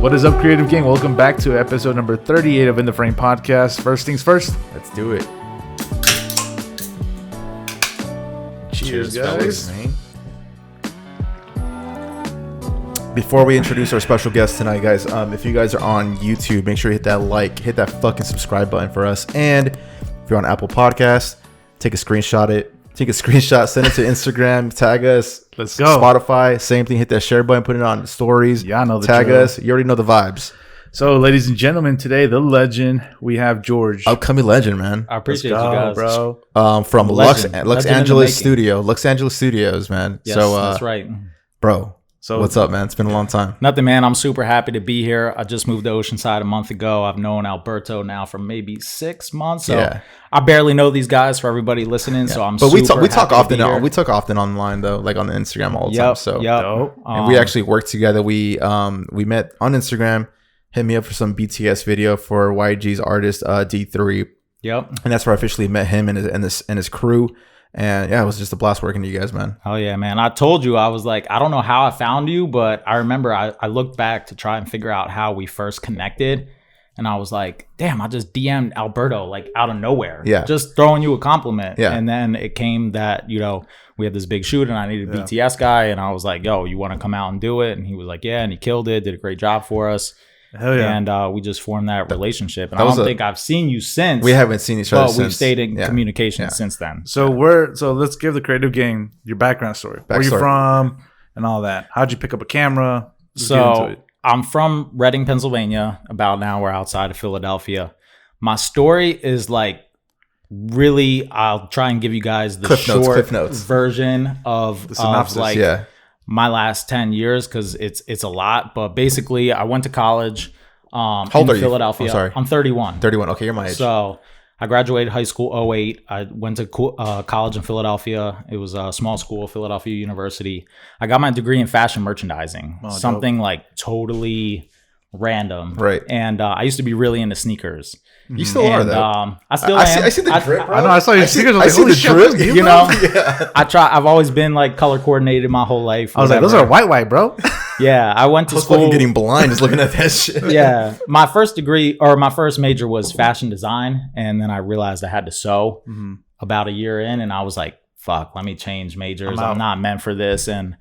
What is up, Creative Gang? Welcome back to episode number 38 of In the Frame Podcast. First things first, let's do it. Cheers, guys. Fellas. Before we introduce our special guest tonight, guys, if you guys are on YouTube, make sure you hit that like, hit that fucking subscribe button for us. And if you're on Apple Podcasts, take a screenshot, send it to Instagram, tag us. Let's go. Spotify, same thing. Hit that share button, put it on stories. Yeah, I know the tag drill. us. You already know the vibes. So, ladies and gentlemen, today the legend, we have George. Upcoming legend, man. I appreciate you guys, bro. From Legend. Lux Legend Angeles Studios, man. Yes, So, that's right. bro. So What's up, man? It's been a long time. Nothing, man. I'm super happy to be here. I just moved to Oceanside a month ago. I've known Alberto now for maybe 6 months. So Yeah. I barely know these guys for everybody listening. So I'm But we talk happy often. to be here. We talk often online though, like on the Instagram all the time. So Dope. and we actually worked together. We met on Instagram. Hit me up for some BTS video for YG's artist D3, Yep. and that's where I officially met him and his crew. And yeah, it was just a blast working to you guys, man. Oh yeah, man. I told you, I was like, I don't know how I found you, but I remember I looked back to try and figure out how we first connected. And I was like, damn, I just DM'd Alberto like out of nowhere. Yeah. Just throwing you a compliment. Yeah. And then it came that, we had this big shoot and I needed a BTS guy. And I was like, yo, you want to come out and do it? And he was like, yeah. And he killed it, did a great job for us. Hell yeah. And we just formed that relationship. And I don't think I've seen you since. We haven't seen each other but since. we've stayed in communication since then. So let's give the Creative Gang your background story. Where you from and all that. How'd you pick up a camera? Let's get into it. I'm from Reading, Pennsylvania, about an hour outside of Philadelphia. My story is like really, I'll try and give you guys the Cliff notes. version of The synopsis, my last 10 years because it's a lot. But basically, I went to college How old in are you? Philadelphia. I'm sorry. I'm 31. 31. Okay, you're my age. So I graduated high school 2008. I went to college in Philadelphia. It was a small school, Philadelphia University. I got my degree in fashion merchandising, something like totally random. Right. And I used to be really into sneakers. You still are though. I still am. I see the drip, bro. I know. I saw your sneakers. I see the drip. You know, I've always been like color coordinated my whole life. I was like, those are white, bro. Yeah, I went to I was school. fucking getting blind just looking at that shit. Yeah, my first degree or my first major was fashion design, and then I realized I had to sew about a year in, and I was like, "Fuck, let me change majors. I'm not meant for this." And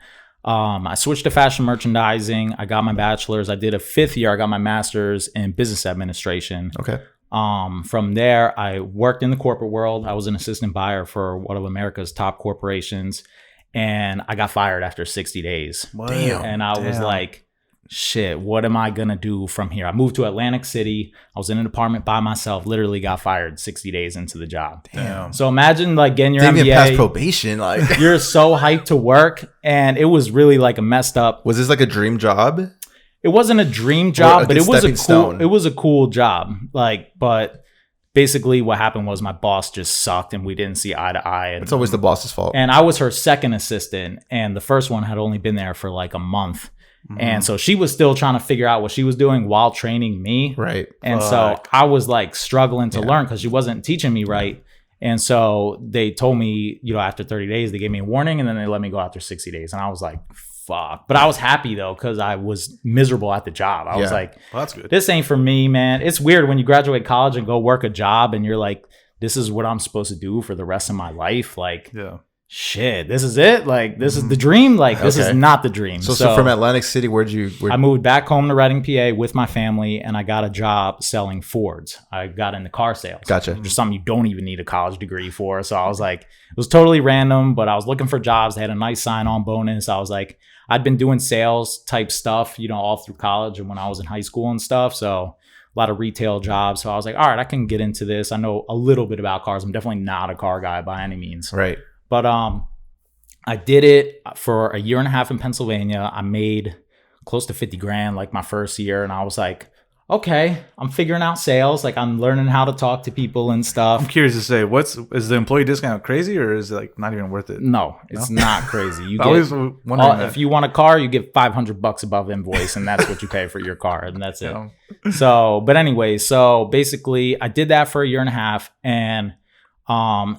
I switched to fashion merchandising. I got my bachelor's. I did a 5th year. I got my master's in business administration. Okay. From there, I worked in the corporate world. I was an assistant buyer for one of America's top corporations, and I got fired after 60 days. Damn. And I was like, shit, what am I going to do from here? I moved to Atlantic City. I was in an apartment by myself, literally got fired 60 days into the job. Damn. So imagine like getting your Didn't MBA. even pass probation. Like, You're so hyped to work, and it was really like a messed up. was this like a dream job? It wasn't a dream job, but it was stone. It was a cool job. Like, but basically what happened was my boss just sucked and we didn't see eye to eye. And, It's always the boss's fault. and I was her second assistant, and the first one had only been there for like a month. And so she was still trying to figure out what she was doing while training me. Right. And so I was like struggling to learn because she wasn't teaching me right. And so they told me, after 30 days, they gave me a warning, and then they let me go after 60 days. And I was like, fuck. But I was happy though, because I was miserable at the job. I was like, Well, that's good. this ain't for me, man. It's weird when you graduate college and go work a job and you're like, this is what I'm supposed to do for the rest of my life. Like, shit, this is it. Like, this is the dream. Like, this is not the dream. So from Atlantic City, I moved back home to Reading, PA with my family, and I got a job selling Fords. I got into car sales. Gotcha. Which is something you don't even need a college degree for. So I was like, it was totally random, but I was looking for jobs. They had a nice sign-on bonus. I was like, I'd been doing sales type stuff, all through college and when I was in high school and stuff. So a lot of retail jobs. So I was like, all right, I can get into this. I know a little bit about cars. I'm definitely not a car guy by any means. Right. But I did it for a year and a half in Pennsylvania. I made close to 50 grand like my first year. And I was like, okay, I'm figuring out sales. Like, I'm learning how to talk to people and stuff. I'm curious to say, is the employee discount crazy, or is it like not even worth it? No, it's not crazy. You I always wondering that. if you want a car, you get $500 above invoice, and that's what you pay for your car, and that's it. So, but anyway, so basically, I did that for a year and a half, and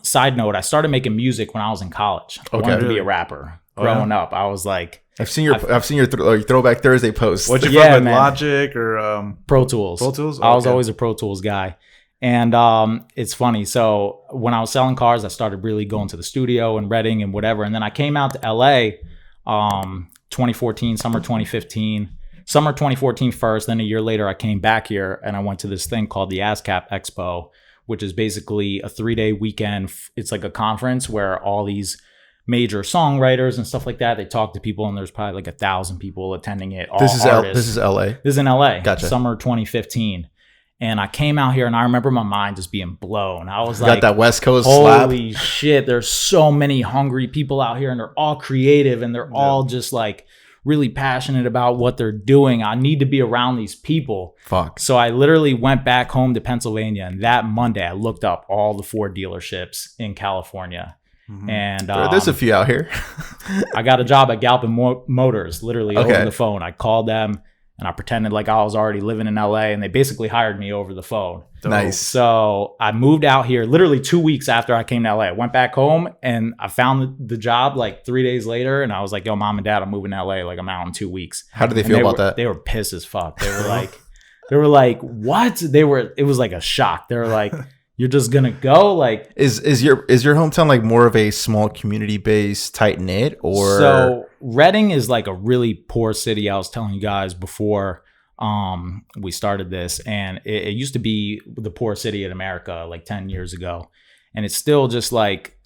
side note, I started making music when I was in college. I wanted to be a rapper growing up. I was like, I've seen your Throwback Thursday post. What'd you fuck with, Logic or Pro Tools? Pro Tools. I was always a Pro Tools guy. And it's funny. So when I was selling cars, I started really going to the studio and Reading and whatever. And then I came out to LA 2014, summer 2015. Summer 2014 first. Then a year later, I came back here and I went to this thing called the ASCAP Expo, which is basically a 3-day weekend. It's like a conference where all these major songwriters and stuff like that, they talk to people, and there's probably like 1,000 people attending it. This is LA. This is in LA. Gotcha. Summer 2015. And I came out here and I remember my mind just being blown. I was got that West Coast holy shit, there's so many hungry people out here and they're all creative and they're all just like really passionate about what they're doing. I need to be around these people. Fuck. So I literally went back home to Pennsylvania, and that Monday I looked up all the Ford dealerships in California. And there's a few out here. I got a job at Galpin Motors, literally over the phone. I called them and I pretended like I was already living in LA, and they basically hired me over the phone. Nice. So I moved out here literally 2 weeks after I came to LA. I went back home and I found the job like 3 days later, and I was like, yo, mom and dad, I'm moving to LA. Like, I'm out in 2 weeks. How did they feel about that? They were pissed as fuck. They were like, what? It was like a shock. They were like, you're just gonna go? Like, is your hometown like more of a small community based, tight knit, or? So Reading is like a really poor city. I was telling you guys before we started this, and it used to be the poor city in America like 10 years ago, and it's still just like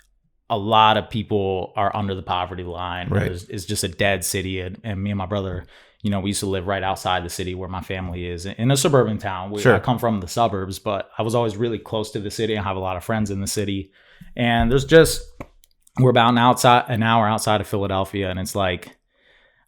a lot of people are under the poverty line. Right. It's just a dead city, and me and my brother, you know, we used to live right outside the city where my family is, in a suburban town. I come from the suburbs, but I was always really close to the city. I have a lot of friends in the city. And we're about an hour outside of Philadelphia. And it's like,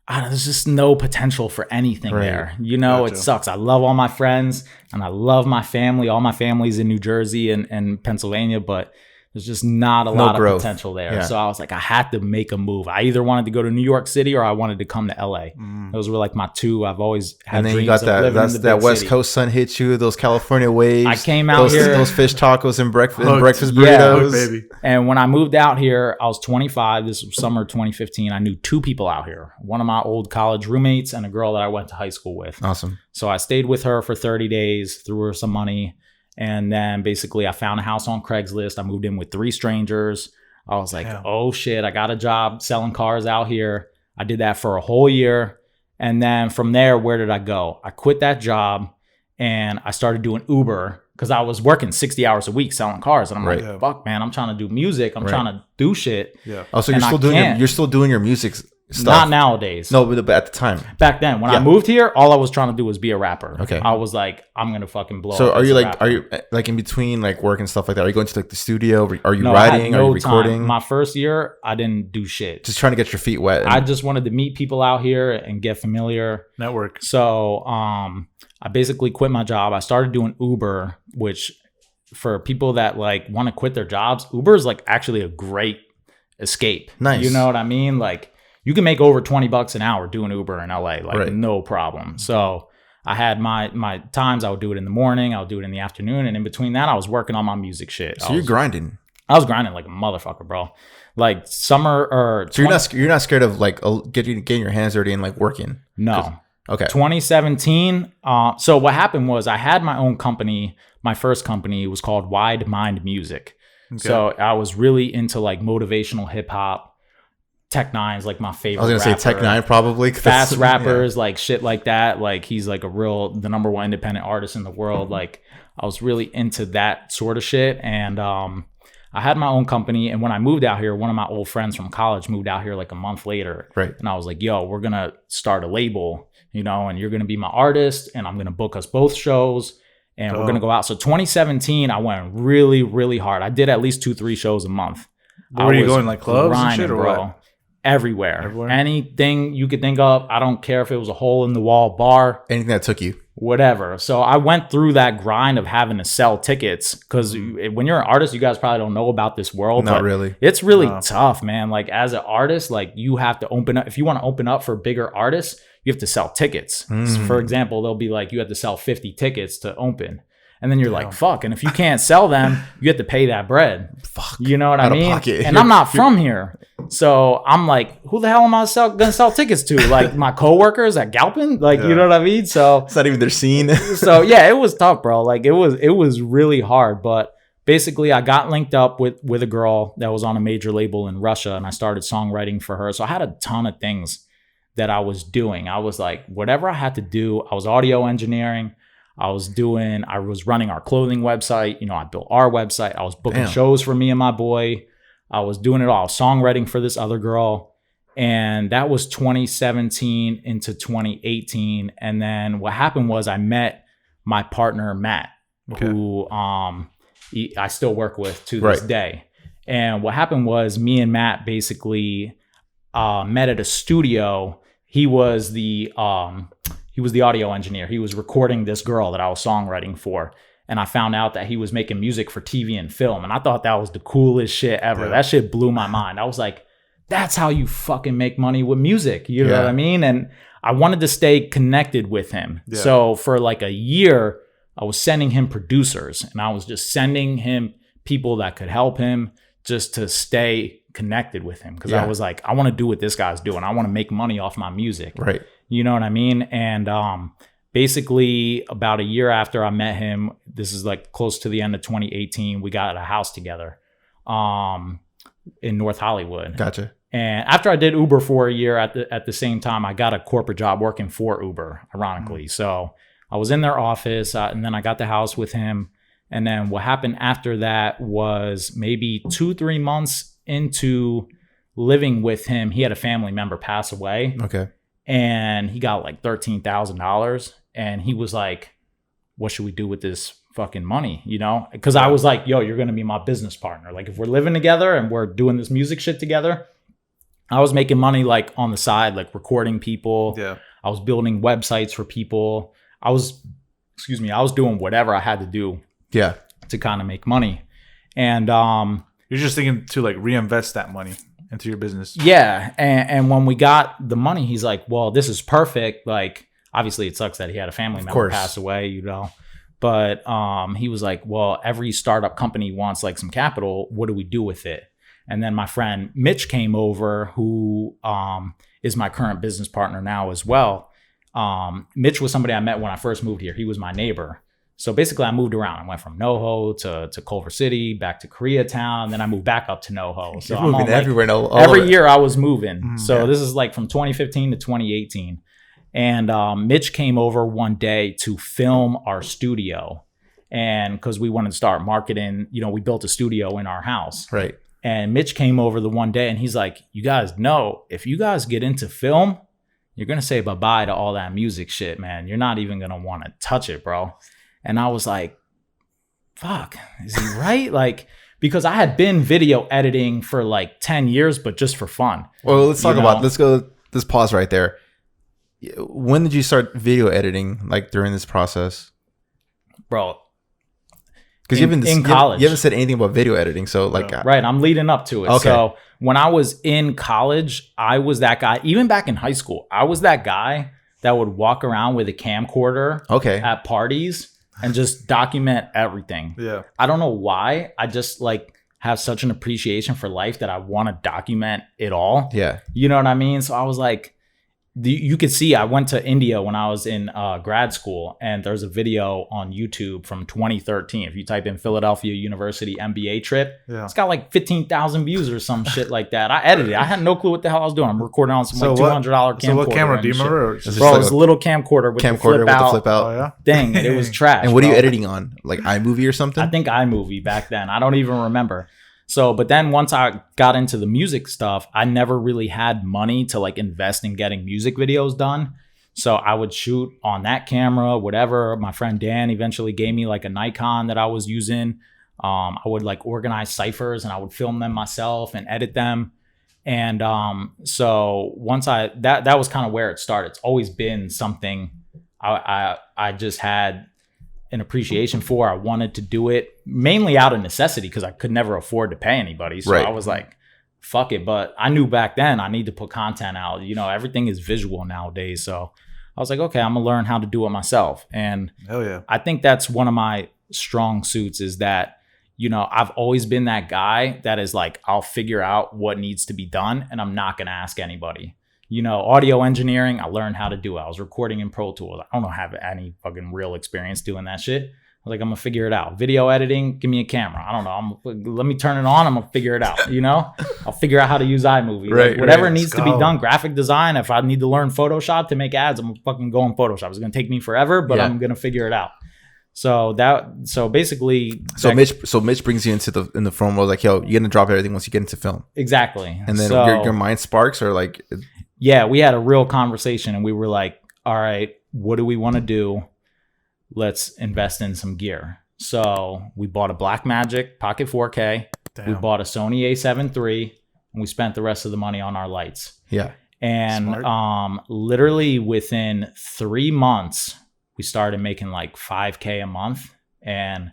there's just no potential for anything there. You know, It sucks. I love all my friends and I love my family. All my family's in New Jersey and Pennsylvania, but there's just not a lot of potential there. Yeah. So I was like, I had to make a move. I either wanted to go to New York City or I wanted to come to LA. Those were like my two. I've always had dreams. And then you got that West Coast sun hit you, those California waves. I came out here. Those fish tacos and breakfast burritos. Baby. And when I moved out here, I was 25. This was summer 2015. I knew 2 people out here. One of my old college roommates and a girl that I went to high school with. Awesome. So I stayed with her for 30 days, threw her some money. And then basically I found a house on Craigslist. I moved in with 3 strangers. I was like, oh shit, I got a job selling cars out here. I did that for a whole year. And then from there, where did I go? I quit that job and I started doing Uber because I was working 60 hours a week selling cars. And I'm like, fuck, man, I'm trying to do music. I'm trying to do shit. Yeah. Oh, so you're still doing your music stuff? Not nowadays. No, but at the time. Back then, when I moved here, all I was trying to do was be a rapper. Okay. I was like, I'm gonna fucking blow. So up are you like in between like work and stuff like that? Are you going to like the studio? Are you No, writing? I had no are you recording? time. My first year, I didn't do shit. Just trying to get your feet wet. I just wanted to meet people out here and get familiar. Network. So I basically quit my job. I started doing Uber, which for people that like want to quit their jobs, Uber is like actually a great escape. Nice. You know what I mean? Like, you can make over $20 an hour doing Uber in LA, like no problem. So I had my times. I would do it in the morning. I would do it in the afternoon. And in between that, I was working on my music shit. So you're grinding. I was grinding like a motherfucker, bro. Like summer or... So you're not scared of like getting your hands dirty and like working? No. Okay. 2017. So what happened was I had my own company. My first company was called Wide Mind Music. Okay. So I was really into like motivational hip hop. Tech Nine's like my favorite. I was gonna say Tech Nine probably. Fast rappers, like shit like that. Like he's like the number 1 independent artist in the world. Like I was really into that sort of shit. And I had my own company. And when I moved out here, one of my old friends from college moved out here like a month later. Right. And I was like, yo, we're gonna start a label, you know, and you're gonna be my artist, and I'm gonna book us both shows. And we're gonna go out. So 2017, I went really, really hard. I did at least 2-3 shows a month. Where were you going, like clubs and shit, or bro. what? Everywhere. Anything you could think of. I don't care if it was a hole in the wall bar. Anything that took you. Whatever. So I went through that grind of having to sell tickets because when you're an artist, you guys probably don't know about this world. Not really. It's really tough, man. Like as an artist, like you have to open up. If you want to open up for bigger artists, you have to sell tickets. For example, they'll be like, you have to sell 50 tickets to open. And then you're like, fuck. And if you can't sell them, you have to pay that bread. Fuck. You know what I mean? Pocket. And I'm not from here. So I'm like, who the hell am I gonna sell tickets to? Like my coworkers at Galpin? Like, you know what I mean? So it's not even their scene. So yeah, it was tough, bro. Like it was really hard. But basically I got linked up with a girl that was on a major label in Russia, and I started songwriting for her. So I had a ton of things that I was doing. I was like, whatever I had to do, I was audio engineering. I was running our clothing website. You know, I built our website. I was booking shows for me and my boy. I was doing it all. Songwriting for this other girl. And that was 2017 into 2018. And then what happened was I met my partner, Matt, who I still work with to this day. And what happened was me and Matt basically met at a studio. He was the audio engineer. He was recording this girl that I was songwriting for. And I found out that he was making music for TV and film. And I thought that was the coolest shit ever. Yeah. That shit blew my mind. I was like, that's how you fucking make money with music. You know what I mean? And I wanted to stay connected with him. Yeah. So for like a year, I was sending him producers. And I was just sending him people that could help him just to stay connected with him. Because I was like, I want to do what this guy's doing. I want to make money off my music. Right. You know what I mean? And basically about a year after I met him, this is like close to the end of 2018, we got a house together in North Hollywood. Gotcha. And after I did Uber for a year, at the same time, I got a corporate job working for Uber, ironically. So I was in their office, and then I got the house with him. And then what happened after that was maybe 2-3 months into living with him, he had a family member pass away. Okay. And he got like $13,000. And he was like, what should we do with this fucking money? You know? Because I was like, yo, you're going to be my business partner. Like if we're living together and we're doing this music shit together, I was making money like on the side, like recording people. Yeah. I was building websites for people. I was doing whatever I had to do. Yeah. To kind of make money. And you're just thinking to like reinvest that money into your business. Yeah. And when we got the money, he's like, well, this is perfect. Like, obviously it sucks that he had a family member pass away, you know, but he was like, well, every startup company wants like some capital. What do we do with it? And then my friend Mitch came over, who is my current business partner now as well. Mitch was somebody I met when I first moved here. He was my neighbor. So basically I moved around. I went from NoHo to Culver City, back to Koreatown. Then I moved back up to NoHo. So I'm moving everywhere. Every year I was moving. So this is like from 2015 to 2018. And Mitch came over one day to film our studio. And because we wanted to start marketing, you know, we built a studio in our house. Right. And Mitch came over the one day and he's like, you guys know, if you guys get into film, you're going to say bye-bye to all that music shit, man. You're not even going to want to touch it, bro. And I was like, fuck, is he right? Like, because I had been video editing for like 10 years, but just for fun. Well, let's pause right there. When did you start video editing, like during this process? Bro, because in college, you haven't said anything about video editing. So like, right, I'm leading up to it. Okay. So when I was in college, I was that guy. Even back in high school, I was that guy that would walk around with a camcorder at parties and just document everything. Yeah. I don't know why. I just like have such an appreciation for life that I want to document it all. Yeah. You know what I mean? So I was like, you could see I went to India when I was in grad school, and there's a video on YouTube from 2013. If you type in Philadelphia University MBA trip, it's got like 15,000 views or some shit like that. I edited it. I had no clue what the hell I was doing. I'm recording on some $200 camcorder. So what camera do you remember? Bro, it was a little camcorder with the flip out. Oh, yeah? Thing. It was trash. And what are you editing on? Like iMovie or something? I think iMovie back then. I don't even remember. So, but then once I got into the music stuff, I never really had money to like invest in getting music videos done. So I would shoot on that camera, whatever. My friend Dan eventually gave me like a Nikon that I was using. I would like organize ciphers and I would film them myself and edit them. And so once that was kind of where it started. It's always been something I just had an appreciation for. I wanted to do it mainly out of necessity because I could never afford to pay anybody. So I was like, fuck it. But I knew back then I need to put content out. You know, everything is visual nowadays. So I was like, okay, I'm gonna learn how to do it myself. And hell yeah, I think that's one of my strong suits is that, you know, I've always been that guy that is like, I'll figure out what needs to be done and I'm not going to ask anybody. You know, audio engineering, I learned how to do it. I was recording in Pro Tools. I don't have any fucking real experience doing that shit. I was like, I'm going to figure it out. Video editing, give me a camera. I don't know. Let me turn it on. I'm going to figure it out. You know, I'll figure out how to use iMovie. Right, like, whatever needs Let's to be go. done. Graphic design. If I need to learn Photoshop to make ads, I'm going to fucking go in Photoshop. It's going to take me forever, but I'm going to figure it out. So basically, Mitch brings you into the film world, like, yo, you're gonna drop everything once you get into film. Exactly. And then your mind sparks, or like, yeah, we had a real conversation and we were like, all right, what do we want to do? Let's invest in some gear. So we bought a Blackmagic Pocket 4K. Damn. We bought a Sony A7 III, and we spent the rest of the money on our lights. yeah, And Smart. literally within 3 months, we started making like $5K a month. And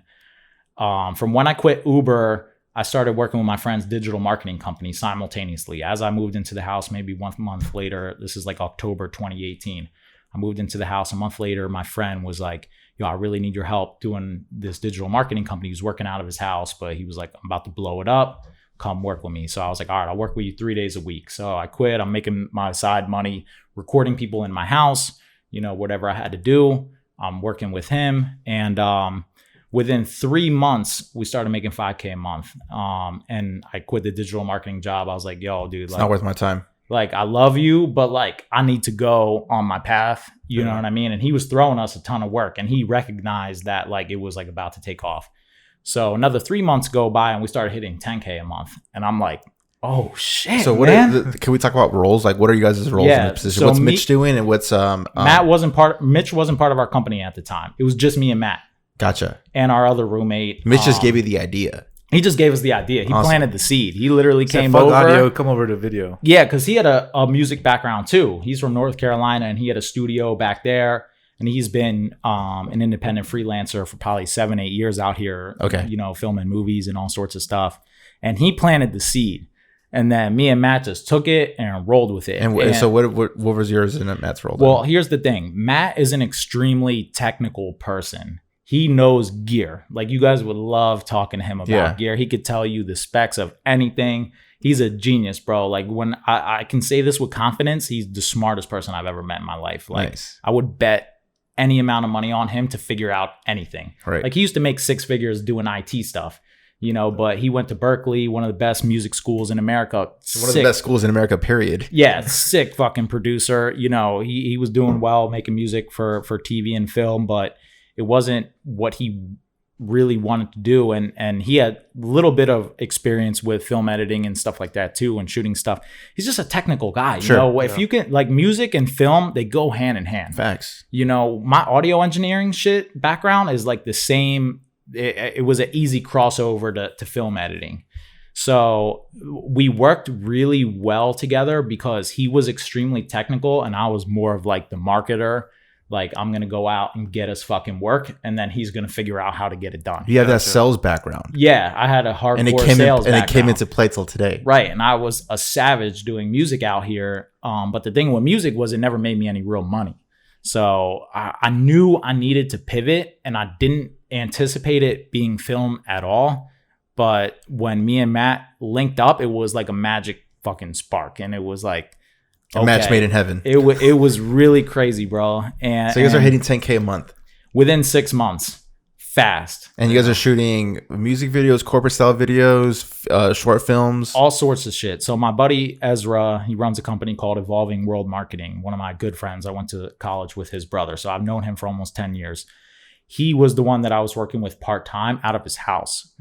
from when I quit Uber, I started working with my friend's digital marketing company simultaneously. As I moved into the house, maybe 1 month later, this is like October 2018. I moved into the house. A month later, my friend was like, yo, I really need your help doing this digital marketing company. He was working out of his house, but he was like, I'm about to blow it up. Come work with me. So I was like, all right, I'll work with you 3 days a week. So I quit. I'm making my side money, recording people in my house, you know, whatever I had to do. I'm working with him. And within 3 months, we started making $5K a month. And I quit the digital marketing job. I was like, yo, dude, it's like, not worth my time. like, I love you, but like, I need to go on my path. You know what I mean? And he was throwing us a ton of work, and he recognized that like it was like about to take off. So another 3 months go by and we started hitting 10K a month. And I'm like, oh shit. So what can we talk about roles? Like, what are you guys' roles in the position? So what's Mitch doing, and what's Mitch wasn't part of our company at the time. It was just me and Matt. Gotcha. And our other roommate. Mitch just gave you the idea. He just gave us the idea. He planted the seed. He literally came Fuck over. audio, come over to video. Yeah, because he had a music background too. He's from North Carolina, and he had a studio back there. And he's been an independent freelancer for probably 7-8 years out here. Okay. You know, filming movies and all sorts of stuff. And he planted the seed. And then me and Matt just took it and rolled with it. And so what was yours and Matt's role? Well, here's the thing. Matt is an extremely technical person. He knows gear. Like, you guys would love talking to him about gear. He could tell you the specs of anything. He's a genius, bro. Like, when I can say this with confidence, he's the smartest person I've ever met in my life. Like, nice. I would bet any amount of money on him to figure out anything. Right. Like, he used to make 6 figures doing IT stuff, you know, but he went to Berkeley, one of the best music schools in America. One of the best schools in America, period. Yeah, sick fucking producer. You know, he was doing well, making music for TV and film, but it wasn't what he really wanted to do. And he had a little bit of experience with film editing and stuff like that too, and shooting stuff. He's just a technical guy. You know, if you can, like, music and film, they go hand in hand. Facts. You know, my audio engineering shit background is like the same. It was an easy crossover to film editing. So we worked really well together because he was extremely technical and I was more of like the marketer. Like, I'm going to go out and get us fucking work, and then he's going to figure out how to get it done. You have that sales background. Yeah, I had a hardcore sales background. And it came into play till today. Right, and I was a savage doing music out here. But the thing with music was it never made me any real money. So I knew I needed to pivot, and I didn't anticipate it being film at all. But when me and Matt linked up, it was like a magic fucking spark, and it was like, a match made in heaven. It was really crazy, bro. And so you guys are hitting 10K a month within 6 months, fast. And you guys are shooting music videos, corporate style videos, short films, all sorts of shit. So my buddy Ezra, he runs a company called Evolving World Marketing. One of my good friends. I went to college with his brother, so I've known him for almost 10 years. He was the one that I was working with part-time out of his house.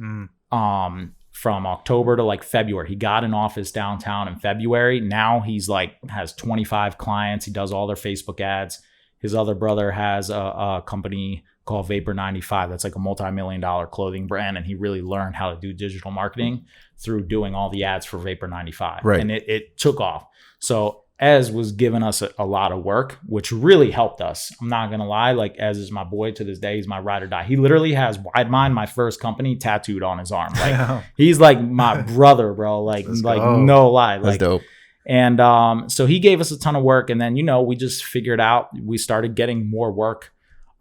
From October to like February. He got an office downtown in February. Now he's like has 25 clients. He does all their Facebook ads. His other brother has a company called Vapor 95. That's like a multi-million-dollar clothing brand. And he really learned how to do digital marketing through doing all the ads for Vapor 95. Right. And it took off. So Ez was giving us a lot of work, which really helped us. I'm not going to lie. Like, Ez is my boy to this day. He's my ride or die. He literally has Wide Mind, my first company, tattooed on his arm. Like, he's like my brother, bro. Like no lie. That's like, dope. And so he gave us a ton of work. And then, you know, we just figured out, we started getting more work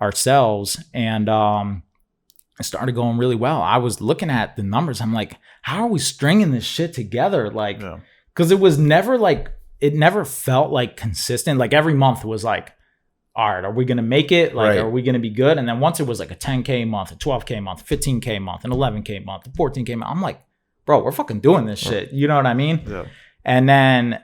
ourselves. And it started going really well. I was looking at the numbers. I'm like, how are we stringing this shit together? Like, because it was never like, it never felt like consistent. Like every month was like, all right, are we going to make it? Like, are we going to be good? And then once it was like a 10K month, a 12K month, a 15K month, an 11K month, a 14K month, I'm like, bro, we're fucking doing this shit. You know what I mean? Yeah. And then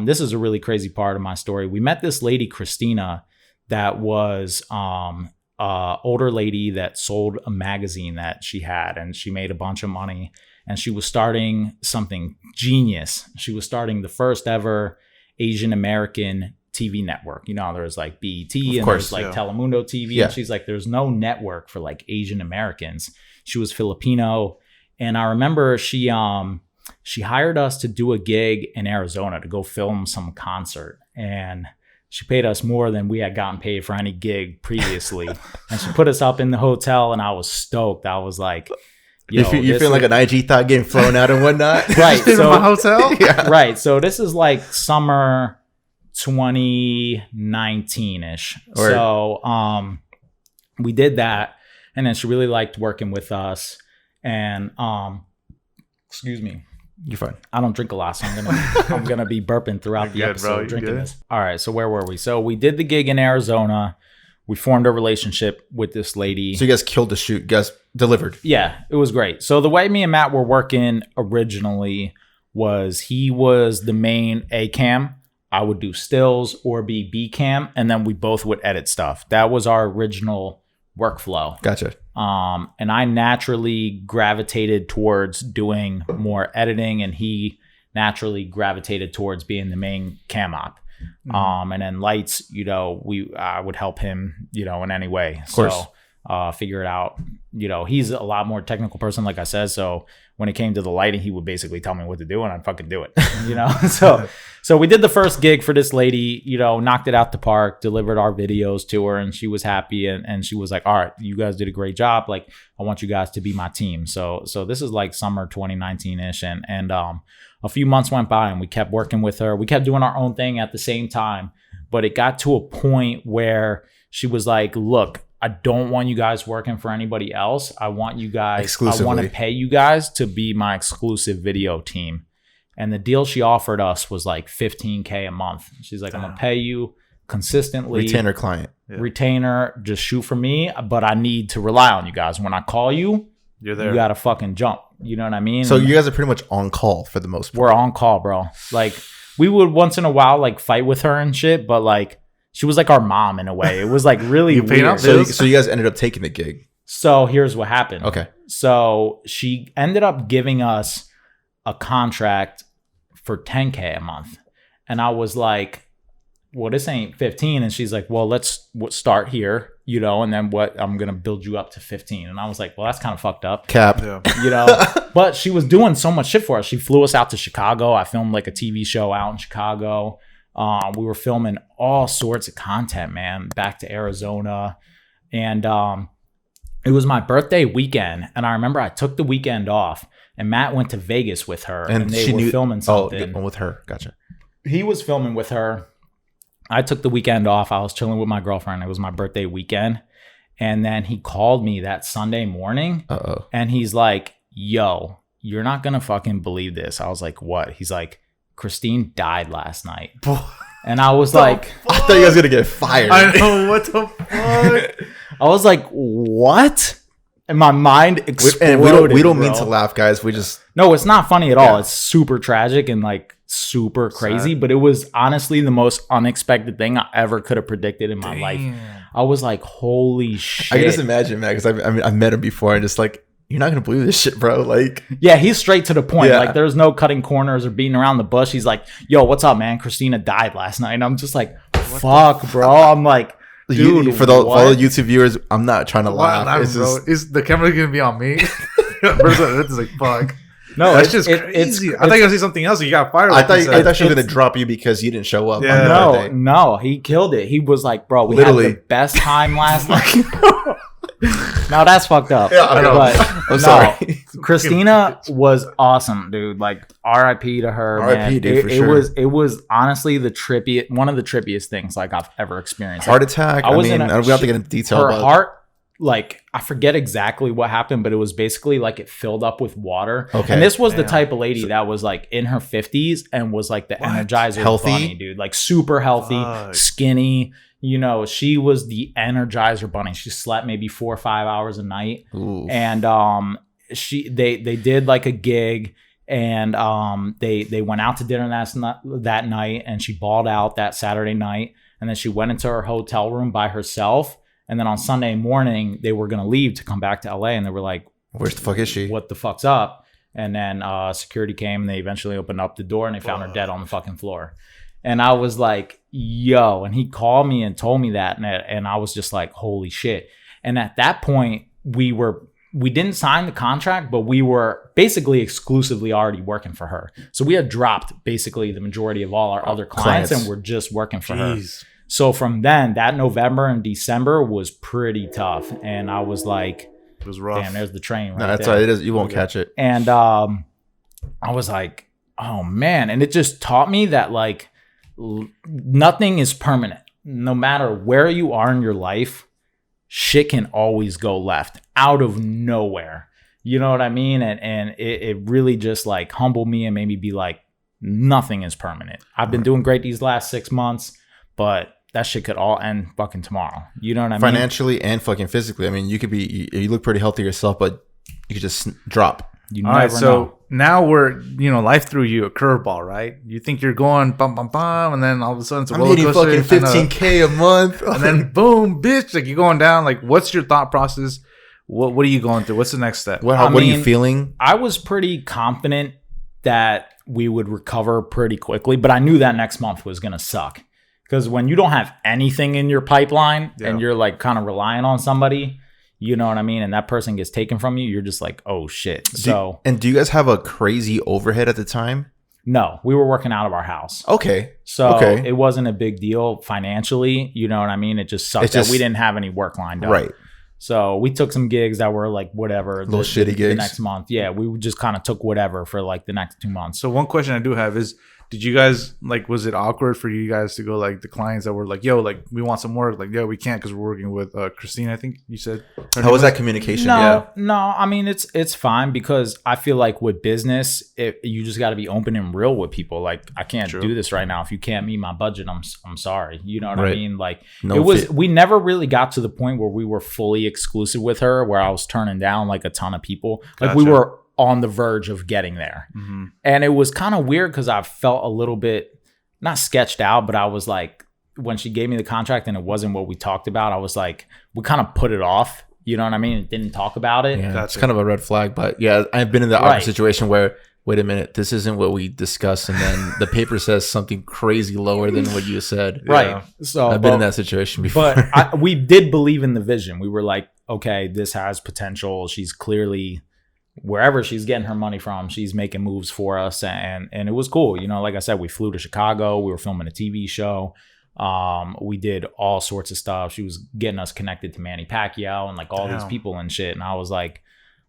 this is a really crazy part of my story. We met this lady, Christina, that was older lady that sold a magazine that she had, and she made a bunch of money, and she was starting something genius. She was starting the first ever Asian American TV network. You know, there's like BET and there's like Telemundo TV. Yeah. And she's like, there's no network for like Asian Americans. She was Filipino. And I remember she hired us to do a gig in Arizona to go film some concert. And she paid us more than we had gotten paid for any gig previously. And she put us up in the hotel, and I was stoked. I was like, you feel like an IG thought getting flown out and whatnot? Right. So, in my hotel? Yeah. Right. So this is like summer 2019-ish. So we did that. And then she really liked working with us. And excuse me. You're fine. I don't drink a lot, so I'm gonna be burping throughout the episode drinking this. All right, so where were we? So we did the gig in Arizona. We formed a relationship with this lady. So you guys killed the shoot. You guys delivered. Yeah, it was great. So the way me and Matt were working originally was he was the main A cam. I would do stills or be B cam, and then we both would edit stuff. That was our original workflow. Gotcha. And I naturally gravitated towards doing more editing, and he naturally gravitated towards being the main cam op. And then lights, you know, I would help him, you know, in any way. Of course. So figure it out. You know, he's a lot more technical person, like I said. So when it came to the lighting, he would basically tell me what to do, and I'd fucking do it. You know, so we did the first gig for this lady, you know, knocked it out the park, delivered our videos to her, and she was happy. And she was like, all right, you guys did a great job. Like, I want you guys to be my team. So this is like summer 2019-ish. And a few months went by, and we kept working with her. We kept doing our own thing at the same time. But it got to a point where she was like, look, I don't want you guys working for anybody else. I want you guys, I want to pay you guys to be my exclusive video team. And the deal she offered us was like $15K a month. She's like, I'm going to pay you consistently. Retainer client. Yeah. Retainer, just shoot for me. But I need to rely on you guys. When I call you, you're there. You got to fucking jump. You know what I mean? So you guys are pretty much on call for the most part. We're on call, bro. Like, we would once in a while like fight with her and shit, but like, she was like our mom in a way. It was like really weird. So you guys ended up taking the gig. So here's what happened. Okay. So she ended up giving us a contract for $10K a month. And I was like, well, this ain't 15. And she's like, well, let's start here, you know, and then I'm going to build you up to 15. And I was like, well, that's kind of fucked up. Cap. Yeah. You know, but she was doing so much shit for us. She flew us out to Chicago. I filmed like a TV show out in Chicago. We were filming all sorts of content, man, back to Arizona. And it was my birthday weekend. And I remember I took the weekend off, and Matt went to Vegas with her, and they were filming something. Oh, with her. Gotcha. He was filming with her. I took the weekend off. I was chilling with my girlfriend. It was my birthday weekend. And then he called me that Sunday morning. And he's like, yo, you're not going to fucking believe this. I was like, what? He's like, Christine died last night. And I was like, I thought you guys were going to get fired. I know, what the fuck? I was like, what? And my mind exploded. And we don't mean to laugh, guys. We just... No, it's not funny at all. It's super tragic and like super crazy. But it was honestly the most unexpected thing I ever could have predicted in my life. I was like, holy shit. I can just imagine, man, because I met him before, and just like, you're not going to believe this shit, bro. Like, yeah, he's straight to the point. Yeah. Like, there's no cutting corners or beating around the bush. He's like, yo, what's up, man? Christina died last night. And I'm just like, fuck, bro. I'm like, dude, for all the YouTube viewers, I'm not trying to laugh. It's just, is the camera going to be on me? It's like, fuck. No, that's just crazy. I thought you were going to say something else. You got fired. I thought she was going to drop you because you didn't show up. Yeah. No, he killed it. He was like, bro, we had the best time last night. No, that's fucked up. Yeah, I know. But I'm sorry. Christina was awesome, dude. Like, R.I.P. to her. R.I.P. dude, for sure. It was honestly one of the trippiest things like I've ever experienced. Heart attack. I mean, I don't have to get into detail. Her heart like, I forget exactly what happened, but it was basically like it filled up with water. Okay. And this was the type of lady that was like in her 50s and was like the Energizer healthy bunny, dude. Like super healthy, skinny. You know, she was the Energizer bunny. She slept maybe 4 or 5 hours a night. Ooh. And they did like a gig, and they went out to dinner that night, and she balled out that Saturday night, and then she went into her hotel room by herself. And then on Sunday morning, they were going to leave to come back to LA. And they were like, where's the fuck is she? What the fuck's up? And then security came, and they eventually opened up the door, and they found her dead on the fucking floor. And I was like, yo. And he called me and told me that. And I was just like, holy shit. And at that point, we didn't sign the contract, but we were basically exclusively already working for her. So we had dropped basically the majority of all our other clients and we're just working for her. So from then, that November and December was pretty tough. And I was like, it was rough. Damn, there's the train. No, that's right. It is. You won't catch it. And I was like, oh man. And it just taught me that like nothing is permanent. No matter where you are in your life, shit can always go left out of nowhere. You know what I mean? And it really just like humbled me and made me be like, nothing is permanent. I've been doing great these last 6 months, but that shit could all end fucking tomorrow. You know what I mean? Financially and fucking physically. I mean, you could be, you look pretty healthy yourself, but you could just drop. You all never know. Now we're, life threw you a curveball, right? You think you're going bum bum bum, and then all of a sudden it's a roller coaster. I'm hitting fucking $15K a month, and then boom, bitch! Like you're going down. Like, what's your thought process? What are you going through? What's the next step? What are you feeling? I was pretty confident that we would recover pretty quickly, but I knew that next month was gonna suck. Because when you don't have anything in your pipeline and you're like kind of relying on somebody, you know what I mean? And that person gets taken from you, you're just like, oh shit. Do you guys have a crazy overhead at the time? No, we were working out of our house. Okay. So it wasn't a big deal financially. You know what I mean? It just sucked that we didn't have any work lined up. Right. So we took some gigs that were like whatever. Little shitty gigs. The next month. Yeah, we just kind of took whatever for like the next 2 months. So one question I do have is, did you guys, like, was it awkward for you guys to go, like, the clients that were like, yo, like, we want some work. Like, yo, we can't because we're working with Christina, I think you said. How was that communication? No, I mean, it's fine because I feel like with business, you just got to be open and real with people. Like, I can't do this right now. If you can't meet my budget, I'm sorry. You know what I mean? Like, we never really got to the point where we were fully exclusive with her, where I was turning down, like, a ton of people. Like, we were on the verge of getting there. Mm-hmm. And it was kind of weird because I felt a little bit, not sketched out, but I was like, when she gave me the contract and it wasn't what we talked about, I was like, we kind of put it off. You know what I mean? Didn't talk about it. Yeah, that's kind of a red flag. But yeah, I've been in the opposite situation where, wait a minute, this isn't what we discussed. And then the paper says something crazy lower than what you said. Right. Yeah. So I've been in that situation before. But we did believe in the vision. We were like, okay, this has potential. She's clearly, wherever she's getting her money from, she's making moves for us, and it was cool. You know, like I said, we flew to Chicago. We were filming a TV show. We did all sorts of stuff. She was getting us connected to Manny Pacquiao and like all these people and shit. And I was like,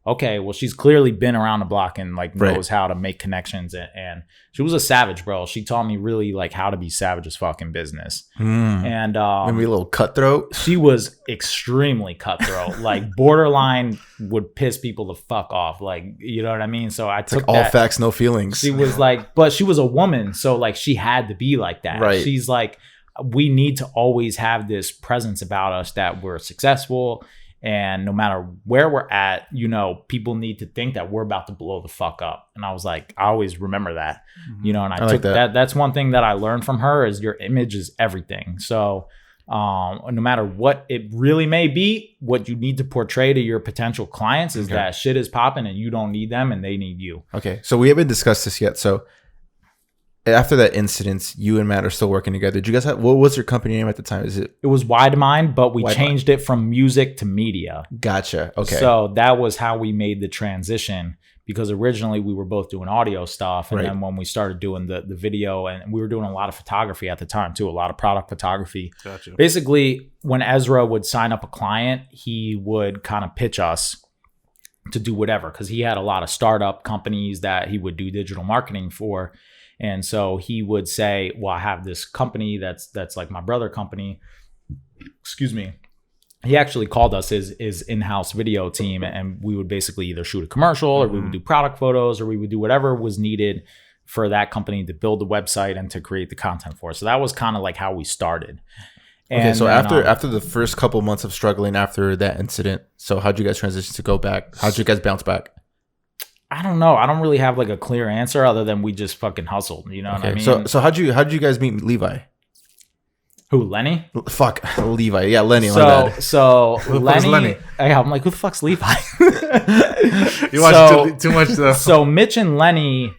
okay, well, she's clearly been around the block and like knows how to make connections. And she was a savage, bro. She taught me really like how to be savage as fuck in business. And maybe a little cutthroat. She was extremely cutthroat, like borderline would piss people the fuck off. Like, you know what I mean? So I took like all facts, no feelings. She was like, but she was a woman. So like she had to be like that. Right. She's like, we need to always have this presence about us that we're successful. And no matter where we're at, you know, people need to think that we're about to blow the fuck up. And I was like, I always remember that, you know, and I took like that. That's one thing that I learned from her is your image is everything. So no matter what it really may be, what you need to portray to your potential clients is that shit is popping and you don't need them and they need you. Okay. So we haven't discussed this yet. So after that incident, you and Matt are still working together. Did you guys have, what was your company name at the time? It was Wide Mind, but we changed it from music to media. Gotcha. Okay. So that was how we made the transition, because originally we were both doing audio stuff. And then when we started doing the video, and we were doing a lot of photography at the time too, a lot of product photography. Gotcha. Basically, when Ezra would sign up a client, he would kind of pitch us to do whatever, because he had a lot of startup companies that he would do digital marketing for. And so he would say, well, I have this company that's like my brother company, excuse me. he actually called us his in-house video team, and we would basically either shoot a commercial or we would do product photos or we would do whatever was needed for that company to build the website and to create the content for. So that was kind of like how we started. Okay, so then, after the first couple months of struggling after that incident, so how'd you guys transition to go back? How'd you guys bounce back? I don't know. I don't really have like a clear answer other than we just fucking hustled. You know what I mean? So how'd you guys meet Levi? Who, Lenny? Fuck, Levi. Yeah, Lenny. So Lenny. Yeah, I'm like, who the fuck's Levi? You watch too much though. So Mitch and Lenny.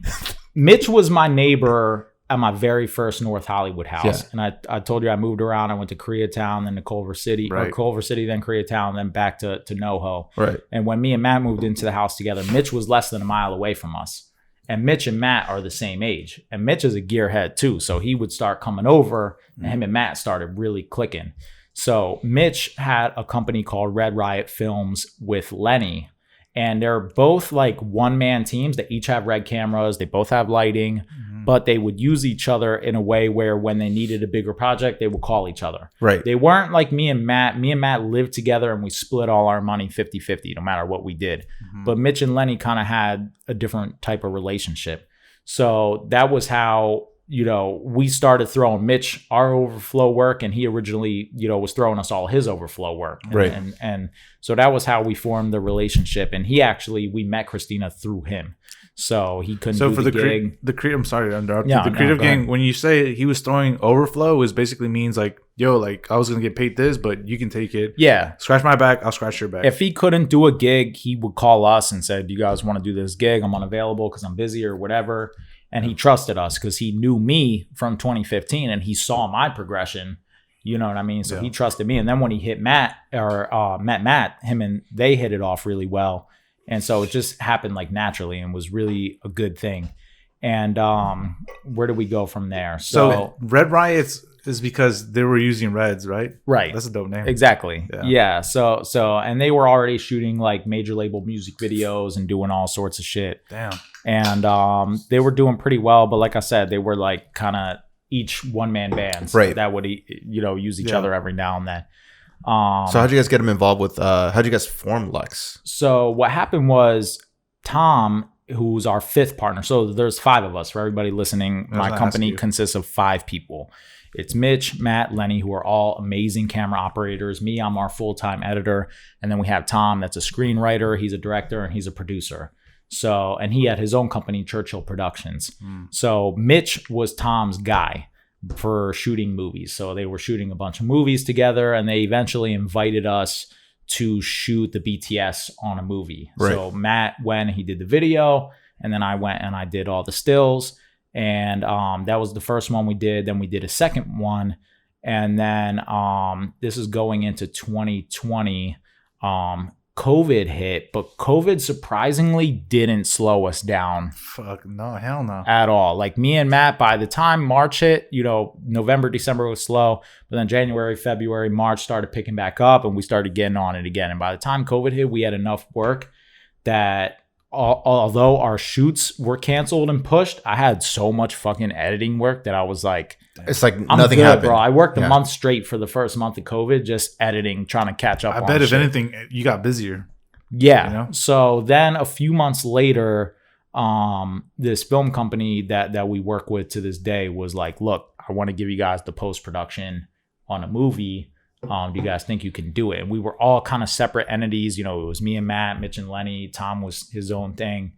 Mitch was my neighbor at my very first North Hollywood house. Yeah. And I told you I moved around. I went to Koreatown, then to Culver City, or Culver City, then Koreatown, then back to NoHo. Right. And when me and Matt moved into the house together, Mitch was less than a mile away from us. And Mitch and Matt are the same age. And Mitch is a gearhead too. So he would start coming over and him and Matt started really clicking. So Mitch had a company called Red Riot Films with Lenny. And they're both like one-man teams. They each have Red cameras. They both have lighting. But they would use each other in a way where when they needed a bigger project, they would call each other. Right. They weren't like me and Matt. Me and Matt lived together and we split all our money 50-50 no matter what we did. But Mitch and Lenny kind of had a different type of relationship. So that was how, you know, we started throwing Mitch our overflow work, and he originally, you know, was throwing us all his overflow work. And so that was how we formed the relationship. And we met Christina through him. So he couldn't do the gig. I'm sorry to interrupt. Yeah, the creative gang, when you say he was throwing overflow, is basically means like, yo, like I was going to get paid this, but you can take it. Yeah. Scratch my back, I'll scratch your back. If he couldn't do a gig, he would call us and said, do you guys want to do this gig? I'm unavailable because I'm busy or whatever. And he trusted us because he knew me from 2015 and he saw my progression. You know what I mean? So he trusted me. And then when he hit Matt or met Matt, they hit it off really well. And so it just happened like naturally and was really a good thing. And where do we go from there? So Red Riots is because they were using Reds, right? Right. That's a dope name. Exactly. Yeah. So and they were already shooting like major label music videos and doing all sorts of shit. Damn. And they were doing pretty well. But like I said, they were like kind of each one-man bands that would, you know, use each other every now and then. So how'd you guys get them involved with, how'd you guys form Luxs? So what happened was Tom, who's our fifth partner. So there's 5 of us for everybody listening. My company consists of 5 people. It's Mitch, Matt, Lenny, who are all amazing camera operators. Me, I'm our full-time editor. And then we have Tom, that's a screenwriter. He's a director and he's a producer. So, and he had his own company, Churchill Productions. So Mitch was Tom's guy for shooting movies. So they were shooting a bunch of movies together and they eventually invited us to shoot the BTS on a movie. Right. So Matt went, he did the video, and then I went and I did all the stills. And that was the first one we did. Then we did a second one. And then this is going into 2020. COVID hit, but COVID surprisingly didn't slow us down. Fuck no, hell no. At all. Like me and Matt, by the time March hit, you know, November, December was slow, but then January, February, March started picking back up and we started getting on it again. And by the time COVID hit, we had enough work that although our shoots were canceled and pushed, I had so much fucking editing work that I was like, it's like nothing happened, bro. I worked a month straight for the first month of COVID, just editing, trying to catch up. I bet if anything, you got busier. Yeah. You know? So then a few months later, this film company that we work with to this day was like, look, I want to give you guys the post-production on a movie. Do you guys think you can do it? And we were all kind of separate entities. You know, it was me and Matt, Mitch and Lenny. Tom was his own thing.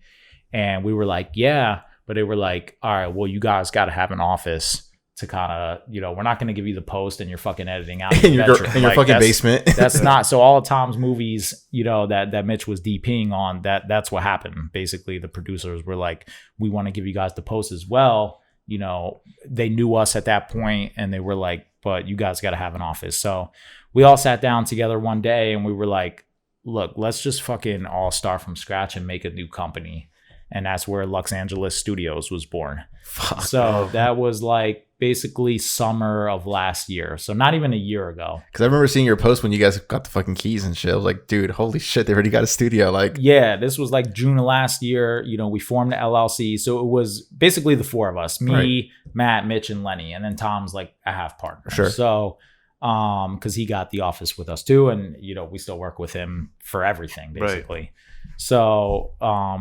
And we were like, yeah. But they were like, all right, well, you guys got to have an office to kind of, you know, we're not going to give you the post and you're fucking editing out in your fucking basement. That's not. So all of Tom's movies, you know, that Mitch was DPing on, that's what happened. Basically, the producers were like, we want to give you guys the post as well. You know, they knew us at that point and they were like, but you guys got to have an office. So we all sat down together one day and we were like, look, let's just fucking all start from scratch and make a new company. And that's where Los Angeles Studios was born. Fuck. So that was like basically summer of last year. So not even a year ago. Because I remember seeing your post when you guys got the fucking keys and shit. I was like, dude, holy shit, they already got a studio. Like, yeah, this was like June of last year. You know, we formed the LLC. So it was basically the 4 of us, me, Matt, Mitch, and Lenny. And then Tom's like a half partner. Sure. So because he got the office with us too, and we still work with him for everything basically. Right. So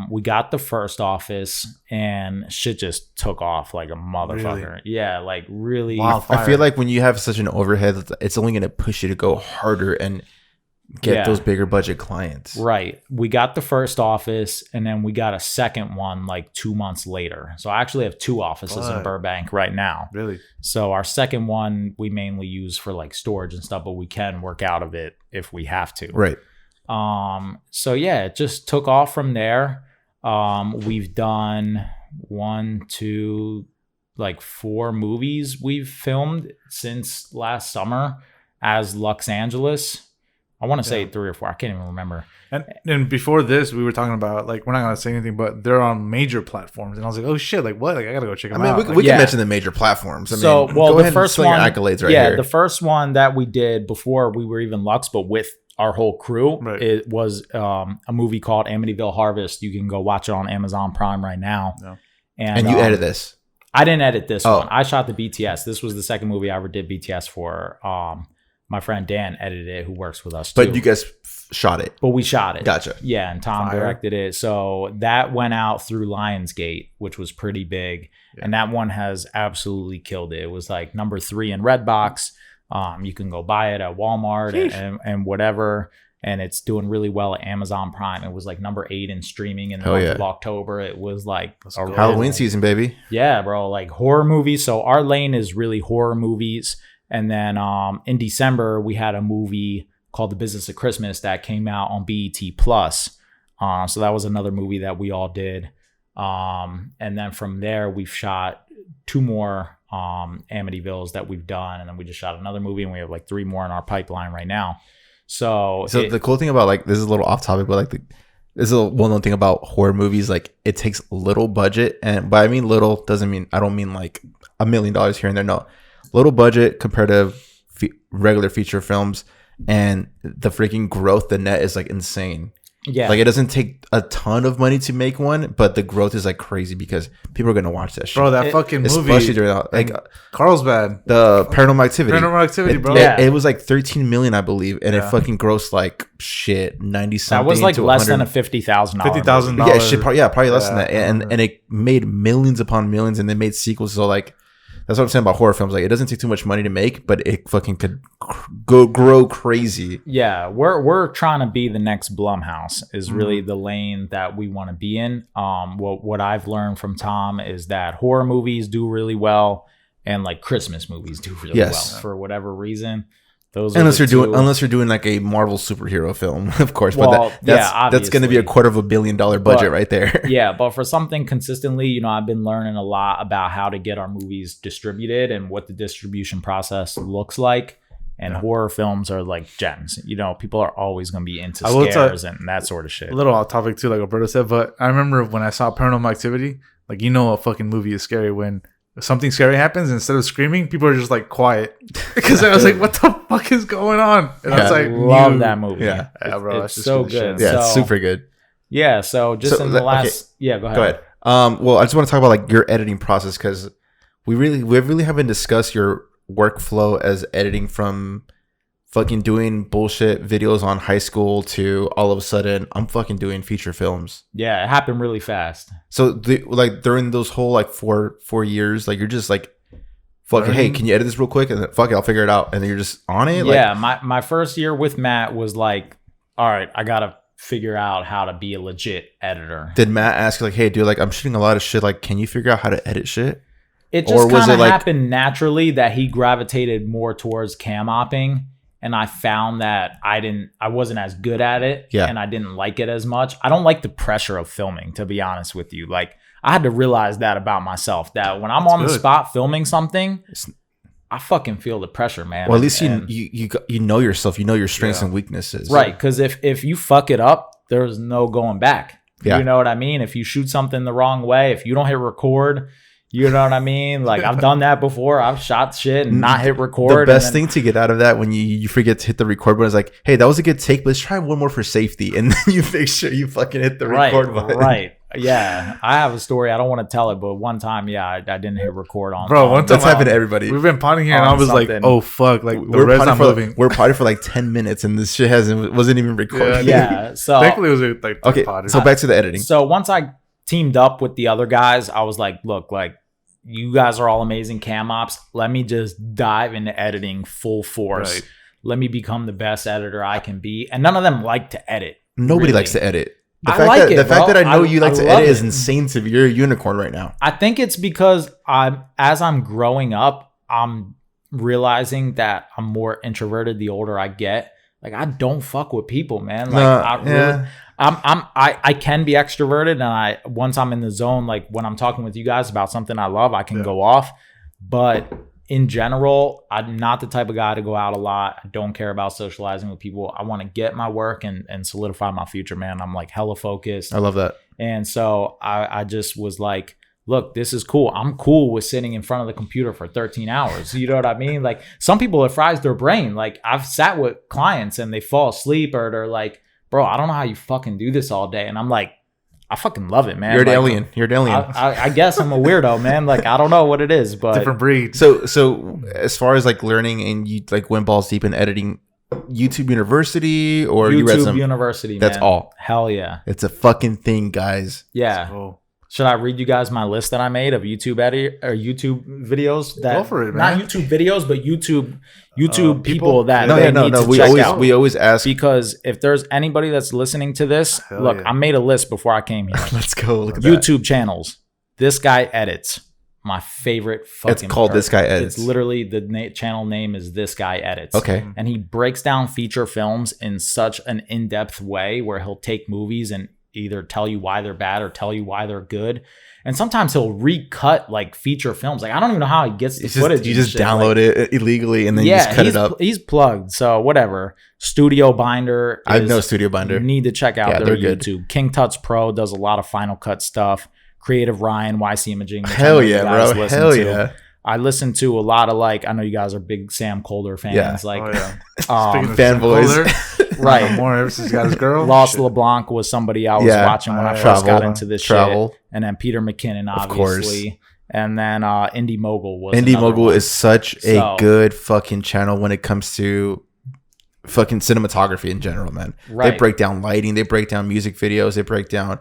we got the first office, and shit just took off like a motherfucker. Really? Yeah, like really. Wildfire. I feel like when you have such an overhead, it's only going to push you to go harder and get those bigger budget clients. Right. We got the first office, and then we got a second one like 2 months later. So I actually have 2 offices in Burbank right now. Really? So our second one we mainly use for like storage and stuff, but we can work out of it if we have to. Right. So yeah, it just took off from there. We've done 4 movies we've filmed since last summer as Luxs Angeles. I want to say 3 or 4. I can't even remember. And before this, we were talking about, like, we're not going to say anything, but they're on major platforms. And I was like, oh, shit, like, what? Like, I got to go check them out. We can mention the major platforms. Go the ahead first and one, your accolades right here. The first one that we did before we were even Luxs, but with our whole crew, it was a movie called Amityville Harvest. You can go watch it on Amazon Prime right now. Yeah. And you edit this? I didn't edit this one. I shot the BTS. This was the second movie I ever did BTS for. My friend Dan edited it, who works with us too. But you guys shot it. But we shot it. Gotcha. Yeah, and Tom directed it. So that went out through Lionsgate, which was pretty big. Yeah. And that one has absolutely killed it. It was like number 3 in Redbox. You can go buy it at Walmart and whatever. And it's doing really well at Amazon Prime. It was like number 8 in streaming in the month of October. It was like Halloween season, baby. Yeah, bro. Like horror movies. So our lane is really horror movies. And then in December, we had a movie called The Business of Christmas that came out on BET Plus. So that was another movie that we all did. And then from there, we've shot 2 more Amityvilles that we've done. And then we just shot another movie, and we have like 3 more in our pipeline right now. So the cool thing about, like, this is a little off topic, but like this is a well-known thing about horror movies. Like, it takes little budget, and by I mean little I don't mean like $1 million here and there. No. Little budget compared to regular feature films, and the freaking growth, the net is like insane. Yeah, like it doesn't take a ton of money to make one, but the growth is like crazy because people are gonna watch that shit. Bro, that fucking movie, especially during like Carlsbad, the Paranormal Activity. Bro. It was like 13 million, I believe, and it fucking grossed like shit 90 something. That was like less than a $50,000. $50,000. Yeah, shit. Probably less than that, and it made millions upon millions, and they made sequels. So like. That's what I'm saying about horror films. Like, it doesn't take too much money to make, but it fucking could grow crazy. Yeah, we're trying to be the next Blumhouse is really the lane that we want to be in. What I've learned from Tom is that horror movies do really well, and like Christmas movies do really well for whatever reason. Unless you're doing like a Marvel superhero film, of course. But that's going to be $250 million budget right there. Yeah, but for something consistently, I've been learning a lot about how to get our movies distributed and what the distribution process looks like. And horror films are like gems. People are always going to be into scares and that sort of shit. A little off topic too, like Alberto said, but I remember when I saw Paranormal Activity, like, a fucking movie is scary when something scary happens, instead of screaming, people are just like quiet because I was like, "What the fuck is going on?" And I was like, "Love that movie." Yeah, bro, it's so good. Yeah, it's super good. Yeah, so just in the last, go ahead. Well, I just want to talk about like your editing process because we really haven't discussed your workflow as editing from fucking doing bullshit videos on high school to all of a sudden I'm fucking doing feature films. Yeah, it happened really fast. So like during those whole like four years, like you're just like fucking, hey, can you edit this real quick? And then fuck it, I'll figure it out. And then you're just on it. Yeah, my first year with Matt was like, all right, I gotta figure out how to be a legit editor. Did Matt ask you like, hey, dude, like I'm shooting a lot of shit, like can you figure out how to edit shit? It just kind of happened naturally that he gravitated more towards cam opping. And I found that I wasn't as good at it, and I didn't like it as much. I don't like the pressure of filming, to be honest with you. Like, I had to realize that about myself, that when I'm on the spot filming something, I fucking feel the pressure, man. Well, at least you know yourself, you know your strengths and weaknesses. Right, because if you fuck it up, there's no going back. Yeah. You know what I mean? If you shoot something the wrong way, if you don't hit record... You know what I mean? Like, I've done that before. I've shot shit and not hit record. The best thing to get out of that when you forget to hit the record button is like, hey, that was a good take, but let's try one more for safety. And then you make sure you fucking hit the record button. Right. Yeah, I have a story. I don't want to tell it, but one time, yeah, I didn't hit record on. Bro, one time That's happened to everybody. We've been potting here, and On I was like, something. "Oh fuck!" Like the We're red's potting not for moving. we're potting for like 10 minutes, and this shit wasn't even recorded. Yeah, so Thankfully, it was like Okay, potted. so back to the editing. So once I teamed up with the other guys, I was like, look, like you guys are all amazing cam ops. Let me just dive into editing full force. Right. Let me become the best editor I can be. And none of them like to edit. Nobody really. likes to edit. The I fact like that it, the fact bro. that I know you like I to love edit is it. insane to me. You're a unicorn right now. I think it's because as I'm growing up, I'm realizing that I'm more introverted the older I get. Like I don't fuck with people, man. Like I can be extroverted, and once I'm in the zone, like when I'm talking with you guys about something I love, I can go off. But in general, I'm not the type of guy to go out a lot. I don't care about socializing with people. I want to get my work and solidify my future, man. I'm like hella focused. I love that. And so I just was like, look, this is cool. I'm cool with sitting in front of the computer for 13 hours. You know what I mean? Like some people, it fries their brain. Like I've sat with clients and they fall asleep or they're like, bro, I don't know how you fucking do this all day. And I'm like, I fucking love it, man. You're an Like, alien. You're an alien. I guess I'm a weirdo, man. Like I don't know what it is, but different breed. So as far as like learning and you like went balls deep in editing, YouTube University or you read YouTube some University, That's man. all. Hell yeah. It's a fucking thing, guys. Yeah. Oh, Should I read you guys my list that I made of YouTube YouTube videos that Go for it, not man. YouTube videos, but YouTube people? people that No, they yeah, no, need no. to We check out. always ask. Because if there's anybody that's listening to this, Hell look, yeah. I made a list before I came here. Let's go. Look at that. YouTube channels. This guy edits. My favorite fucking. It's called This Guy Edits. It's literally the channel name is This Guy Edits. Okay. And he breaks down feature films in such an in-depth way where he'll take movies and either tell you why they're bad or tell you why they're good. And sometimes he'll recut like feature films. Like I don't even know how he gets the footage. You and just shit. download it illegally and then you just cut it up. He's plugged. So whatever. Studio Binder. I have is- no Studio Binder. You need to check out Yeah, their they're good. YouTube. King Tut's Pro does a lot of Final Cut stuff. Creative Ryan, YC Imaging. which I know Hell you yeah, guys bro. listen Hell to. yeah. I listen to a lot of like, I know you guys are big Sam Colder fans. Yeah. Like, oh yeah. um, Speaking of fanboys. Sam Kohler, right. More ever since he got his girl. Lost Shit. LeBlanc was somebody I was Yeah. watching when I first Travel. got into this Travel. shit. And then Peter McKinnon, Of course. obviously. And then Indie Mogul was Indie another Mogul one. is such a So- good fucking channel when it comes to fucking cinematography in general, man. They Right. break down lighting, they break down music videos, they break down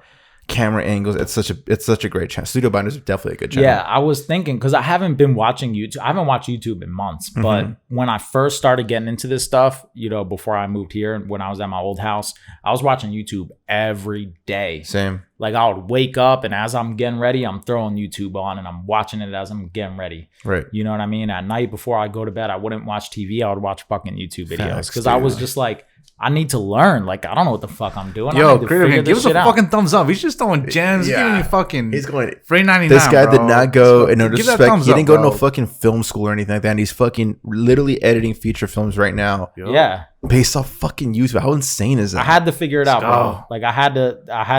camera angles. It's such a great channel. Studio Binder is definitely a good channel. Yeah, I was thinking because I haven't been watching YouTube. I haven't watched YouTube in months. But when I first started getting into this stuff, you know, before I moved here and when I was at my old house, I was watching YouTube every day. Same. Like I would wake up and as I'm getting ready, I'm throwing YouTube on and I'm watching it as I'm getting ready. Right. You know what I mean? At night before I go to bed, I wouldn't watch TV. I would watch fucking YouTube videos Facts, because I dude. was just like, I need to learn. Like I don't know what the fuck I'm doing. I Yo, need to Creative, figure give this us a shit out. fucking thumbs up. He's just throwing gems. Yeah. He's giving me fucking He's going. $3.99. This guy did bro. not go, and no Give that disrespect, thumbs he didn't up, go to no bro. fucking film school or anything like that. And he's fucking literally editing feature films right now Yo. Yeah. based off fucking YouTube. How insane is that? I had to figure it out, bro. go. Like I had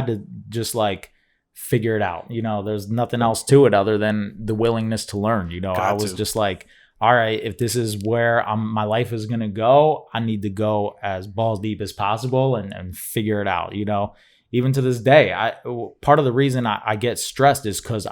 to just like figure it out. You know, there's nothing else to it other than the willingness to learn. You know, I was just like, all right, if this is where my life is gonna go, I need to go as balls deep as possible and figure it out. You know, even to this day, part of the reason I get stressed is because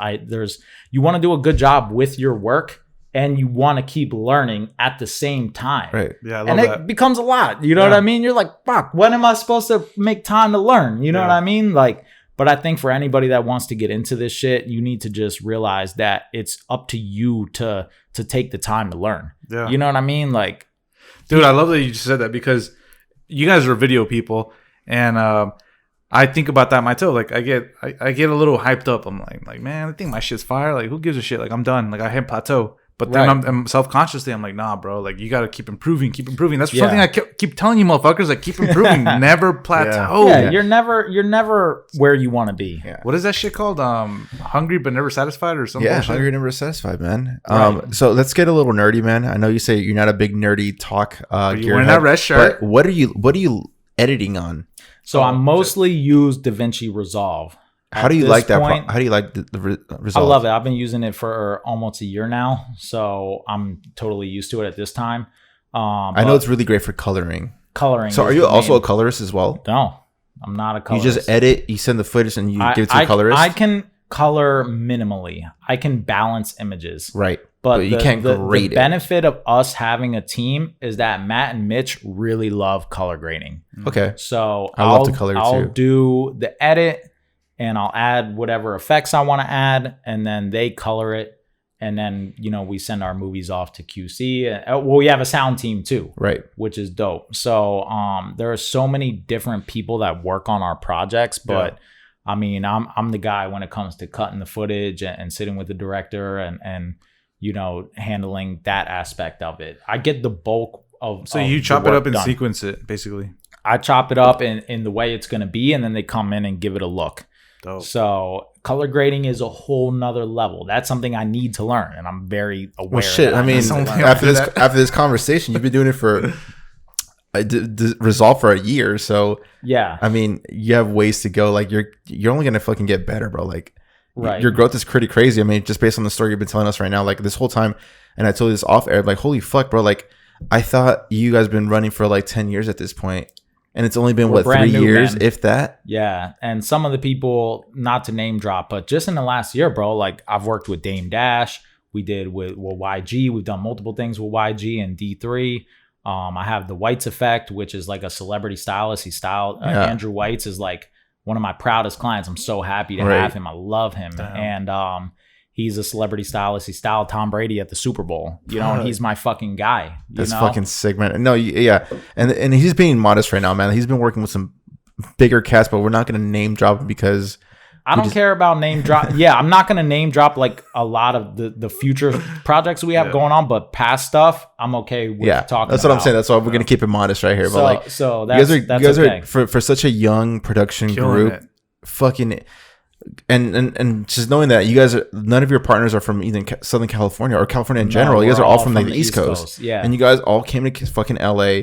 you want to do a good job with your work and you want to keep learning at the same time. right. Yeah, I love And that. it becomes a lot. You know Yeah. what I mean? You're like, fuck, when am I supposed to make time to learn? You know Yeah. what I mean? Like, but I think for anybody that wants to get into this shit, you need to just realize that it's up to you to take the time to learn. Yeah. You know what I mean? Like, Dude, I love that you just said that because you guys are video people, and I think about that myself. Like I get a little hyped up. I'm like, man, I think my shit's fire. Like, who gives a shit? Like, I'm done. Like, I hit plateau. But then Right. I'm self-consciously, I'm like, nah, bro. Like, you got to keep improving. That's Yeah. something I keep telling you, motherfuckers. Like, keep improving. Never plateau. yeah, you're never where you want to be. Yeah. What is that shit called? Hungry but never satisfied, or something? Yeah, hungry never satisfied, man. Right. So let's get a little nerdy, man. I know you say you're not a big nerdy talk. you're wearing that red shirt. But what are you editing on? So Oh, I mostly use DaVinci Resolve. How do you At like this that? point, How do you like the I result? love it. I've been using it for almost a year now, so I'm totally used to it at this time. I know it's really great for coloring. coloring. So is are you the also main- a colorist as well? No, I'm not a colorist. You just edit, you send the footage, and you give it to a colorist? I can color minimally. I can balance images. Right. But you can't grade it. The benefit of us having a team is that Matt and Mitch really love color grading. Okay. So I love to color too. I'll do the edit and I'll add whatever effects I want to add, and then they color it. And then, we send our movies off to QC. Well, we have a sound team too. Right. Which is dope. So there are so many different people that work on our projects, but I mean, I'm the guy when it comes to cutting the footage and sitting with the director and handling that aspect of it. I get the bulk of. So you chop it up and sequence it, basically. I chop it up in the way it's going to be, and then they come in and give it a look. Dope. So color grading is a whole nother level. That's something I need to learn, and I'm very aware. Well, shit. I mean, after this conversation, you've been doing it for resolve for a year. So yeah, I mean, you have ways to go. Like you're only gonna fucking get better, bro. Like right. Your growth is pretty crazy. I mean, just based on the story you've been telling us right now, like this whole time, and I told you this off air, like holy fuck, bro. Like I thought you guys been running for like 10 years at this point. And it's only been, 3 years, man. If that? Yeah. And some of the people, not to name drop, but just in the last year, bro, like I've worked with Dame Dash. We did with YG. We've done multiple things with YG and D3. I have the Whites Effect, which is like a celebrity stylist. He styled Andrew Whites is like one of my proudest clients. I'm so happy to have him. I love him. Damn. And he's a celebrity stylist. He styled Tom Brady at the Super Bowl, and he's my fucking guy. That's fucking sick, man. No, yeah. And he's being modest right now, man. He's been working with some bigger cats, but we're not going to name drop him because I don't care about name drop. Yeah, I'm not going to name drop like a lot of the future projects we have going on, but past stuff, I'm okay with talking that's what I'm saying. That's why we're going to keep it modest right here. But that's you guys are for such a young production group, fucking... And just knowing that you guys none of your partners are from either Southern California or California in general. You guys are all from the East Coast. Yeah. And you guys all came to fucking LA,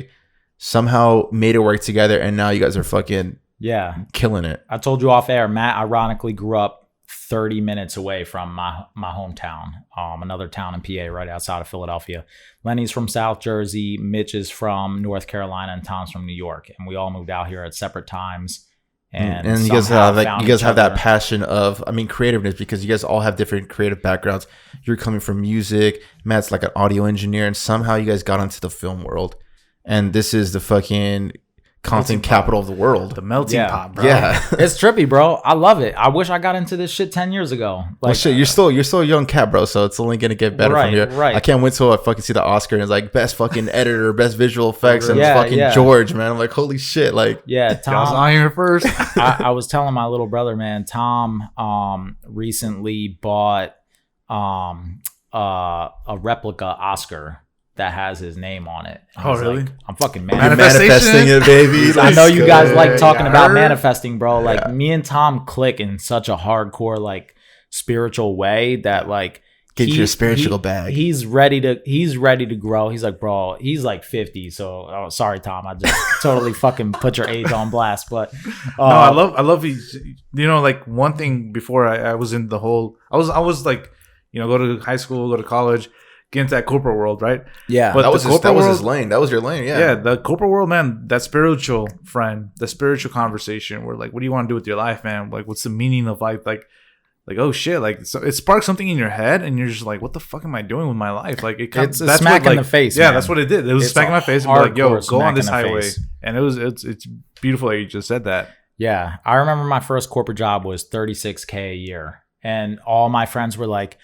somehow made it work together, and now you guys are fucking killing it. I told you off air, Matt ironically grew up 30 minutes away from my hometown, another town in PA right outside of Philadelphia. Lenny's from South Jersey, Mitch is from North Carolina, and Tom's from New York. And we all moved out here at separate times. And you guys have that passion of, creativeness, because you guys all have different creative backgrounds. You're coming from music. Matt's like an audio engineer, and somehow you guys got into the film world. And this is the fucking content capital of the world. The melting pot, bro. Yeah. It's trippy, bro. I love it. I wish I got into this shit 10 years ago. Like, well, shit, you're still a young cat, bro, so it's only going to get better from here. Right. I can't wait till I fucking see the Oscar and it's like best fucking editor, best visual effects, and fucking George, man. I'm like, holy shit. Like, yeah, Tom. I was here first. I was telling my little brother, man, Tom recently bought a replica Oscar that has his name on it. And really? Like, I'm fucking manifesting it, baby. I know you guys like talking about manifesting, bro. Like me and Tom click in such a hardcore, like spiritual way that like get your spiritual bag. He's ready to grow. He's like, bro, he's like 50. So sorry, Tom. I just totally fucking put your age on blast. But no, I love like one thing before I was in the whole, I was like, go to high school, go to college, get into that corporate world, right? Yeah, but that was his lane. That was your lane. Yeah, the corporate world, man. That spiritual friend, the spiritual conversation. Where like, what do you want to do with your life, man? Like, what's the meaning of life? Like, oh shit! Like, so it sparks something in your head, and you're just like, what the fuck am I doing with my life? Like, it's a smack in the face. Yeah, man. That's what it did. It was a smack in my face. And like, yo, go on this highway, and it's beautiful that you just said that. Yeah, I remember my first corporate job was $36K a year, and all my friends were like,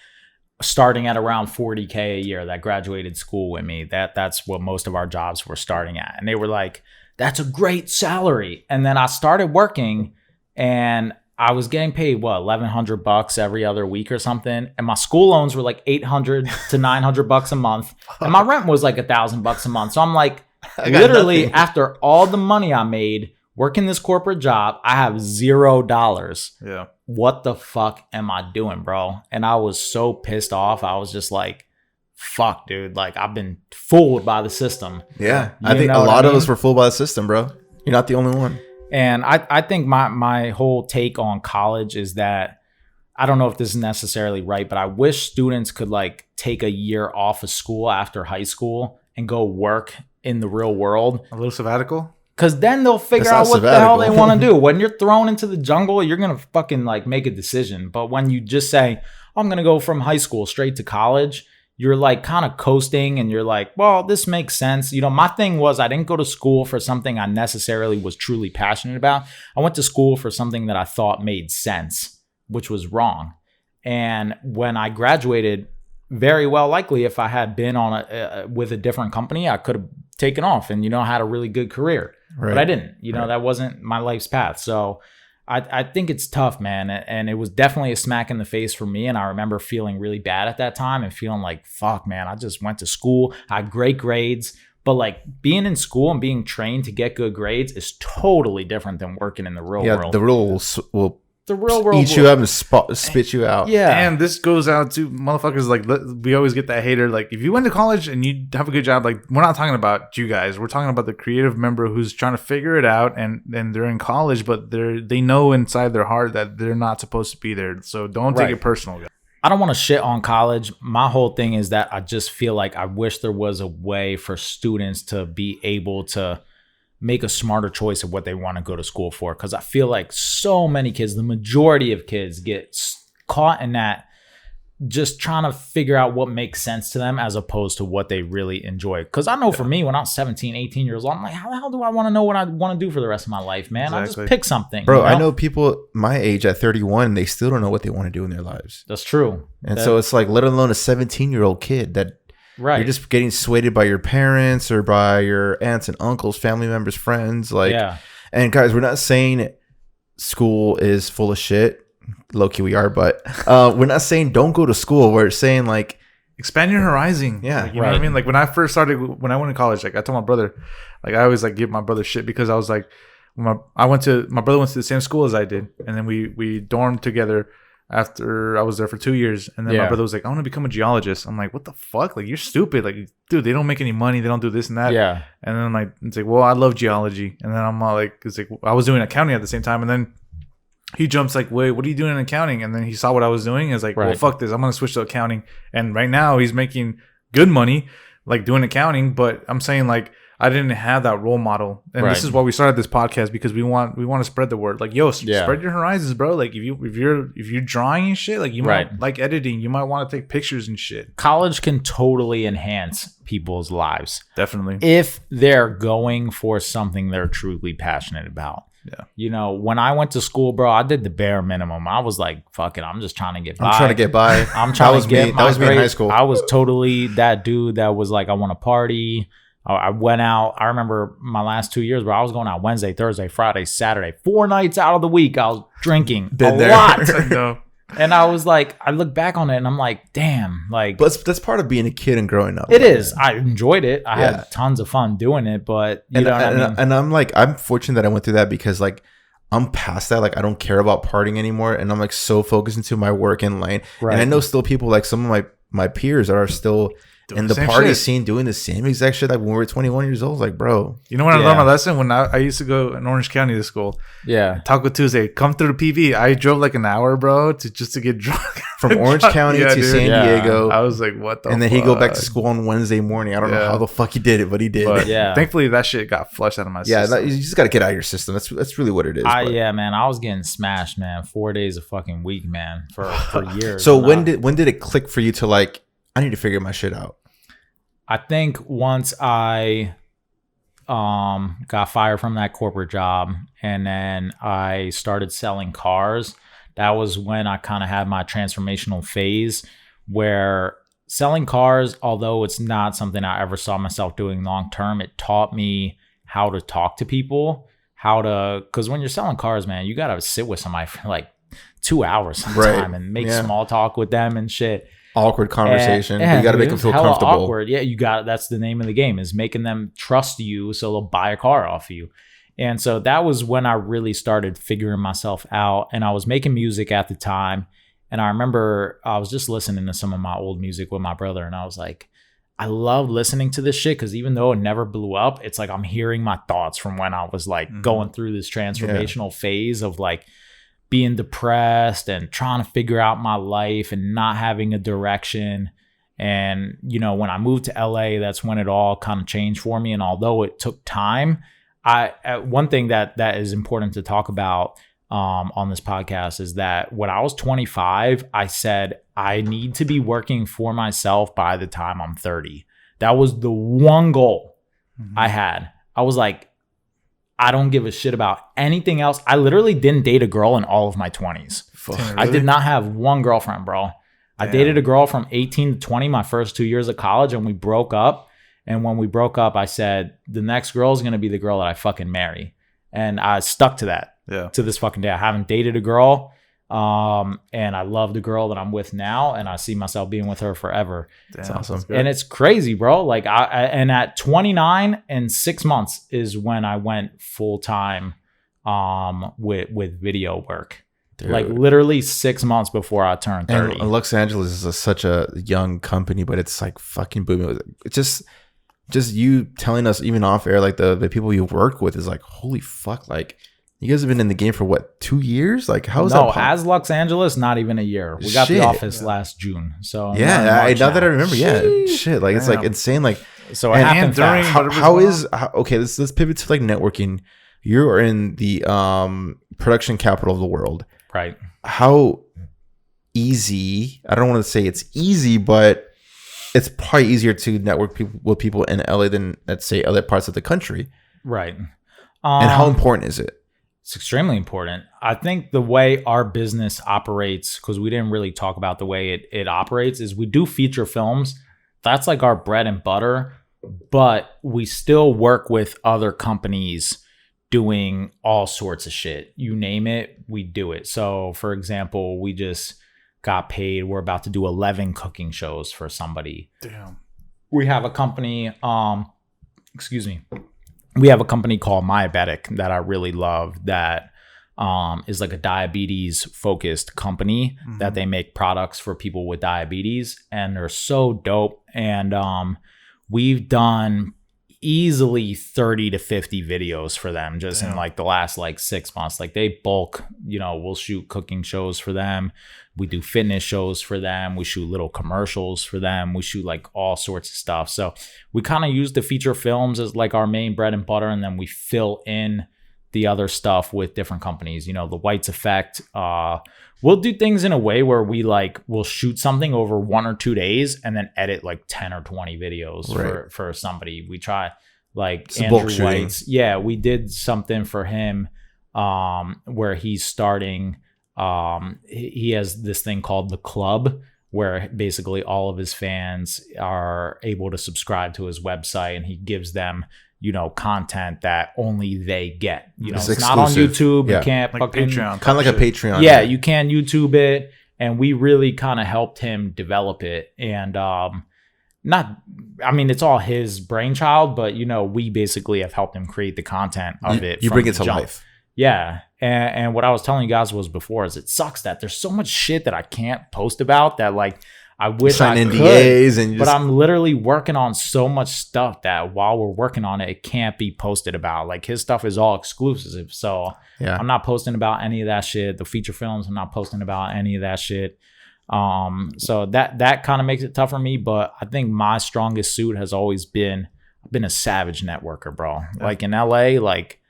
starting at around $40K a year that graduated school with me. That's what most of our jobs were starting at. And they were like, that's a great salary. And then I started working and I was getting paid, $1,100 every other week or something. And my school loans were like $800 to $900 a month. And my rent was like $1,000 a month. So I'm like, literally after all the money I made working this corporate job, I have $0. Yeah. What the fuck am I doing, bro? And I was so pissed off. I was just like, fuck, dude. Like, I've been fooled by the system. Yeah. I think a lot of us were fooled by the system, bro. You're not the only one. And I think my whole take on college is that, I don't know if this is necessarily right, but I wish students could like take a year off of school after high school and go work in the real world. A little sabbatical? Because then they'll figure That's out not what the hell they sabbatical. want to do. When you're thrown into the jungle, you're going to fucking like make a decision. But when you just say, I'm going to go from high school straight to college, you're like kind of coasting and you're like, well, this makes sense. You know, my thing was I didn't go to school for something I necessarily was truly passionate about. I went to school for something that I thought made sense, which was wrong. And when I graduated, very well likely if I had been on with a different company, I could have taken off and, you know, had a really good career. Right. But I didn't. You know, that wasn't my life's path. So I think it's tough, man. And it was definitely a smack in the face for me. And I remember feeling really bad at that time and feeling like, fuck, man, I just went to school. I had great grades. But like being in school and being trained to get good grades is totally different than working in the real world. The real will The real world eat you up and spit you out. Yeah. And this goes out to motherfuckers like we always get that hater. Like if you went to college and you have a good job, like we're not talking about you guys. We're talking about the creative member who's trying to figure it out and they're in college, but they know inside their heart that they're not supposed to be there. So don't take it personal, guys. I don't want to shit on college. My whole thing is that I just feel like I wish there was a way for students to be able to make a smarter choice of what they want to go to school for. Because I feel like so many kids, the majority of kids get caught in that just trying to figure out what makes sense to them as opposed to what they really enjoy. Because I know for me, when I was 17, 18 years old, I'm like, how the hell do I want to know what I want to do for the rest of my life, man? Exactly. I just pick something. Bro, you know? I know people my age at 31, they still don't know what they want to do in their lives. That's true. And so it's like, let alone a 17-year-old kid that Right. you're just getting swayed by your parents or by your aunts and uncles, family members, friends. Like, Yeah. And guys, we're not saying school is full of shit. Low key we are, but we're not saying don't go to school. We're saying like Expand your horizon. Yeah. Like, you know what I mean? Like when I first started, when I went to college, like I told my brother, like I always like give my brother shit because I was like, my brother went to the same school as I did, and then we dormed together after I was there for 2 years. And then my brother was like, I want to become a geologist. I'm like, what the fuck? Like you're stupid. Like, dude, they don't make any money. They don't do this and that. Yeah. And then like it's like, well, I love geology. And then I'm all like, it's like I was doing accounting at the same time, and then he jumps like, wait, what are you doing in accounting? And then he saw what I was doing. And was like, well, fuck this. I'm going to switch to accounting. And right now he's making good money, like doing accounting. But I'm saying like, I didn't have that role model. And this is why we started this podcast, because we want to spread the word. Like, yo, spread your horizons, bro. Like if you're drawing and shit, like you might like editing, you might want to take pictures and shit. College can totally enhance people's lives. Definitely. If they're going for something they're truly passionate about. Yeah. You know, when I went to school, bro, I did the bare minimum. I was like, fuck it, I'm just trying to get by. I'm trying to get by. I'm trying to get that was me in high school. I was totally that dude that was like, I want to party. I went out. I remember my last 2 years, bro. I was going out Wednesday, Thursday, Friday, Saturday, 4 nights out of the week. I was drinking lot. I know. And I was like, I look back on it and I'm like, damn, like. But that's part of being a kid and growing up. It is. I enjoyed it. I had tons of fun doing it, but you know what I mean? And I'm like, I'm fortunate that I went through that because like I'm past that. Like I don't care about partying anymore, and I'm like so focused into my work and lane. Right. And I know still people like some of my peers that are still in the party scene doing the same exact shit like when we were 21 years old. Like, bro, you know when I learned my lesson? When I used to go in Orange County to school. Yeah. Taco Tuesday, come through the PV. I drove like an hour, bro, to get drunk. From Orange County to San Diego. I was like, what the fuck? And then he go back to school on Wednesday morning. I don't know how the fuck he did it, but he did. But thankfully that shit got flushed out of my system. Yeah, you just got to get out of your system. That's really what it is. Yeah, man. I was getting smashed, man. 4 days a fucking week, man, for years. So when did it click for you to like, I need to figure my shit out? I think once I got fired from that corporate job and then I started selling cars, that was when I kind of had my transformational phase where selling cars, although it's not something I ever saw myself doing long term, it taught me how to talk to people, because when you're selling cars, man, you got to sit with somebody for like 2 hours sometime and make small talk with them and shit. Awkward conversation. You got to make them feel comfortable. Awkward. Yeah, that's the name of the game, is making them trust you so they'll buy a car off of you. And so that was when I really started figuring myself out. And I was making music at the time. And I remember I was just listening to some of my old music with my brother. And I was like, I love listening to this shit because even though it never blew up, it's like I'm hearing my thoughts from when I was like going through this transformational phase of like being depressed and trying to figure out my life and not having a direction. And, you know, when I moved to LA, that's when it all kind of changed for me. And although it took time, one thing that is important to talk about on this podcast is that when I was 25, I said I need to be working for myself by the time I'm 30. That was the one goal I had. I was like, I don't give a shit about anything else. I literally didn't date a girl in all of my 20s. Damn, I did not have one girlfriend, bro. I dated a girl from 18 to 20, my first 2 years of college, and we broke up. And when we broke up, I said, the next girl is going to be the girl that I fucking marry. And I stuck to that to this fucking day. I haven't dated a girl. And I love the girl that I'm with now, and I see myself being with her forever. That's awesome. And it's crazy, bro. Like and at 29 and 6 months is when I went full time with video work. Dude. Like literally 6 months before I turned 30. And Los Angeles is such a young company, but it's like fucking booming. It's just you telling us even off air, like the people you work with is like, holy fuck, like you guys have been in the game for what, 2 years? Like how is that? No, as Los Angeles, not even a year. We got the office last June. So yeah, now that I remember, shit, like it's like insane. Like so it happened during okay, let's pivot to like networking. You're in the production capital of the world. Right. How easy, I don't want to say it's easy, but it's probably easier to network with people in LA than, let's say, other parts of the country. Right. And how important is it? It's extremely important. I think the way our business operates, because we didn't really talk about the way it operates, is we do feature films. That's like our bread and butter, but we still work with other companies doing all sorts of shit. You name it, we do it. So for example, we just got paid. We're about to do 11 cooking shows for somebody. Damn. We have a company, we have a company called Mybetic that I really love that is like a diabetes focused company that they make products for people with diabetes, and they're so dope. And we've done easily 30 to 50 videos for them just in like the last like 6 months. Like they bulk, we'll shoot cooking shows for them. We do fitness shows for them. We shoot little commercials for them. We shoot like all sorts of stuff. So we kind of use the feature films as like our main bread and butter, and then we fill in the other stuff with different companies. The Whites Effect. We'll do things in a way where we'll shoot something over 1 or 2 days and then edit like 10 or 20 videos for somebody. We try like it's Andrew White's. Yeah, we did something for him where he's starting. He has this thing called the Club, where basically all of his fans are able to subscribe to his website, and he gives them content that only they get. It's not on YouTube. You can't like fucking Patreon, kind of like a Patreon. Yeah, you can YouTube it, and we really kind of helped him develop it. And it's all his brainchild, but we basically have helped him create the content of it. You bring it to life. Yeah. And what I was telling you guys before is it sucks that there's so much shit that I can't post about that like I wish I could. NDAs but I'm literally working on so much stuff that while we're working on it, it can't be posted about. Like his stuff is all exclusive. So I'm not posting about any of that shit. The feature films, I'm not posting about any of that shit. So that kind of makes it tough for me. But I think my strongest suit has always been, I've been a savage networker, bro. Yeah. Like in LA, like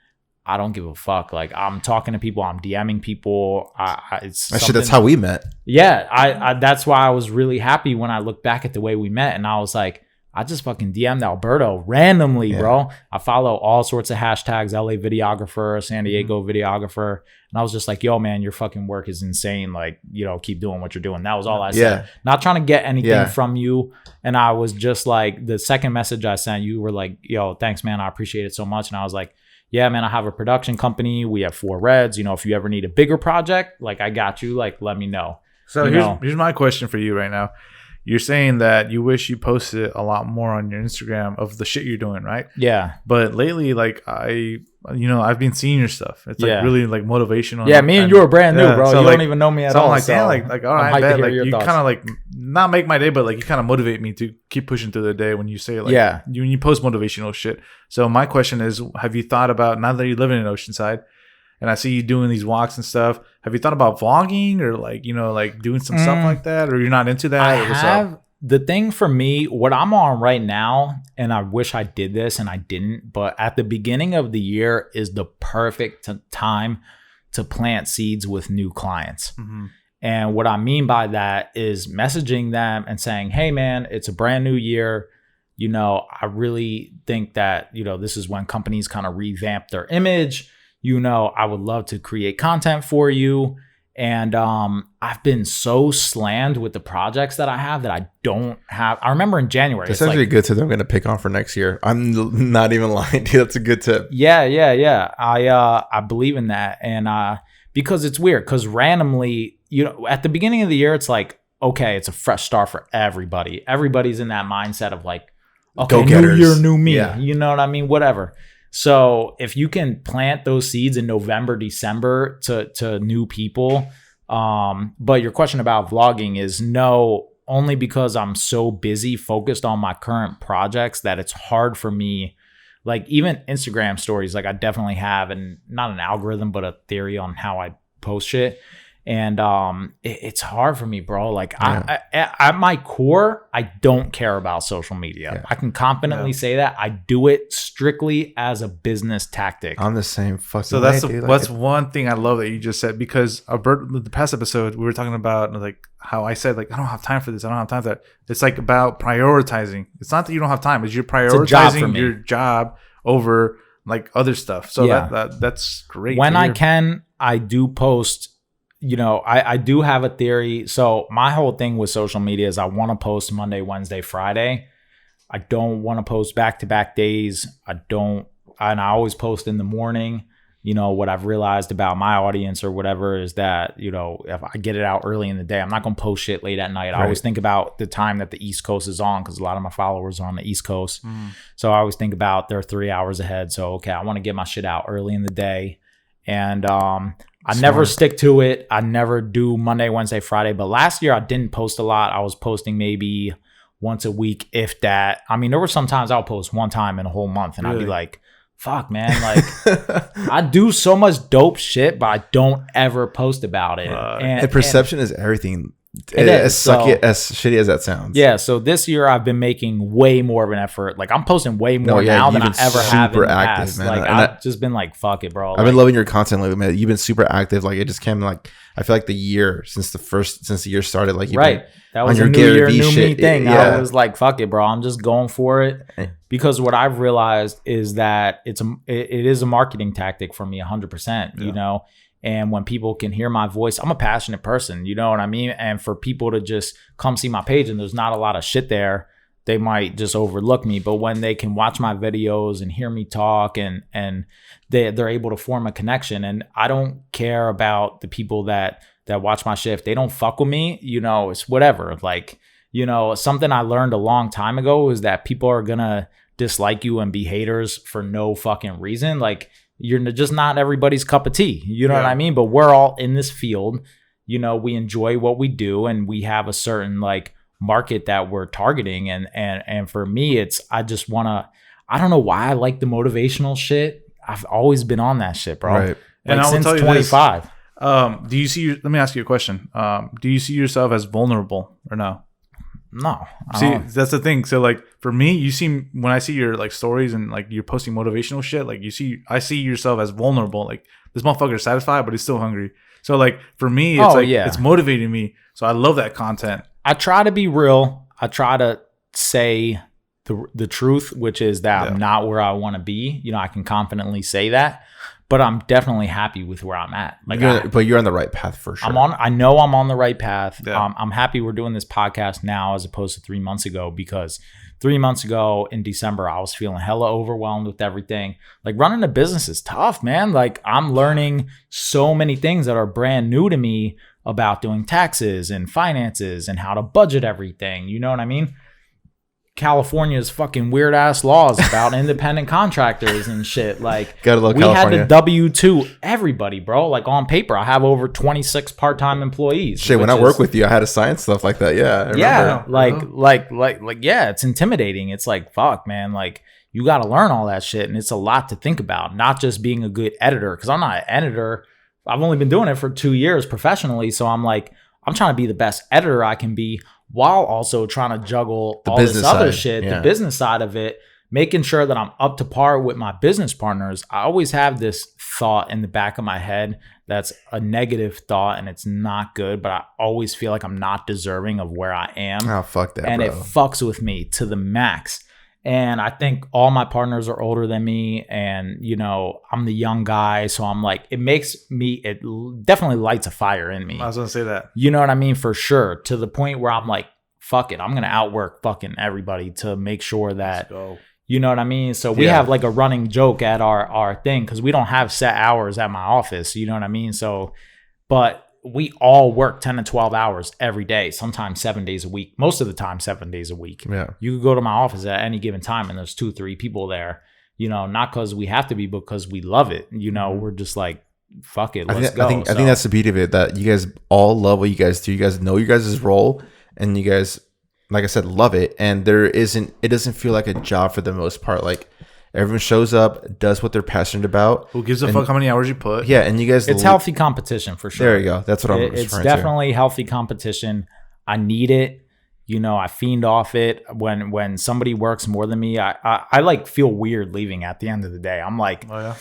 I don't give a fuck. Like I'm talking to people, I'm DMing people. That's how we met. Yeah, I that's why I was really happy when I look back at the way we met, and I was like, I just fucking DM'd Alberto randomly, bro. I follow all sorts of hashtags: LA videographer, San Diego videographer, and I was just like, yo, man, your fucking work is insane. Like, keep doing what you're doing. That was all I said. Not trying to get anything from you. And I was just like, the second message I sent, you were like, yo, thanks, man. I appreciate it so much. And I was like, yeah, man, I have a production company. We have 4 Reds. If you ever need a bigger project, like I got you. Like, let me know. So here's my question for you right now. You're saying that you wish you posted a lot more on your Instagram of the shit you're doing, right? Yeah. But lately, like I've been seeing your stuff. It's like really like motivational. Yeah, me and you are brand new, bro. So you don't even know me at all. I'm like, damn, like all right, I bet. Like you kind of like not make my day, but like you kind of motivate me to keep pushing through the day when you say like when you post motivational shit. So my question is, have you thought about, now that you're living in Oceanside, and I see you doing these walks and stuff, have you thought about vlogging or like, like doing some stuff like that? Or you're not into that? the thing for me, what I'm on right now, and I wish I did this and I didn't, but at the beginning of the year is the perfect time to plant seeds with new clients. Mm-hmm. And what I mean by that is messaging them and saying, hey man, it's a brand new year. You know, I really think that, you know, this is when companies kind of revamp their image. You know, I would love to create content for you. And I've been so slammed with the projects that I have that I don't have. I remember in January. That's actually a good tip that I'm going to pick on for next year. I'm not even lying, dude. That's a good tip. Yeah. I believe in that. And because it's weird, because randomly, you know, at the beginning of the year, it's like, okay, it's a fresh start for everybody. Everybody's in that mindset of like, okay, new year, new me. Yeah. You know what I mean? Whatever. So if you can plant those seeds in November, December to new people. But your question about vlogging is no, only because I'm so busy focused on my current projects that it's hard for me. Like even Instagram stories, like I definitely have, and not an algorithm, but a theory on how I post shit. And it's hard for me, bro. Like I at my core, I don't care about social media. Yeah. I can confidently say that. I do it strictly as a business tactic. I'm the same fucking So that's one thing I love that you just said, because the past episode we were talking about like how I said like I don't have time for this. I don't have time for that. It's like about prioritizing. It's not that you don't have time. It's you're prioritizing your job over like other stuff. So that's great. When I can, I do post. You know, I do have a theory. So my whole thing with social media is I want to post Monday, Wednesday, Friday. I don't want to post back-to-back days. And I always post in the morning. You know, what I've realized about my audience or whatever is that, you know, if I get it out early in the day, I'm not going to post shit late at night. Right. I always think about the time that the East Coast is on, because a lot of my followers are on the East Coast. So I always think about they're 3 hours ahead. So, okay, I want to get my shit out early in the day. And I never stick to it. I never do Monday, Wednesday, Friday. But last year I didn't post a lot. I was posting maybe once a week, if that. I mean, there were some times I'll post one time in a whole month, and I'd be like, fuck, man. Like, I do so much dope shit, but I don't ever post about it. And perception is everything. As shitty as that sounds. Yeah, so this year I've been making way more of an effort. Like I'm posting way more now than I ever have in the past. Man. Like I've just been like, fuck it, bro. I've been loving your content lately, man. You've been super active. Like it just came like I feel like the year since the year started. Like that was a new year, new me thing. I was like, fuck it, bro. I'm just going for it. Because what I've realized is that it is a marketing tactic for me 100%, you know. And when people can hear my voice, I'm a passionate person, you know what I mean? And for people to just come see my page and there's not a lot of shit there, they might just overlook me. But when they can watch my videos and hear me talk and they're able to form a connection. And I don't care about the people that watch my shit. If they don't fuck with me, you know, it's whatever. Like, you know, something I learned a long time ago is that people are going to dislike you and be haters for no fucking reason. Like, you're just not everybody's cup of tea. You know what I mean? But we're all in this field. You know, we enjoy what we do and we have a certain like market that we're targeting. And for me, I just want to, I don't know why I like the motivational shit. I've always been on that shit, bro. Right. Like and I will since tell you 25. This, do you see, let me ask you a question. Do you see yourself as vulnerable or no? No. See, that's the thing. So like for me, when I see your like stories and like you're posting motivational shit, like I see yourself as vulnerable. Like this motherfucker is satisfied, but he's still hungry. So like for me, it's it's motivating me. So I love that content. I try to be real. I try to say the truth, which is that I'm not where I want to be. You know, I can confidently say that. But I'm definitely happy with where I'm at. Like, but you're on the right path for sure. I know I'm on the right path. Yeah. I'm happy we're doing this podcast now as opposed to 3 months ago, because 3 months ago in December, I was feeling hella overwhelmed with everything. Like running a business is tough, man. Like I'm learning so many things that are brand new to me about doing taxes and finances and how to budget everything. You know what I mean? California's fucking weird ass laws about independent contractors and shit. Like we California. Had to W-2 everybody, bro. Like on paper, I have over 26 part-time employees. Shit, when I work with you, I had to sign stuff like that. Yeah. Yeah, it's intimidating. It's like, fuck, man. Like you got to learn all that shit. And it's a lot to think about, not just being a good editor. Cause I'm not an editor. I've only been doing it for 2 years professionally. So I'm like, I'm trying to be the best editor I can be while also trying to juggle The all this business other side, shit, yeah. the business side of it, making sure that I'm up to par with my business partners. I always have this thought in the back of my head that's a negative thought and it's not good, but I always feel like I'm not deserving of where I am. Oh, fuck that, and bro. it fucks with me to the max. And I think all my partners are older than me, and you know, I'm the young guy, so I'm like, it definitely lights a fire in me. I was gonna say that. You know what I mean? For sure. To the point where I'm like, fuck it, I'm gonna outwork fucking everybody to make sure that, you know what I mean? So we have like a running joke at our thing, because we don't have set hours at my office, you know what I mean? So, but we all work 10 to 12 hours every day, sometimes 7 days a week, most of the time 7 days a week. Yeah. You could go to my office at any given time and there's 2-3 people there, you know, not because we have to be, but because we love it. You know, we're just like, fuck it, let's go. I think that's the beauty of it, that you guys all love what you guys do. You guys know your guys' role, and you guys, like I said, love it. And it doesn't feel like a job for the most part. Like, everyone shows up, does what they're passionate about. Who gives a fuck how many hours you put? Yeah, and you guys... It's healthy competition for sure. There you go. That's what I'm referring to. It's definitely healthy competition. I need it. You know, I fiend off it. When somebody works more than me, I like feel weird leaving at the end of the day. I'm like, Oh, yeah.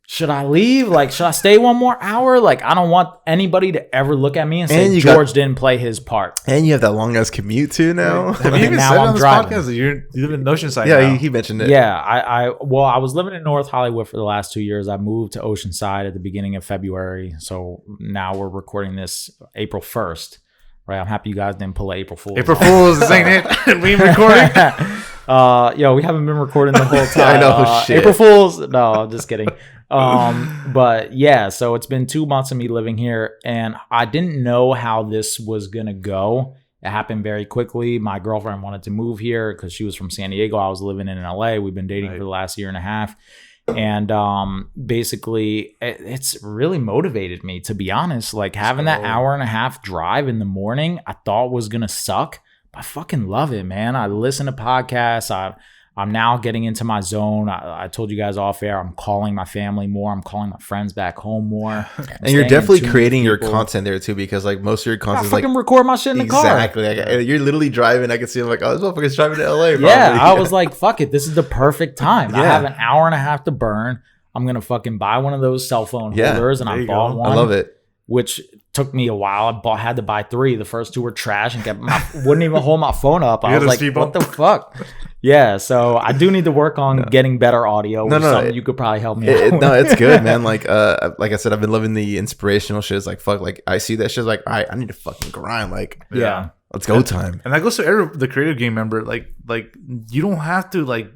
should I leave? Like, should I stay one more hour? Like, I don't want anybody to ever look at me and say And George didn't play his part. And you have that long ass commute too now. Have you even now said I'm on this driving. podcast that you live in Oceanside Yeah, now? he mentioned it. Yeah, I was living in North Hollywood for the last 2 years. I moved to Oceanside at the beginning of February. So now we're recording this April 1st. Right, I'm happy you guys didn't pull an April Fool's. April Fool's, this ain't it. We ain't recording. Yo, we haven't been recording the whole time. I know, shit. April Fool's. No, I'm just kidding. But yeah, so it's been 2 months of me living here, and I didn't know how this was gonna go. It happened very quickly. My girlfriend wanted to move here because she was from San Diego. I was living in LA. We've been dating for the last year and a half. And basically, it's really motivated me, to be honest. Like, having that hour and a half drive in the morning, I thought was going to suck. But I fucking love it, man. I listen to podcasts. I'm now getting into my zone. I told you guys off air, I'm calling my family more. I'm calling my friends back home more. And you're definitely creating your content there too, because like most of your I content is like fucking record my shit in the car. exactly. Like, you're literally driving. I can see, I'm like, oh, this motherfucker's driving to LA. Probably. Yeah, I was like, fuck it. This is the perfect time. I Yeah. have an hour and a half to burn. I'm going to fucking buy one of those cell phone holders, and There I you bought go. one. I love it. Which took me a while. Had to buy 3. The first 2 were trash and wouldn't even hold my phone up. I You was had a like, speed what bump? the fuck? Yeah, so I do need to work on getting better audio, which is something you could probably help me out with. No, it's good, man. Like I said, I've been loving the inspirational shit. It's like, fuck, like I see that shit, like, all right, I need to fucking grind. Like, Yeah. let's go time. And that goes to every the creative game member. Like you don't have to like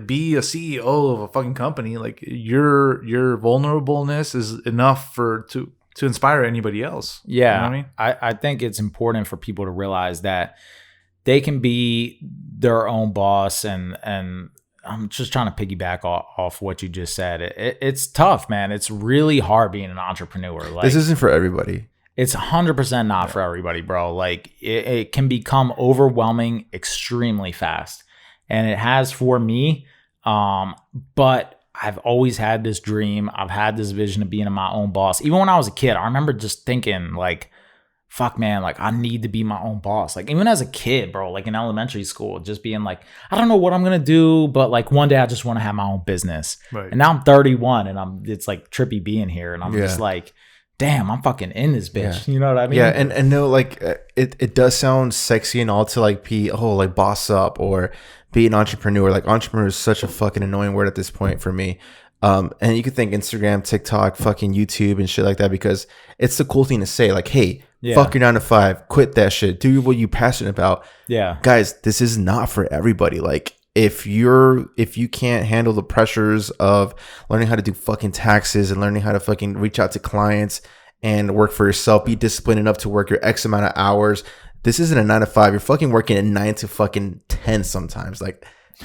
be a CEO of a fucking company. Like your vulnerableness is enough to inspire anybody else. Yeah. You know what I mean? I think it's important for people to realize that they can be their own boss, and I'm just trying to piggyback off what you just said. It's tough, man. It's really hard being an entrepreneur. Like, This isn't for everybody. it's 100% not for everybody, bro. Like, it can become overwhelming extremely fast, and it has for me. But I've always had this dream. I've had this vision of being my own boss. Even when I was a kid, I remember just thinking like, fuck, man, like I need to be my own boss. Like, even as a kid, bro, like in elementary school, just being like, I don't know what I'm going to do, but like one day I just want to have my own business. Right. And now I'm 31 and it's like trippy being here. And I'm just like, damn, I'm fucking in this bitch. Yeah. You know what I mean? Yeah, and no, like it does sound sexy and all to like be like boss up or be an entrepreneur. Like entrepreneur is such a fucking annoying word at this point for me. And you could think Instagram, TikTok, fucking YouTube and shit like that, because it's the cool thing to say. Like, hey, fuck your 9 to 5, quit that shit, do what you're passionate about. Yeah, guys, this is not for everybody. Like, if you can't handle the pressures of learning how to do fucking taxes and learning how to fucking reach out to clients and work for yourself, be disciplined enough to work your X amount of hours, this isn't a 9 to 5. You're fucking working at 9 to fucking 10 sometimes. Like,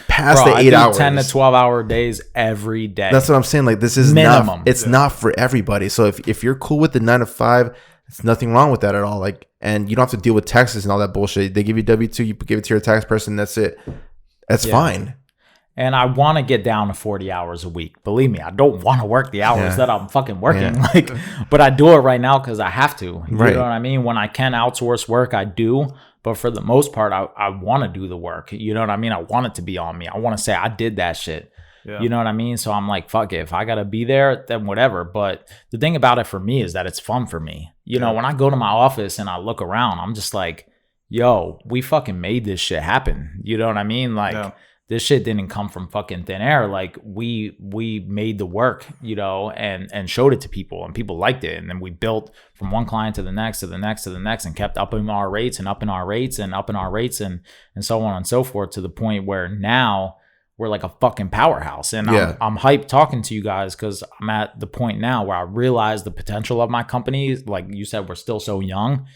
past bro, the 8 I do hours. 10 to 12 hour days every day. That's what I'm saying. Like, this is minimum. not, it's not for everybody. So if you're cool with the 9 to 5, there's nothing wrong with that at all. Like, and you don't have to deal with taxes and all that bullshit. They give you W-2, you give it to your tax person, that's it. That's fine. And I want to get down to 40 hours a week. Believe me, I don't want to work the hours that I'm fucking working. Yeah. Like, but I do it right now because I have to. You Right. know what I mean? When I can outsource work, I do. But for the most part, I want to do the work. You know what I mean? I want it to be on me. I want to say I did that shit. Yeah. You know what I mean? So I'm like, fuck it. If I got to be there, then whatever. But the thing about it for me is that it's fun for me. You know, when I go to my office and I look around, I'm just like, yo, we fucking made this shit happen. You know what I mean? Like, this shit didn't come from fucking thin air. Like, we made the work, you know, and showed it to people, and people liked it. And then we built from one client to the next, to the next, to the next, and kept upping our rates and upping our rates and upping our rates and so on and so forth, to the point where now we're like a fucking powerhouse. And I'm hyped talking to you guys, because I'm at the point now where I realize the potential of my company. Like you said, we're still so young,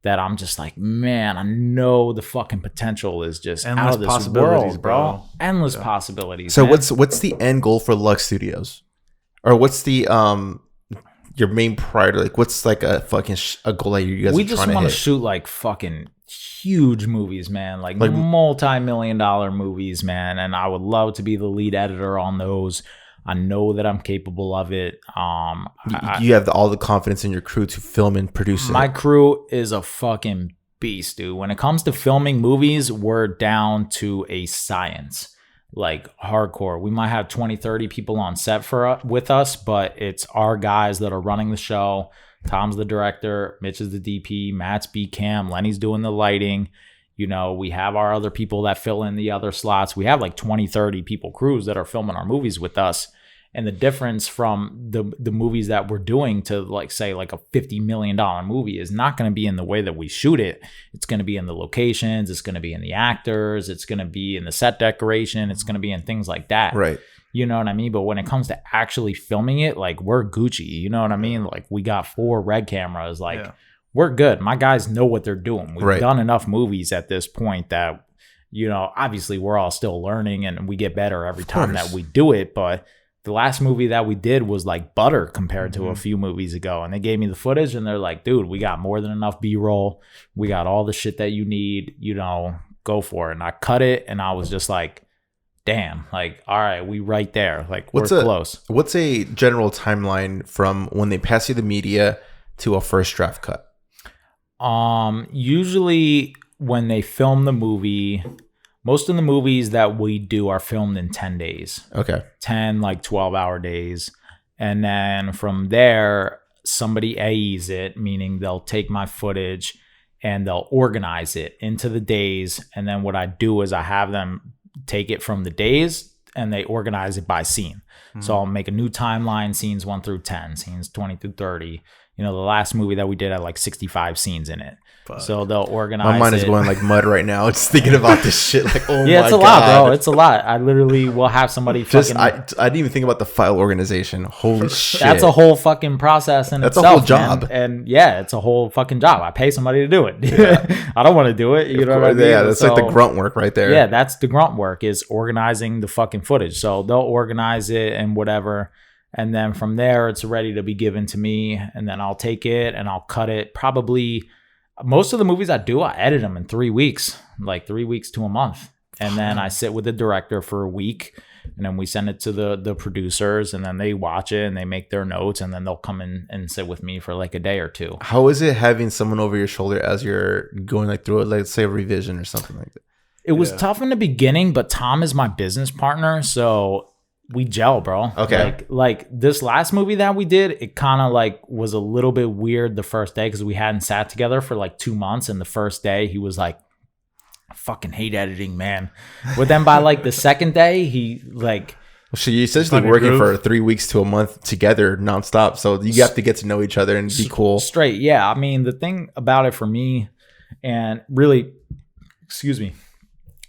that I'm just like, man, I know the fucking potential is just endless out of this possibilities, world, bro. Endless possibilities. So man. What's the end goal for Luxs Studios, or what's the your main priority? Like, what's like a fucking a goal that you guys? We just want to shoot like fucking huge movies, man, like multi-million-dollar movies, man. And I would love to be the lead editor on those. I know that I'm capable of it. You have all the confidence in your crew to film and produce it. My crew is a fucking beast, dude. When it comes to filming movies, we're down to a science, like hardcore. We might have 20, 30 people on set with us, but it's our guys that are running the show. Tom's the director, Mitch is the DP, Matt's B-Cam, Lenny's doing the lighting. You know, we have our other people that fill in the other slots. We have like 20, 30 people crews that are filming our movies with us. And the difference from the movies that we're doing to, like, say, like a $50 million movie is not going to be in the way that we shoot it. It's going to be in the locations. It's going to be in the actors. It's going to be in the set decoration. It's going to be in things like that. Right. You know what I mean? But when it comes to actually filming it, like, we're Gucci. You know what I mean? Like, we got 4 Red cameras. Like, we're good. My guys know what they're doing. We've done enough movies at this point that, you know, obviously we're all still learning and we get better every time that we do it. But the last movie that we did was like butter compared to a few movies ago. And they gave me the footage and they're like, dude, we got more than enough B-roll. We got all the shit that you need, you know, go for it. And I cut it and I was just like, damn, like, all right, we right there. Like, we're close. What's a general timeline from when they pass you the media to a first draft cut? Usually when they film the movie, most of the movies that we do are filmed in 10 days. Okay. 10, like 12-hour days. And then from there, somebody AEs it, meaning they'll take my footage and they'll organize it into the days. And then what I do is I have them take it from the days and they organize it by scene. So I'll make a new timeline, scenes 1 through 10, scenes 20 through 30. You know, the last movie that we did had like 65 scenes in it. Fuck. So they'll organize My mind is going like mud right now. It's thinking about this shit. Like, oh my God. Yeah, it's a lot, bro. It's a lot. I literally will have somebody fucking... I didn't even think about the file organization. Holy shit. That's a whole fucking process in itself. That's a whole job. Man. And yeah, it's a whole fucking job. I pay somebody to do it. Yeah. I don't want to do it. You know what I mean? Yeah, that's like the grunt work right there. Yeah, that's the grunt work, is organizing the fucking footage. So they'll organize it and whatever. And then from there, it's ready to be given to me. And then I'll take it and I'll cut it. Probably most of the movies I do, I edit them in 3 weeks, like 3 weeks to a month. And then I sit with the director for a week. And then we send it to the producers. And then they watch it and they make their notes. And then they'll come in and sit with me for like a day or two. How is it having someone over your shoulder as you're going like through it, like say a revision or something like that? It was tough in the beginning, but Tom is my business partner. So... we gel, bro. Okay. Like this last movie that we did, it kind of like was a little bit weird the first day because we hadn't sat together for like 2 months. And the first day he was like, I fucking hate editing, man. But then by like the second day, he like... So you're essentially working for 3 weeks to a month together nonstop. So you have to get to know each other and be cool. Straight. Yeah. I mean, the thing about it for me, and really, excuse me,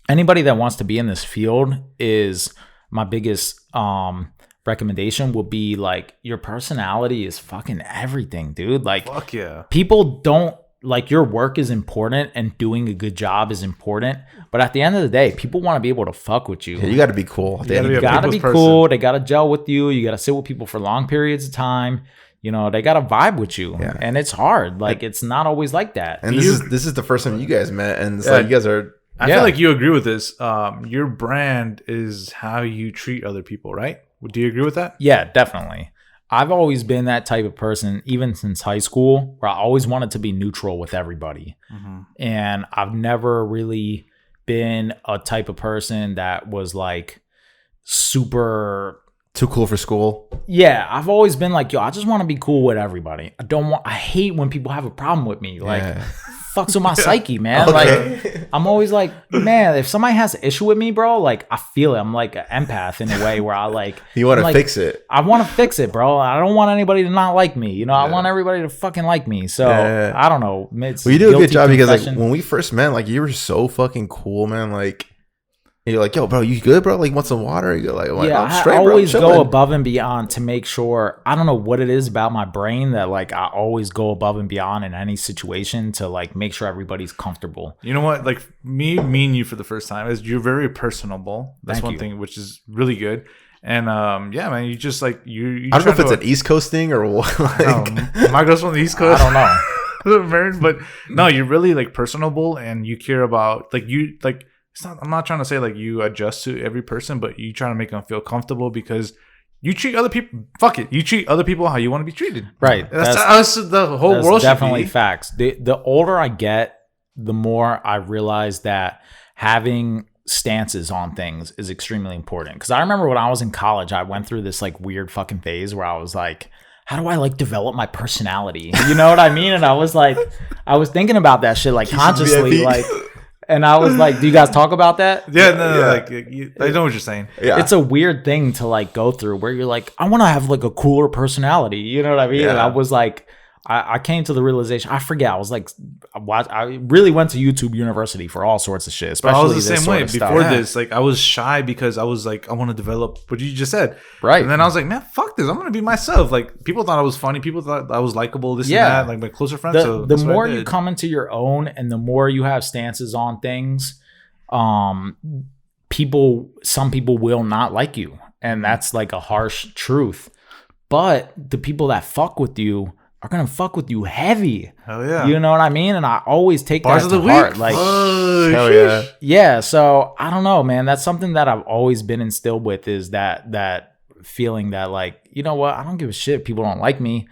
anybody that wants to be in this field is... my biggest recommendation will be like, your personality is fucking everything, dude. Like, fuck yeah. People don't like, your work is important and doing a good job is important. But at the end of the day, people want to be able to fuck with you. Yeah, you got to be cool. You got to be cool. They got to gel with you. You got to sit with people for long periods of time. You know, they got to vibe with you. Yeah. And it's hard. Like, it's not always like that. And this is the first time you guys met. And it's like, you guys are... I feel like you agree with this. Your brand is how you treat other people, right? Do you agree with that? Yeah, definitely. I've always been that type of person, even since high school, where I always wanted to be neutral with everybody. And I've never really been a type of person that was like super Too cool for school. Yeah, I've always been like, yo, I just want to be cool with everybody. I hate when people have a problem with me. Like, fucks with my psyche, man. Like, I'm always like, man, if somebody has an issue with me, bro, like, I feel it. I'm like an empath in a way where I like. You want to like, fix it. I want to fix it, bro. I don't want anybody to not like me. You know, I want everybody to fucking like me. So, I don't know. Well, you do a good job because, like, when we first met, like, you were so fucking cool, man. Like, you're like, yo, bro, you good, bro? Like, want some water? You're like, yeah, I'm straight, I always bro, go above and beyond to make sure. I don't know what it is about my brain that, like, I always go above and beyond in any situation to, like, make sure everybody's comfortable. You know what? Like, me and you for the first time is you're very personable. That's Thank one you. thing, which is really good. And yeah, man, you just like you. I don't know if it's an East Coast thing or what. Like, my girl's from the East Coast. I don't know. But no, you're really like personable, and you care about like you like. It's not. I'm not trying to say like you adjust to every person, but you try to make them feel comfortable because you treat other people. Fuck it, you treat other people how you want to be treated. Right. That's the whole That's world. definitely should be. facts. The older I get, the more I realize that having stances on things is extremely important. Because I remember when I was in college, I went through this like weird fucking phase where I was like, how do I like develop my personality? You know what I mean? And I was like, I was thinking about that shit like consciously, like. And I was like, do you guys talk about that? Yeah, no, like I know what you're saying. yeah. It's a weird thing to like go through where you're like, I want to have like a cooler personality. You know what I mean? And I was like, I came to the realization, I forget. I was like, I really went to YouTube University for all sorts of shit. Especially But I was the this same sort way of before stuff. this. Like I was shy because I was like, I want to develop what you just said. Right. And then I was like, man, fuck this. I'm gonna be myself. Like people thought I was funny. People thought I was likable. This and that. Like my closer friends. The more you come into your own and the more you have stances on things, some people will not like you, and that's like a harsh truth. But the people that fuck with you are gonna fuck with you heavy. Hell yeah. You know what I mean? And I always take Bars that of to the heart. week. Like, hell yeah. yeah. So I don't know, man. That's something that I've always been instilled with is that feeling that like, you know what? I don't give a shit if people don't like me.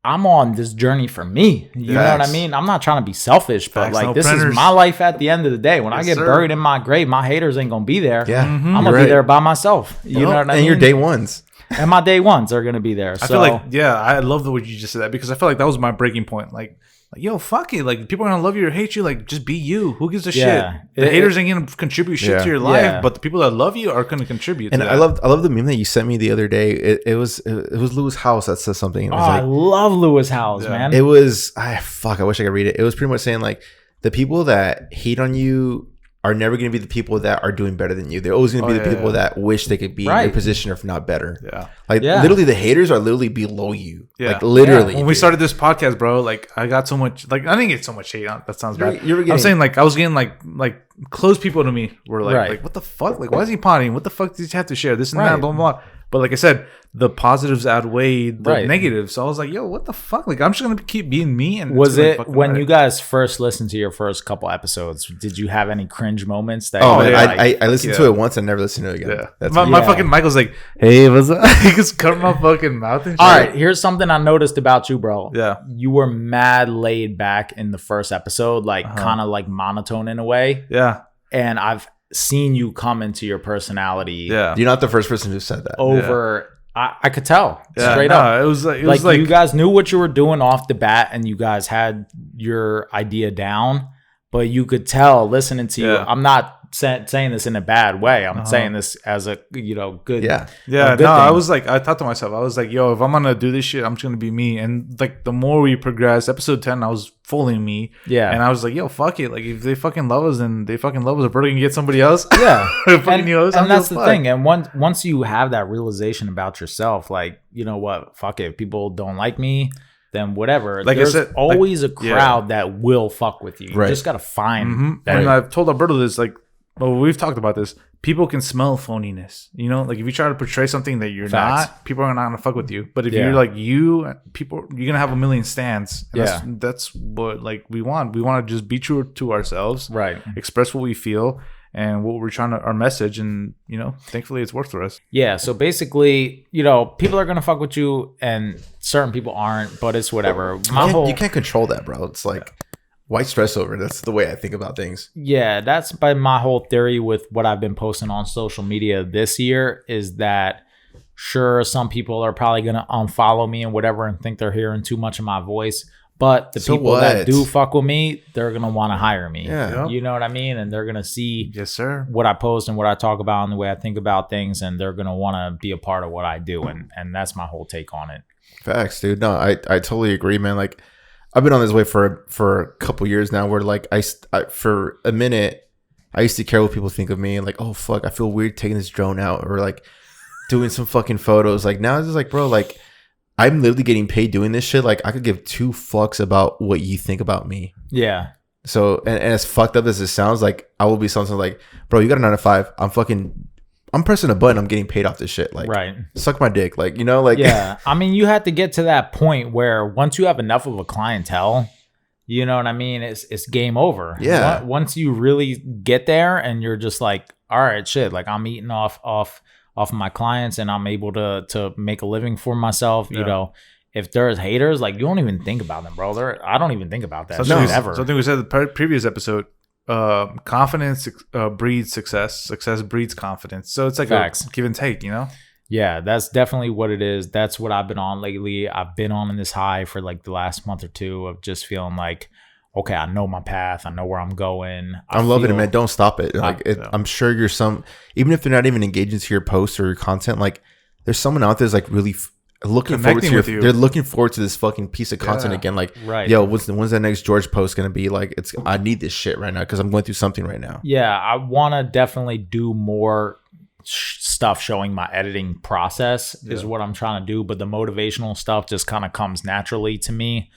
I'm on this journey for me. You know what I mean? I'm not trying to be selfish, but Facts, like no this printers. is my life at the end of the day. When I Yes, get sir. buried in my grave, my haters ain't gonna be there. Yeah. I'm gonna be there by myself. You know what I mean? And your day ones. And my day ones are gonna be there. I feel like, yeah, I love the way you just said that because I feel like that was my breaking point. Like yo, fuck it. Like people are gonna love you or hate you. Like just be you. Who gives a shit? The haters ain't gonna contribute shit to your life, but the people that love you are gonna contribute. And to I love the meme that you sent me the other day. It was Lewis House that says something. It was I like, love Lewis House, man. it was I wish I could read it. It was pretty much saying like the people that hate on you are never going to be the people that are doing better than you. They're always going to be the people that wish they could be in your position or if not better. Yeah. Like literally the haters are literally below you. Yeah. Like literally. When we started this podcast, bro, like I got so much, like I didn't get so much hate on. That sounds bad. You were getting, I'm saying like I was getting like close people to me were like what the fuck? Like why is he potting? What the fuck did you have to share? This and that, blah, blah, blah. But like I said, the positives outweighed the negatives. So I was like, yo, what the fuck? Like I'm just gonna keep being me. And was it when you guys first listened to your first couple episodes? Did you have any cringe moments? That I listened to it once and never listened to it again. Yeah. That's my fucking Michael's like, hey, what's up? He just cut my fucking mouth and shit. All right, here's something I noticed about you, bro. Yeah. You were mad laid back in the first episode, like kind of like monotone in a way. Yeah. And I've seen you come into your personality. Yeah. You're not the first person who said that. Over I could tell straight up. It was like you guys knew what you were doing off the bat and you guys had your idea down, but you could tell listening to you. I'm not saying this in a bad way. I'm saying this as a good. Yeah. Good No, I thing. was like, I thought to myself, I was like, yo, if I'm gonna do this shit, I'm just gonna be me. And like the more we progressed, episode 10, I was fully me. Yeah. And I was like, yo, fuck it. Like if they fucking love us, then they fucking love us. If we're gonna get somebody else, Yeah. and that's the thing. And once you have that realization about yourself, like, you know what, fuck it. If people don't like me, then whatever. Like there's I said, always a crowd that will fuck with you. Right. You just gotta find that. And I've told Alberto this, like, well, we've talked about this. People can smell phoniness. You know, like if you try to portray something that you're not, people are not gonna fuck with you. But if you're like people, you're gonna have a million stands. And that's what like we want. We want to just be true to ourselves, Right. Express what we feel, and what we're trying to, our message, and thankfully it's worked for us. Yeah, so basically, people are gonna fuck with you, and certain people aren't, but it's whatever. You can't control that, bro. It's like, why stress over it? That's the way I think about things. Yeah, that's by my whole theory with what I've been posting on social media this year is that, sure, some people are probably gonna unfollow me and whatever and think they're hearing too much of my voice. But the people that do fuck with me, they're going to want to hire me. Yeah. You know what I mean? And they're going to see yes, sir, what I post and what I talk about and the way I think about things. And they're going to want to be a part of what I do. And that's my whole take on it. Facts, dude. No, I totally agree, man. Like, I've been on this way for a couple years now where, like, I for a minute, I used to care what people think of me. Like, oh, fuck, I feel weird taking this drone out or, like, doing some fucking photos. Like, now it's just like, bro, like, I'm literally getting paid doing this shit. Like, I could give 2 fucks about what you think about me. Yeah. So, and as fucked up as it sounds, like, I will be something like, bro, you got a 9 to 5. I'm pressing a button. I'm getting paid off this shit. Like, right. Suck my dick. Like, like. Yeah. I mean, you have to get to that point where once you have enough of a clientele, you know what I mean? It's game over. Yeah. Once you really get there and you're just like, all right, shit, like, I'm eating off of my clients and I'm able to make a living for myself. Yeah. If there's haters, like, you don't even think about them, bro. I don't even think about that. Something we said in the previous episode. Confidence breeds success. Success breeds confidence. So it's like Facts. a give and take, Yeah, that's definitely what it is. That's what I've been on lately. I've been on in this high for like the last month or two of just feeling like, okay, I know my path. I know where I'm going. I'm loving it, man. Don't stop it. Like, I'm sure you're even if they're not even engaging to your posts or your content, like, there's someone out there that's like really looking forward to they're looking forward to this fucking piece of content again. Like, right. Yo, when's that next George post gonna be? Like, I need this shit right now because I'm going through something right now. Yeah, I want to definitely do more stuff showing my editing process is what I'm trying to do. But the motivational stuff just kind of comes naturally to me.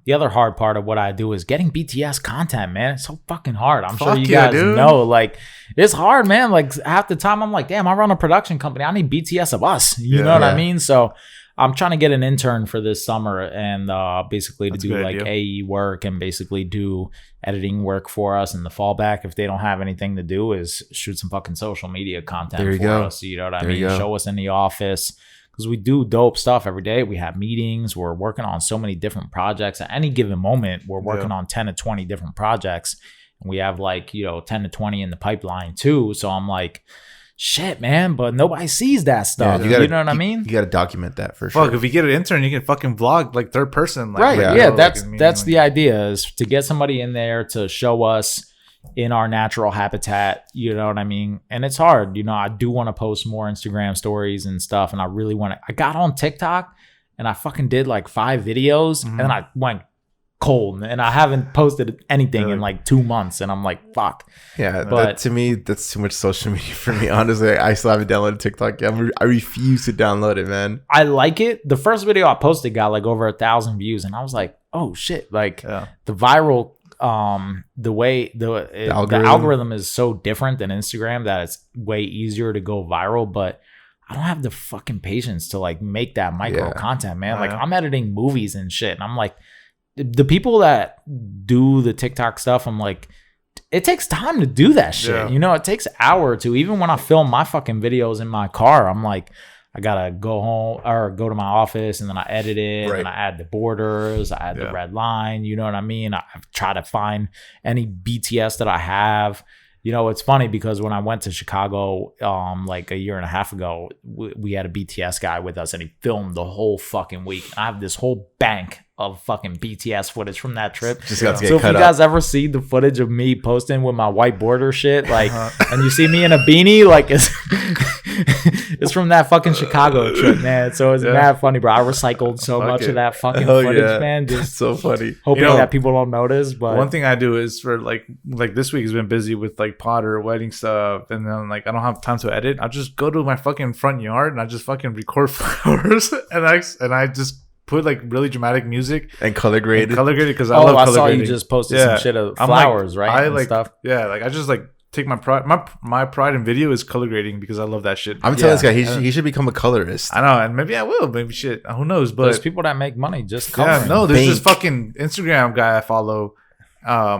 The other hard part of what I do is getting BTS content, man. It's so fucking hard. I'm sure you guys know. Like, it's hard, man. Like, half the time I'm like, damn, I run a production company. I need BTS of us. You know what I mean? So I'm trying to get an intern for this summer and basically to do like AE work and basically do editing work for us. And the fallback, if they don't have anything to do, is shoot some fucking social media content for us. You know what I mean? Show us in the office. Because we do dope stuff every day. We have meetings. We're working on so many different projects. At any given moment, we're working on 10 to 20 different projects. And we have like, 10 to 20 in the pipeline too. So I'm like, shit, man, but nobody sees that stuff. You know what I mean? You got to document that for sure. Fuck, if you get an intern, you can fucking vlog like third person. Like, right. Yeah, that's the idea, is to get somebody in there to show us in our natural habitat, you know what I mean? And it's hard, I do want to post more Instagram stories and stuff, and I really want to. I got on TikTok and I fucking did like 5 videos and then I went cold and I haven't posted anything in like 2 months, and I'm like, fuck. Yeah, but to me, that's too much social media for me, honestly. I still haven't downloaded TikTok yet. I refuse to download it, man. I like it. The first video I posted got like over 1,000 views, and I was like, oh shit, like the viral the way the algorithm is so different than Instagram that it's way easier to go viral. But I don't have the fucking patience to like make that micro content, man. Like, I'm editing movies and shit, and I'm like, the people that do the TikTok stuff, I'm like, it takes time to do that shit. It takes an hour or two. Even when I film my fucking videos in my car, I'm like, I gotta go home or go to my office, and then I edit it, and I add the borders, I add the red line. You know what I mean? I try to find any BTS that I have. It's funny because when I went to Chicago like a year and a half ago, we had a BTS guy with us, and he filmed the whole fucking week. And I have this whole bank of fucking BTS footage from that trip. So if you guys ever see the footage of me posting with my white border shit, like, and you see me in a beanie, like, it's from that fucking Chicago trip, man. So it's mad funny, bro. I recycled so much of that fucking footage, man. Just so funny. Hoping that people don't notice. But one thing I do is for like this week has been busy with like Potter wedding stuff, and then like I don't have time to edit. I just go to my fucking front yard and I just fucking record flowers, and I just put like really dramatic music and color graded because I love color saw grading. You just posted some shit of flowers, like, right? I like stuff. Yeah, like I just like take my pride. My pride in video is color grading because I love that shit. I'm telling this guy he should become a colorist. I know, and maybe I will. Maybe who knows? But there's people that make money just coloring. There's this fucking Instagram guy I follow.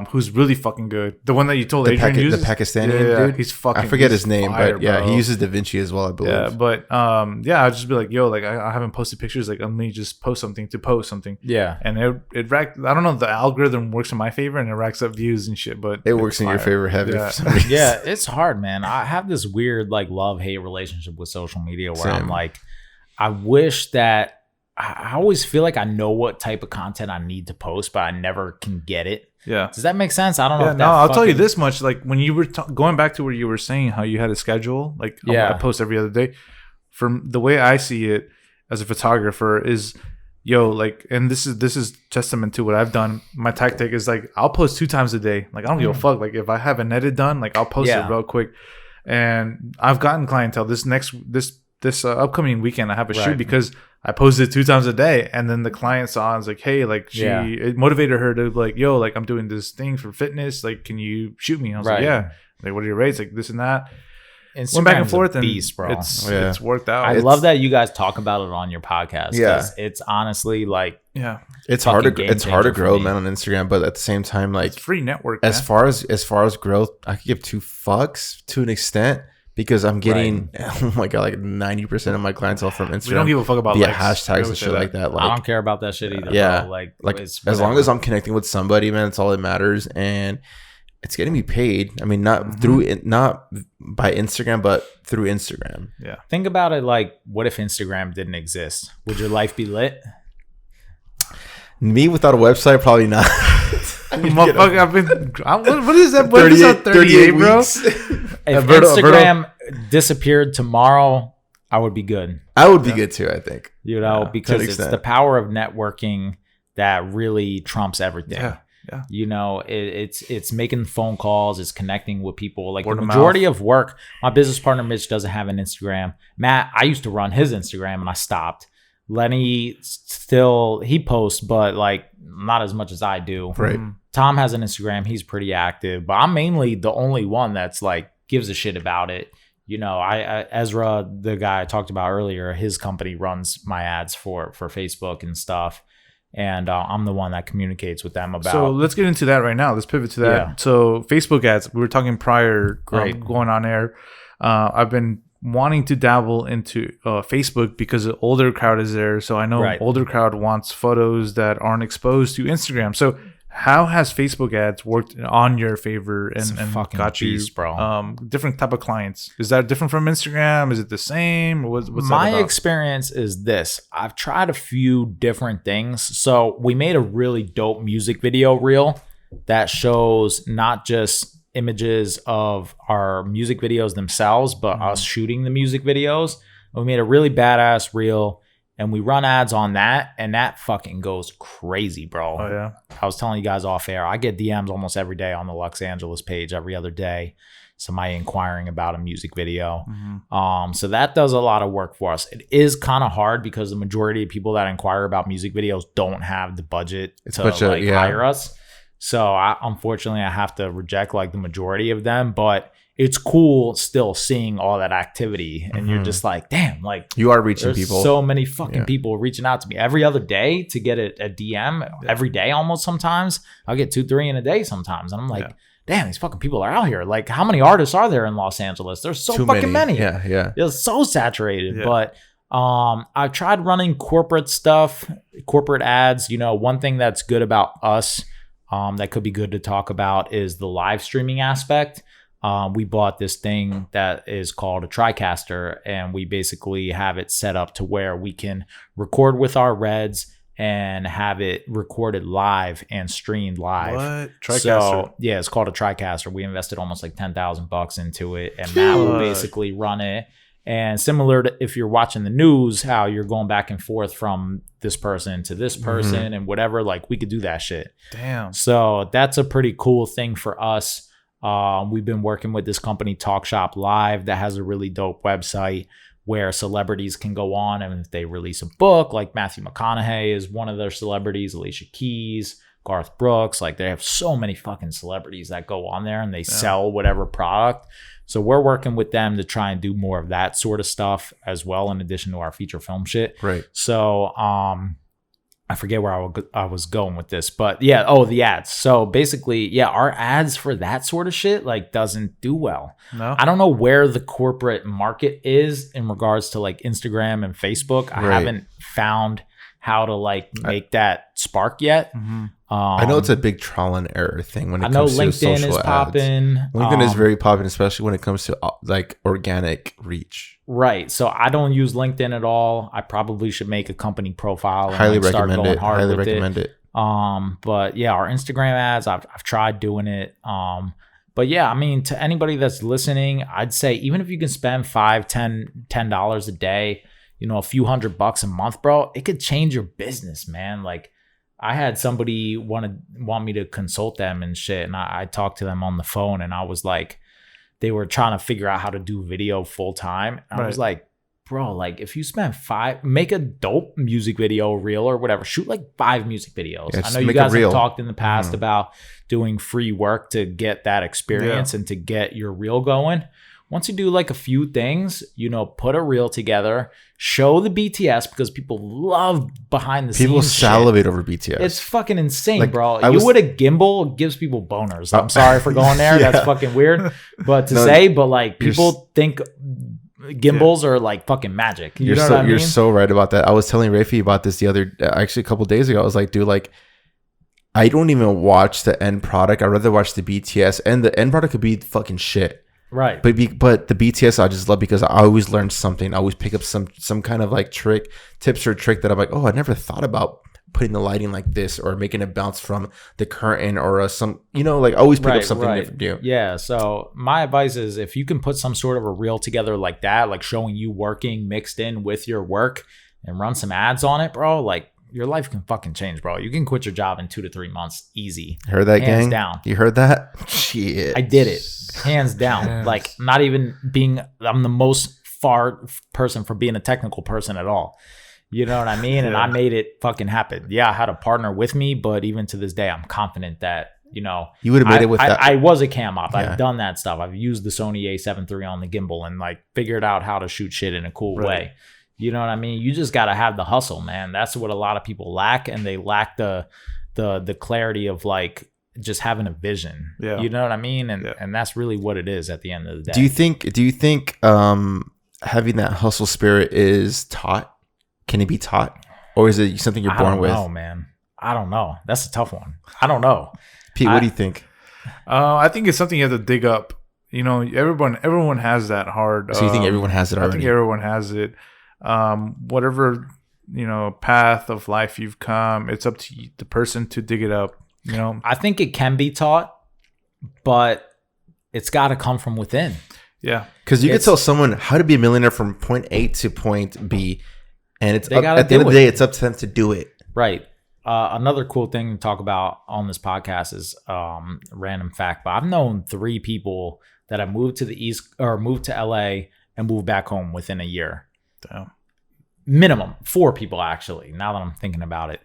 who's really fucking good. The one that you told The, Adrian the uses. Pakistani Yeah, dude. he's fucking. I forget he's his name, fire, but yeah, bro. he uses DaVinci as well, I believe. Yeah, but yeah, I'll just be like, yo, like I haven't posted pictures. Like, let me just post something to post something. Yeah. And it racked. I don't know. The algorithm works in my favor and it racks up views and shit. But It works in your favor heavy. Yeah. For some reason. Yeah, it's hard, man. I have this weird like love-hate relationship with social media where I'm Same. like, I wish that I always feel like I know what type of content I need to post, but I never can get it. Yeah. Does that make sense? I don't know. Yeah, If no, that I'll tell you fucking- this much. Like when you were going back to where you were saying how you had a schedule, like Yeah. I post every other day. From the way I see it as a photographer is, yo, like, and this is testament to what I've done. My tactic is like I'll post 2 times a day. Like I don't give a fuck. Like if I have an edit done, like I'll post Yeah. it real quick. And I've gotten clientele. This upcoming weekend I have a shoot Right. because I posted 2 times a day, and then the client saw and was like, hey, like Yeah. it motivated her to be like, yo, like I'm doing this thing for fitness, like can you shoot me? And I was like, Right. yeah. Like what are your rates? Like this and that. Instagram's Went back and a forth, and beast, bro. it's worked out. I love that you guys talk about it on your podcast. Yeah. 'Cause it's honestly like, Yeah, It's Fucking hard to game it's hard to changer for grow, me. man, on Instagram. But at the same time, like it's free network. as man. far as growth, I could give 2 fucks to an extent because I'm getting oh my god, like 90% of my clientele from Instagram. we don't give a fuck about via likes. We hashtags and always shit say like that. I Like don't care about that shit either. Yeah. Bro. Like it's as long whatever. as I'm connecting with somebody, man, it's all that matters, and it's getting me paid. I mean, not by Instagram, but through Instagram. Yeah, Think about it like, what if Instagram didn't exist? Would your life be lit? Me without a website, probably not. motherfucker. What is that? What is that? 38, bro. weeks. If Alberto- Instagram disappeared tomorrow, I would be good. I would be good too, I think. You know, Yeah, because to an it's extent. the power of networking that really trumps everything. Yeah, yeah. You know, it's making phone calls, it's connecting with people. Like Word the of majority mouth. of work, my business partner Mitch doesn't have an Instagram. Matt, I used to run his Instagram and I stopped. Lenny he posts, but like not as much as I do. Right. Tom has an Instagram, he's pretty active, but I'm mainly the only one that's like gives a shit about it. You know, I Ezra, the guy I talked about earlier, his company runs my ads for Facebook and stuff. And I'm the one that communicates with them about. So let's get into that right now. Let's pivot to that. Yeah. So Facebook ads, we were talking prior, Great. going on air. I've been wanting to dabble into Facebook because the older crowd is there. So I know Right. older crowd wants photos that aren't exposed to Instagram. So how has Facebook ads worked on your favor It's and a fucking got beast, you bro. different type of clients? Is that different from Instagram? Is it the same? What's My that about? experience is this. I've tried a few different things. So we made a really dope music video reel that shows not just images of our music videos themselves, but us shooting the music videos. We made a really badass reel and we run ads on that, and that fucking goes crazy, bro. Oh yeah. I was telling you guys off air, I get DMs almost every day on the Los Angeles page, every other day. Somebody inquiring about a music video. So that does a lot of work for us. It is kind of hard because the majority of people that inquire about music videos don't have the budget to hire us. So unfortunately, I have to reject like the majority of them, but it's cool still seeing all that activity. And you're just like, damn, like You are reaching there's people. so many fucking people reaching out to me every other day to get a DM every day almost sometimes. I'll get 2-3 in a day sometimes. And I'm like, damn, these fucking people are out here. Like, how many artists are there in Los Angeles? There's so Too fucking many. Yeah. It's so saturated. Yeah. But I've tried running corporate stuff, corporate ads. You know, one thing that's good about us that could be good to talk about is the live streaming aspect. We bought this thing that is called a TriCaster, and we basically have it set up to where we can record with our Reds and have it recorded live and streamed live. What? TriCaster. So yeah, it's called a TriCaster. We invested almost like $10,000 into it, and Matt will basically run it. And similar to if you're watching the news, how you're going back and forth from this person to this person and whatever, like we could do that shit. Damn. So that's a pretty cool thing for us. We've been working with this company, Talk Shop Live, that has a really dope website where celebrities can go on, and if they release a book, like Matthew McConaughey is one of their celebrities, Alicia Keys, Garth Brooks, like they have so many fucking celebrities that go on there and they sell whatever product. So we're working with them to try and do more of that sort of stuff as well, in addition to our feature film shit. Right. So I forget where I was going with this, but yeah. Oh, the ads. So basically, yeah, our ads for that sort of shit like doesn't do well. No, I don't know where the corporate market is in regards to like Instagram and Facebook. I haven't found how to like make that spark yet. Mm-hmm. I know it's a big trial and error thing when it comes to LinkedIn social is ads. popping. LinkedIn is very popular, especially when it comes to like organic reach. Right. So I don't use LinkedIn at all. I probably should make a company profile and Highly like, start recommend going it. hard Highly with recommend it. But yeah, our Instagram ads, I've tried doing it. But yeah, I mean, to anybody that's listening, I'd say even if you can spend $5-10 a day, you know, a few $100 a month, bro, it could change your business, man. Like I had somebody want me to consult them and shit, and I talked to them on the phone, and I was like, they were trying to figure out how to do video full time. I was like, bro, like if you spend make a dope music video reel or whatever, shoot like 5 music videos. Yeah, I know you guys have talked in the past about doing free work to get that experience and to get your reel going. Once you do like a few things, you know, put a reel together, show the BTS because people love behind the scenes. People salivate over BTS. It's fucking insane, like, bro. You with a gimbal gives people boners. I'm sorry for going there. That's fucking weird. But but like people think gimbals are like fucking magic. You know what I mean? You're so right about that. I was telling Rafi about this actually a couple days ago. I was like, dude, like I don't even watch the end product. I'd rather watch the BTS, and the end product could be fucking shit. Right. But the BTS I just love because I always learn something. I always pick up some kind of like tips or trick that I'm like, oh, I never thought about putting the lighting like this or making it bounce from the curtain or some, you know, like always pick up something different new. Yeah. So my advice is if you can put some sort of a reel together like that, like showing you working mixed in with your work and run some ads on it, bro, like your life can fucking change, bro. You can quit your job in 2 to 3 months. Easy. Heard that, hands gang? Down. You heard that? Shit. I did it. Hands down. Yes. Like not even I'm the most far person for being a technical person at all. You know what I mean? And I made it fucking happen. Yeah, I had a partner with me, but even to this day, I'm confident that, you know, you would have made it with that. I was a cam op. Yeah. I've done that stuff. I've used the Sony A7 III on the gimbal and like figured out how to shoot shit in a cool way. You know what I mean? You just got to have the hustle, man. That's what a lot of people lack. And they lack the clarity of like just having a vision. Yeah. You know what I mean? And that's really what it is at the end of the day. Do you think having that hustle spirit is taught? Can it be taught? Or is it something you're born with? I don't know, man. I don't know. That's a tough one. I don't know. Pete, what do you think? I think it's something you have to dig up. You know, everyone has that hard. So you think everyone has it already? I think everyone has it. Whatever, you know, path of life you've come, it's up to the person to dig it up. You know, I think it can be taught, but it's got to come from within. Yeah, because you can tell someone how to be a millionaire from point A to point B, and it's at the end of the day, it's up to them to do it. Right. Another cool thing to talk about on this podcast is random fact, but I've known 3 people that have moved to the East or moved to LA and moved back home within a year. Damn. Minimum 4 people actually. Now that I'm thinking about it,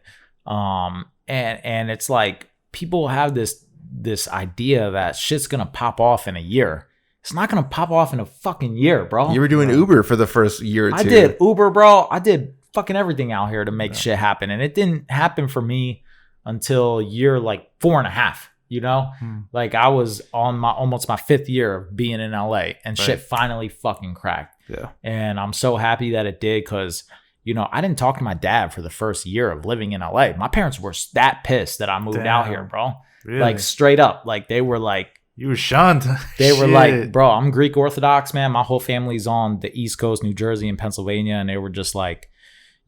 and it's like people have this idea that shit's gonna pop off in a year. It's not gonna pop off in a fucking year, bro. You were doing Uber for the first year or two. I did Uber, bro. I did fucking everything out here to make shit happen, and it didn't happen for me until year like 4.5. You know, like I was on almost my 5th year of being in LA, and shit finally fucking cracked. Yeah, and I'm so happy that it did because, you know, I didn't talk to my dad for the first year of living in LA. My parents were that pissed that I moved out here, bro. Really? Like straight up, like they were like, you were shunned. They were like, bro, I'm Greek Orthodox, man. My whole family's on the East Coast, New Jersey and Pennsylvania, and they were just like,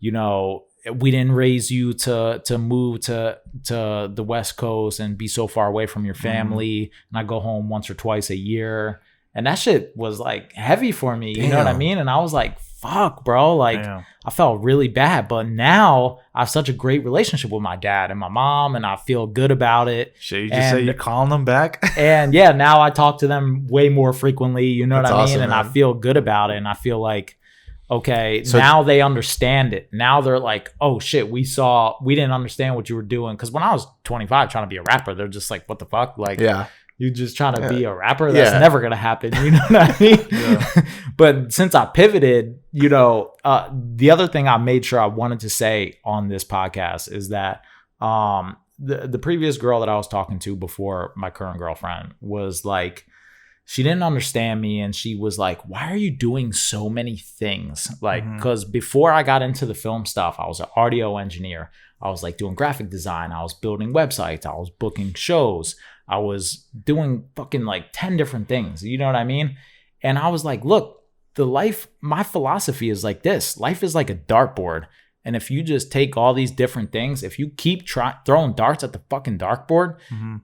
you know, we didn't raise you to move to the West Coast and be so far away from your family. And I go home once or twice a year. And that shit was like heavy for me. You know what I mean? And I was like, fuck, bro. Like I felt really bad. But now I have such a great relationship with my dad and my mom, and I feel good about it. Shit, you just say you're calling them back? And yeah, now I talk to them way more frequently. You know what I mean? Awesome, and man. I feel good about it. And I feel like, okay, so now they understand it. Now they're like, oh shit, we didn't understand what you were doing. Because when I was 25 trying to be a rapper, they're just like, what the fuck? Like, You just trying to be a rapper? That's Yeah. never gonna happen. You know what I mean? But since I pivoted, the other thing I made sure I wanted to say on this podcast is that the previous girl that I was talking to before my current girlfriend was like, she didn't understand me, and she was like, why are you doing so many things? Like, because before I got into the film stuff, I was an audio engineer. I was like doing graphic design. I was building websites. I was booking shows. I was doing fucking like 10 different things. You know what I mean? And I was like, look, my philosophy is like this. Life is like a dartboard. And if you just take all these different things, if you keep throwing darts at the fucking dartboard,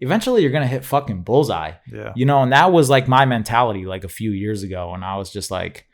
eventually you're going to hit fucking bullseye. Yeah. And that was like my mentality like a few years ago. And I was just like,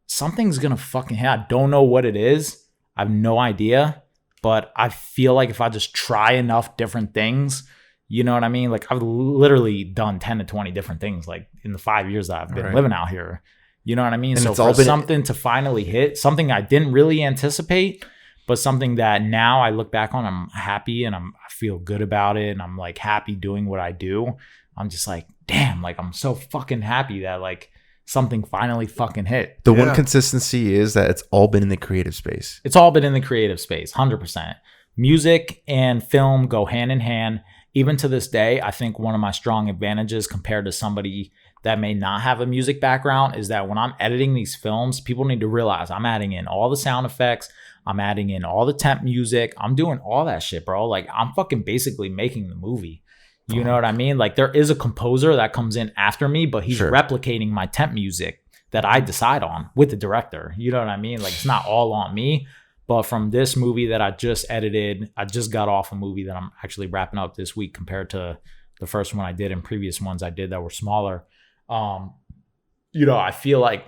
something's going to fucking hit. I don't know what it is. I have no idea. But I feel like if I just try enough different things, you know what I mean? Like I've literally done 10 to 20 different things like in the 5 years that I've been living out here. You know what I mean? And so for something to finally hit, something I didn't really anticipate, but something that now I look back on, I'm happy and I feel good about it. And I'm like happy doing what I do. I'm just like, damn, like I'm so fucking happy that like something finally fucking hit. The one consistency is that it's all been in the creative space. It's all been in the creative space, 100%. Music and film go hand in hand. Even to this day, I think one of my strong advantages compared to somebody that may not have a music background is that when I'm editing these films, people need to realize I'm adding in all the sound effects. I'm adding in all the temp music. I'm doing all that shit, bro. Like I'm fucking basically making the movie. You know what I mean? Like there is a composer that comes in after me, but he's replicating my temp music that I decide on with the director. You know what I mean? Like it's not all on me. But from this movie that I just edited, I just got off a movie that I'm actually wrapping up this week compared to the first one I did and previous ones I did that were smaller. I feel like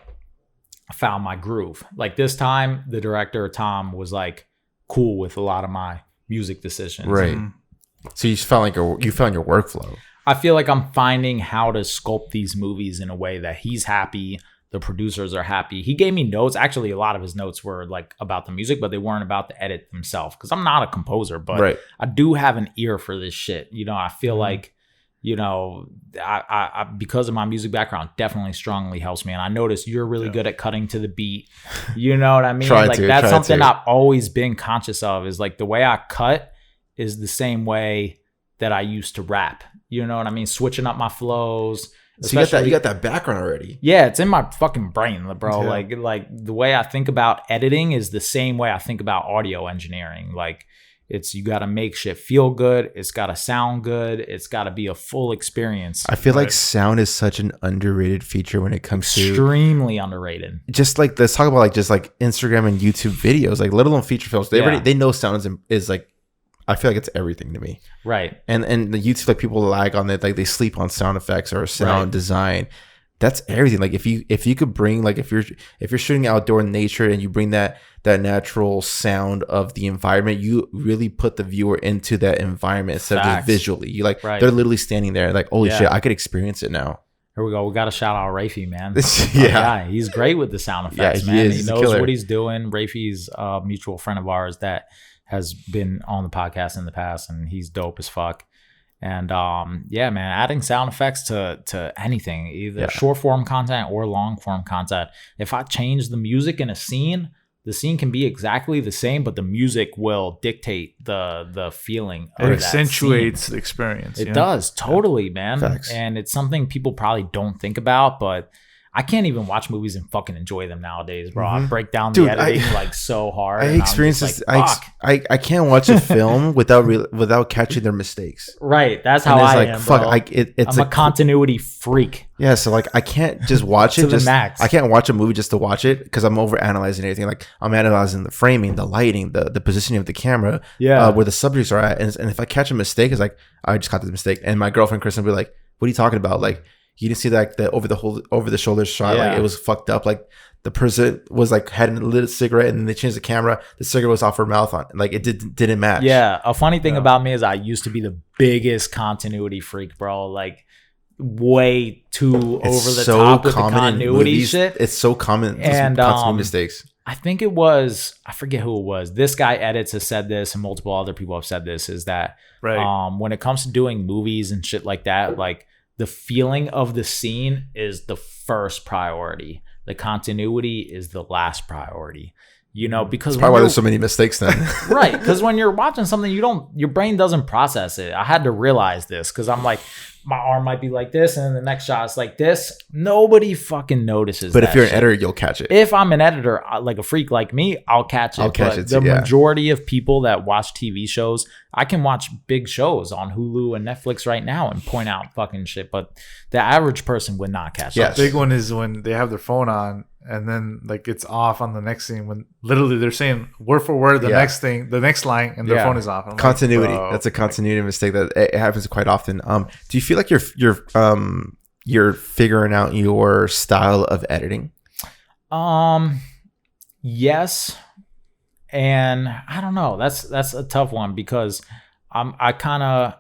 I found my groove. Like this time, the director, Tom, was like cool with a lot of my music decisions. Right. So you felt like you found your workflow. I feel like I'm finding how to sculpt these movies in a way that he's happy. The producers are happy. He gave me notes. Actually, a lot of his notes were like about the music, but they weren't about the edit themselves. Because I'm not a composer, but I do have an ear for this shit. I feel like, I because of my music background, definitely strongly helps me. And I noticed you're really good at cutting to the beat. You know what I mean? That's something I've always been conscious of. Is like the way I cut is the same way that I used to rap. You know what I mean? Switching up my flows. So you got that background already. Yeah, it's in my fucking brain, bro. Yeah. Like the way I think about editing is the same way I think about audio engineering. Like you got to make shit feel good. It's got to sound good. It's got to be a full experience. I feel like sound is such an underrated feature when it comes to extremely underrated. Just like let's talk about like just like Instagram and YouTube videos, like let alone feature films. They know sound is like. I feel like it's everything to me. Right. And the YouTube, like people lag on it, like they sleep on sound effects or sound design. That's everything. Like if you could bring, like if you're shooting outdoor in nature and you bring that natural sound of the environment, you really put the viewer into that environment instead of just visually. You like they're literally standing there like, holy shit, I could experience it now. Here we go. We got to shout out Rafi, man. Yeah, he's great with the sound effects, man. He knows what he's doing. Rafi's a mutual friend of ours that has been on the podcast in the past, and he's dope as fuck. And man, adding sound effects to anything, either short form content or long form content. If I change the music in a scene, the scene can be exactly the same, but the music will dictate the feeling. It accentuates the experience. It does totally, man. Facts. And it's something people probably don't think about, but I can't even watch movies and fucking enjoy them nowadays, bro. I break down the editing like so hard. I experience this. Like, I can't watch a film without catching their mistakes. Right, that's how I am, bro. I'm a continuity freak. Yeah, so like I can't just watch it. To the max. I can't watch a movie just to watch it because I'm over analyzing everything. Like I'm analyzing the framing, the lighting, the positioning of the camera, where the subjects are at. And if I catch a mistake, it's like I just caught this mistake. And my girlfriend Kristen will be like, "What are you talking about?" Like. You didn't see like the over the shoulder shot, like it was fucked up. Like the person was like had a lit cigarette, and then they changed the camera. The cigarette was off her mouth on, like it didn't match. Yeah, a funny thing about me is I used to be the biggest continuity freak, bro. Like way too over the top with the continuity shit. It's so common, and continuity mistakes. I think I forget who it was. This guy edits has said this, and multiple other people have said this. Is that when it comes to doing movies and shit like that, like. the feeling of the scene is the first priority. The continuity is the last priority. You know, because That's probably why there's so many mistakes then. right, because when you're watching something, your brain doesn't process it. I had to realize this because I'm like, my arm might be like this, and then the next shot is like this. Nobody fucking notices. But if you're an editor, you'll catch it. If I'm an editor, like a freak like me, I'll catch it. The majority of people that watch TV shows, I can watch big shows on Hulu and Netflix right now and point out fucking shit. But the average person would not catch it. The big one is when they have their phone on and then like it's off on the next scene when literally they're saying word for word the next thing, the next line, and their phone is off. I'm continuity. Like, that's a continuity mistake that it happens quite often. Do you feel like you're figuring out your style of editing? Yes. And I don't know. That's a tough one because the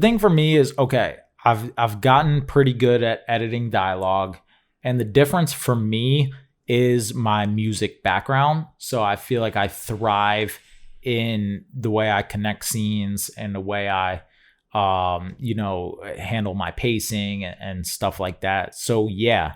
thing for me is, okay, I've gotten pretty good at editing dialogue, and the difference for me is my music background. So I feel like I thrive in the way I connect scenes and the way I handle my pacing and stuff like that. So yeah.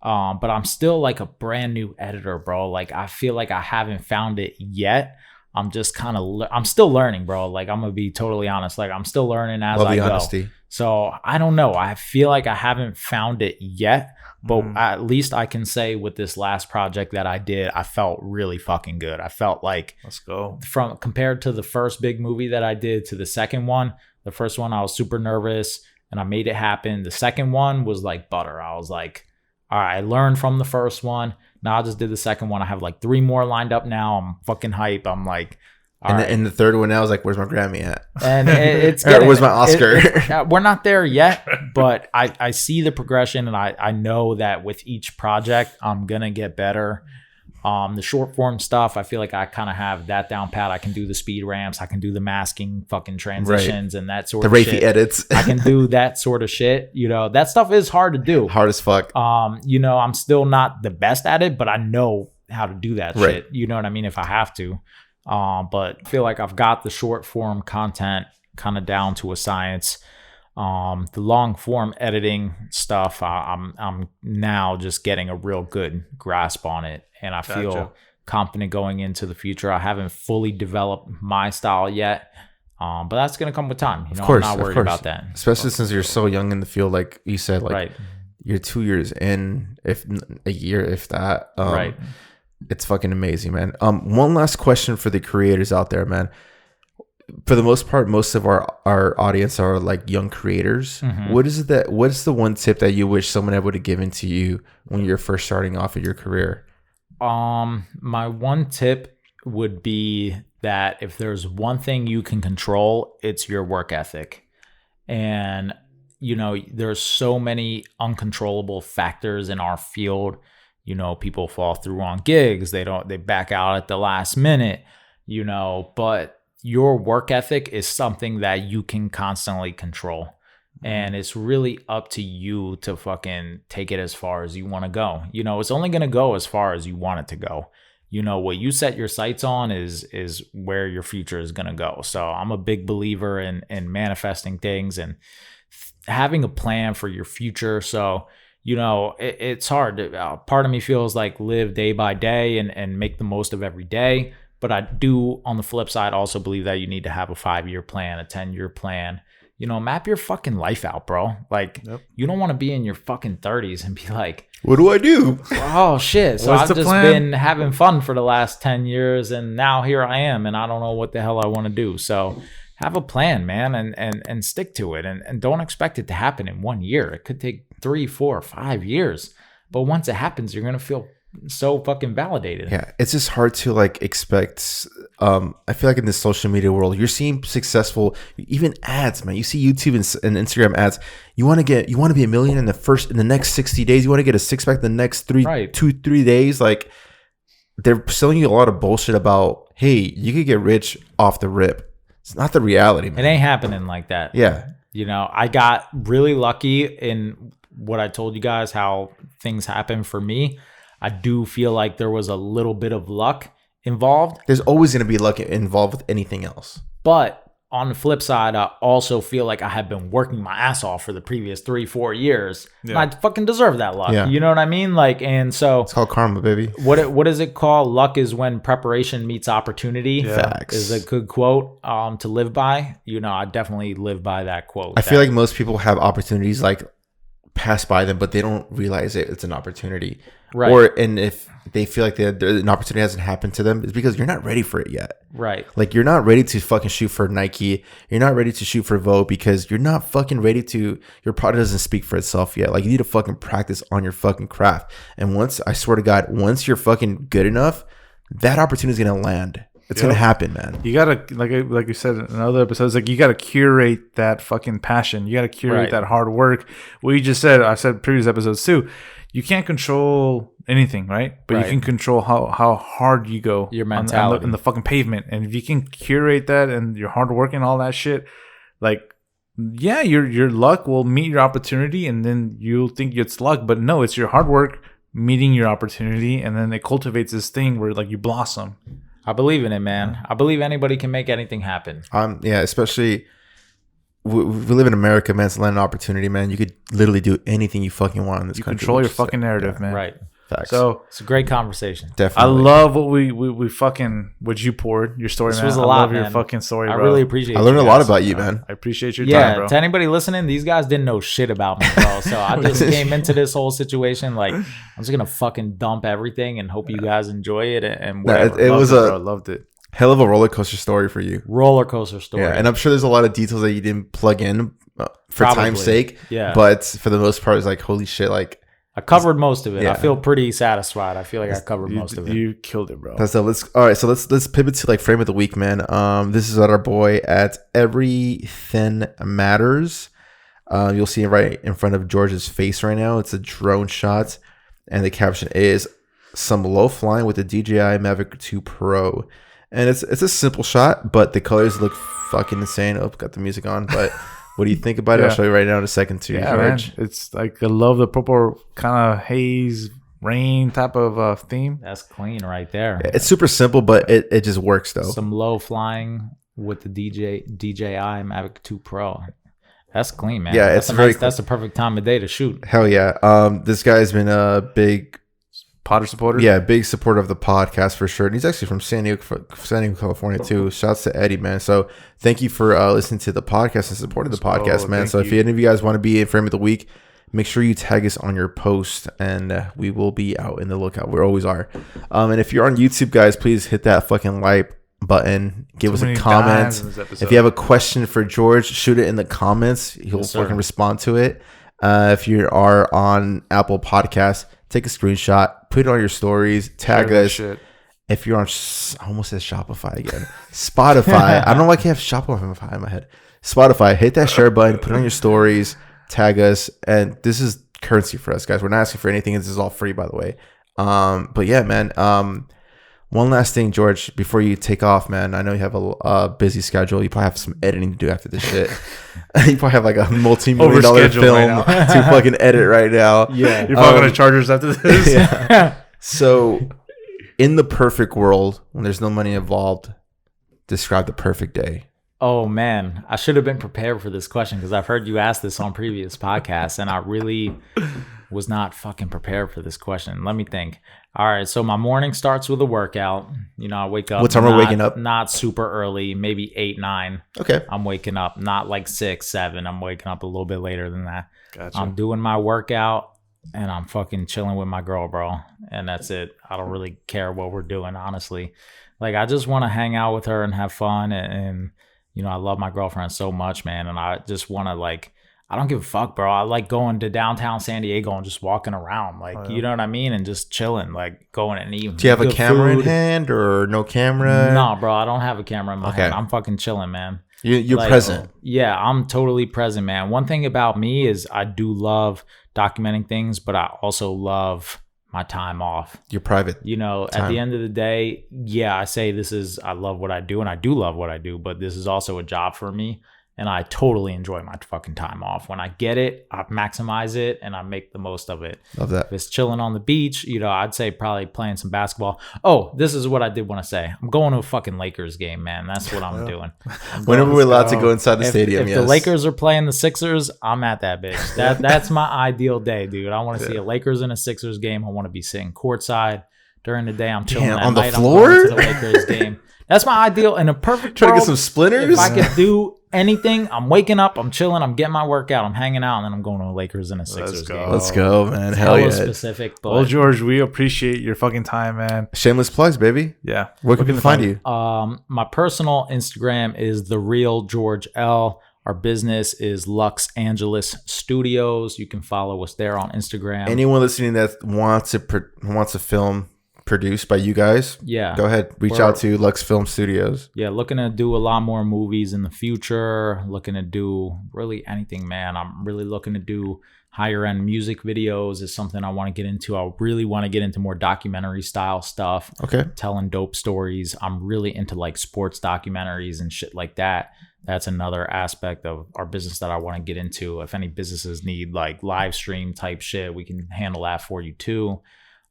But I'm still like a brand new editor, bro. Like I feel like I haven't found it yet. I'm just kind of, I'm still learning, bro. Like I'm gonna be totally honest. Like I'm still learning as I go. Honesty. So I don't know. I feel like I haven't found it yet, but at least I can say with this last project that I did, I felt really fucking good. I felt like, let's go. From compared to the first big movie that I did to the second one, the first one I was super nervous and I made it happen. The second one was like butter. I was like, all right, I learned from the first one. Now I just did the second one. I have like 3 more lined up now. I'm fucking hype. I'm like, and the third one now is like, where's my Grammy at? And it's getting, where's my Oscar? We're not there yet, but I see the progression, and I know that with each project, I'm going to get better. The short form stuff, I feel like I kind of have that down pat. I can do the speed ramps. I can do the masking fucking transitions and that sort of shit. The Rafie edits. I can do that sort of shit. You know, that stuff is hard to do. Hard as fuck. I'm still not the best at it, but I know how to do that shit. You know what I mean? If I have to. But I feel like I've got the short form content kind of down to a science. The long form editing stuff, I'm now just getting a real good grasp on it, and I feel confident going into the future. I haven't fully developed my style yet, but that's gonna come with time. You know, I'm not worried about that. Especially since you're so young in the field, like you said, like you're 2 years in, if a year, if that. It's fucking amazing, man. One last question for the creators out there, man. For the most part, most of our audience are like young creators. What is the one tip that you wish someone would have given to you when you're first starting off in your career? My one tip would be that if there's one thing you can control, it's your work ethic. And you know, there's so many uncontrollable factors in our field. You know, people fall through on gigs. They back out at the last minute, you know, but your work ethic is something that you can constantly control. And it's really up to you to fucking take it as far as you want to go. You know, it's only going to go as far as you want it to go. You know, what you set your sights on is where your future is going to go. So I'm a big believer in manifesting things and having a plan for your future. So, you know, it's hard. Part of me feels like live day by day and make the most of every day. But I do, on the flip side, also believe that you need to have a 5-year plan, a 10-year plan. You know, map your fucking life out, bro. Like, you don't want to be in your fucking 30s and be like, what do I do? Oh, shit. So I've just been having fun for the last 10 years, and now here I am, and I don't know what the hell I want to do. So have a plan, man, and stick to it. And don't expect it to happen in 1 year. It could take 3, 4, 5 years. But once it happens, you're going to feel so fucking validated. Yeah, it's just hard to like expect. I feel like in this social media world, you're seeing successful, even ads, man. You see YouTube and Instagram ads. You want to be a million in the next 60 days. You want to get a 6-pack the next 2-3 days. Like, they're selling you a lot of bullshit about, hey, you could get rich off the rip. It's not the reality, man. It ain't happening like that. Yeah. You know, I got really lucky in what I told you guys, how things happen for me. I do feel like there was a little bit of luck involved. There's always going to be luck involved with anything else. But on the flip side, I also feel like I have been working my ass off for the previous 3-4 years. Yeah. And I fucking deserve that luck. Yeah. You know what I mean? Like, and so It's called karma, baby. what is it called? Luck is when preparation meets opportunity. Yeah. Facts. Is a good quote to live by. You know, I definitely live by that quote. I feel like most people have opportunities like pass by them, but they don't realize it's an opportunity. Right. And if they feel like an opportunity hasn't happened to them, it's because you're not ready for it yet. Right. Like, you're not ready to fucking shoot for Nike. You're not ready to shoot for Vogue because you're not fucking ready to, your product doesn't speak for itself yet. Like, you need to fucking practice on your fucking craft. And once, I swear to God, once you're fucking good enough, that opportunity is going to land. It's going to happen, man. You gotta, like you said in other episodes, like, you gotta curate that fucking passion. You gotta curate that hard work. What you just said, I said previous episodes too. You can't control anything, right? But you can control how hard you go. Your mentality. in the fucking pavement. And if you can curate that and your hard work and all that shit, like, yeah, your luck will meet your opportunity, and then you'll think it's luck. But no, it's your hard work meeting your opportunity, and then it cultivates this thing where, like, you blossom. I believe in it, man. I believe anybody can make anything happen. Yeah, especially we live in America, man. It's a land of opportunity, man. You could literally do anything you fucking want in this country. You control your fucking narrative, man. Right. Facts. So it's a great conversation. Definitely. I love what we fucking what you poured your story, This man. was a I lot, love your man. fucking story, bro. I really appreciate it. I learned a lot about you, man. I appreciate your time, bro. To anybody listening, these guys didn't know shit about me, bro. So I just came into this whole situation like I'm just gonna fucking dump everything and hope you guys enjoy it and whatever. It was bro. Loved it. hell of a roller coaster story for you. Roller coaster story. Yeah, and I'm sure there's a lot of details that you didn't plug in for time's sake. Yeah. But for the most part, it's like, holy shit, like, I covered most of it. Yeah. I feel pretty satisfied. I feel like I covered most of it. You killed it, bro. that's that. Let's pivot to like frame of the week, man. This is our boy at Everything Matters. You'll see it right in front of George's face right now. It's a drone shot, and the caption is "Some low flying with the DJI Mavic 2 Pro." And it's a simple shot, but the colors look fucking insane. Oh, got the music on, but what do you think about it? I'll show you right now in a second too, Yeah, George. man. It's like I love the purple kind of haze rain type of theme. That's clean right there. It's super simple, but it just works though. Some low flying with the DJI Mavic 2 Pro. That's clean, man. Yeah, that's it's very That's the perfect time of day to shoot. Hell yeah. This guy's been a big Potter supporter. Yeah, big supporter of the podcast for sure. And he's actually from San Diego, California too. Shouts to Eddie, man. So thank you for listening to the podcast and supporting the podcast, man. So if any of you guys want to be in Frame of the Week, make sure you tag us on your post, and we will be out in the lookout. We always are. And if you're on YouTube, guys, please hit that fucking like button. Give us a comment. If you have a question for George, shoot it in the comments. He'll fucking respond to it. If you are on Apple Podcasts, take a screenshot, put it on your stories, tag us. Shit. If you're on, I almost said Shopify again. Spotify. I don't know why I can't have Shopify in my head. Spotify, hit that share button, put it on your stories, tag us. And this is currency for us, guys. We're not asking for anything. This is all free, by the way. But yeah, man. One last thing, George, before you take off, man. I know you have a busy schedule. You probably have some editing to do after this shit. You probably have like a multi-million-dollar film to fucking edit right now. Yeah, you're probably gonna charge us after this. Yeah. So, in the perfect world, when there's no money involved, describe the perfect day. Oh man, I should have been prepared for this question because I've heard you ask this on previous podcasts, and I really was not fucking prepared for this question. Let me think. All right, so my morning starts with a workout. You know, I wake up. What time are you waking up? Not super early, maybe 8, 9. Okay. I'm waking up, not like 6, 7. I'm waking up a little bit later than that. Gotcha. I'm doing my workout, and I'm fucking chilling with my girl, bro. And that's it. I don't really care what we're doing, honestly. Like, I just want to hang out with her and have fun. And, you know, I love my girlfriend so much, man. And I just want to, like, I don't give a fuck, bro. I like going to downtown San Diego and just walking around. Like, you know what I mean? And just chilling, like going and eating. Do you have a camera food. in hand or no camera? No, bro. I don't have a camera in my hand. I'm fucking chilling, man. You're like, present. Yeah, I'm totally present, man. One thing about me is I do love documenting things, but I also love my time off. You're private. You know, at the end of the day, yeah, I say I love what I do, and I do love what I do, but this is also a job for me. And I totally enjoy my fucking time off. When I get it, I maximize it and I make the most of it. Love that. If it's chilling on the beach, you know, I'd say probably playing some basketball. Oh, this is what I did want to say. I'm going to a fucking Lakers game, man. That's what I'm doing. Whenever we're allowed to go inside the stadium, if the Lakers are playing the Sixers, I'm at that bitch. That's my ideal day, dude. I want to see a Lakers and a Sixers game. I want to be sitting courtside during the day. I'm chilling Damn, at on the night. floor? I'm going to the Lakers game. That's my ideal. In a perfect Trying to world, get some splinters. if I could do anything, I'm waking up, I'm chilling, I'm getting my workout, I'm hanging out, and then I'm going to a Lakers and a Sixers game. Let's go, man. Hell Hella yeah. specific, but Well, George, we appreciate your fucking time, man. Shameless plugs, baby. Yeah. Where can people find you? my personal Instagram is the real George L. Our business is Luxs Angeles Studios. You can follow us there on Instagram. Anyone listening that wants a film produced by you guys, Yeah. go ahead. Reach out to Luxs Film Studios. Yeah, looking to do a lot more movies in the future. Looking to do really anything, man. I'm really looking to do higher end music videos is something I want to get into. I really want to get into more documentary style stuff. Okay. Telling dope stories. I'm really into like sports documentaries and shit like that. That's another aspect of our business that I want to get into. If any businesses need like live stream type shit, we can handle that for you too.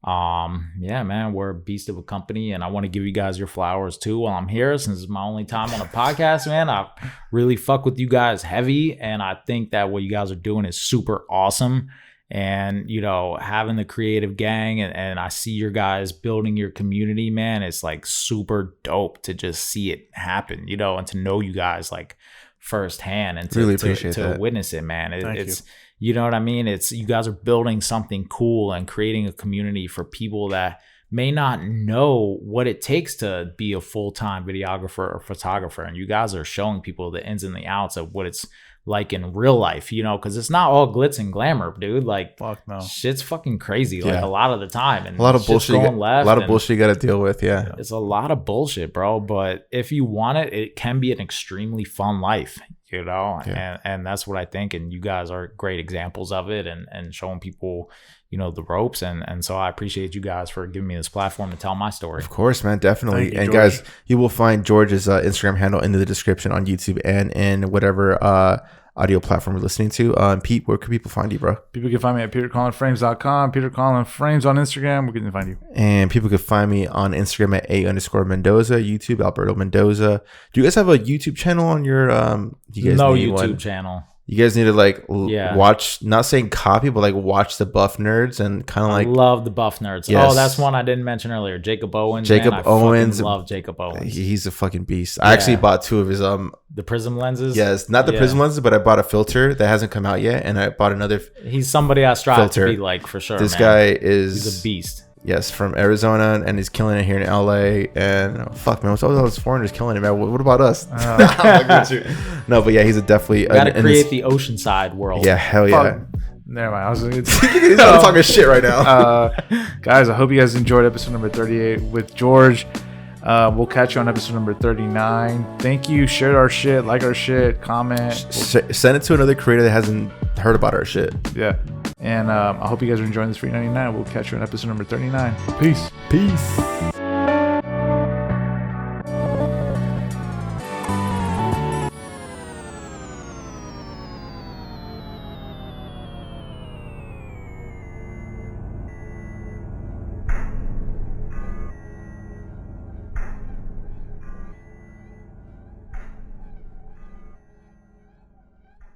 Yeah, man, we're a beast of a company, and I want to give you guys your flowers too while I'm here, since it's my only time on a podcast, man. I really fuck with you guys heavy, and I think that what you guys are doing is super awesome. And, you know, having the creative gang and I see your guys building your community, man, it's like super dope to just see it happen, you know, and to know you guys like firsthand and to, really appreciate to that. witness it, man. It's you. You know what I mean? It's you guys are building something cool and creating a community for people that may not know what it takes to be a full-time videographer or photographer. And you guys are showing people the ins and the outs of what it's like in real life, you know, because it's not all glitz and glamour, dude. Like, Fuck no. shit's fucking crazy, like Yeah. a lot of the time. And A lot of shit's bullshit. going left. A lot of and bullshit you got to deal with. Yeah. It's a lot of bullshit, bro. But if you want it, it can be an extremely fun life, you know, and that's what I think. And you guys are great examples of it and showing people, you know, the ropes. And so I appreciate you guys for giving me this platform to tell my story. Of course, man. Definitely. Thank you, And George. guys, you will find George's Instagram handle in the description on YouTube and in whatever audio platform you're listening to. Pete, where can people find you, bro? People can find me at petercollinframes.com. Peter Collin Frames on Instagram. Where can they find you? And people can find me on Instagram at _Mendoza, YouTube, Alberto Mendoza. Do you guys have a YouTube channel on your, do you guys No need YouTube one? channel. You guys need to like Yeah. watch, not saying copy, but like watch the Buff Nerds and kind of I like, love the Buff Nerds. Yes. Oh, that's one I didn't mention earlier. Jacob Owens. Jacob man. Owens. I love Jacob Owens. he's a fucking beast. I actually bought 2 of his, The Prism lenses. yes, not the Prism lenses, but I bought a filter that hasn't come out yet. And I bought another. He's somebody I strive Filter. to be like for sure. This man. guy He's is a beast. yes, from Arizona, and he's killing it here in LA. And fuck, man, what's all those foreigners killing it, man? What about us? No, but yeah, he's a definitely. Got to create the Oceanside world. Yeah, hell yeah. Fuck. Never mind. I was gonna He's not talking shit right now. guys, I hope you guys enjoyed episode number 38 with George. We'll catch you on episode number 39. Thank you. Share our shit, like our shit, comment. Send it to another creator that hasn't heard about our shit. Yeah. And I hope you guys are enjoying this free 99. We'll catch you on episode number 39. Peace. Peace.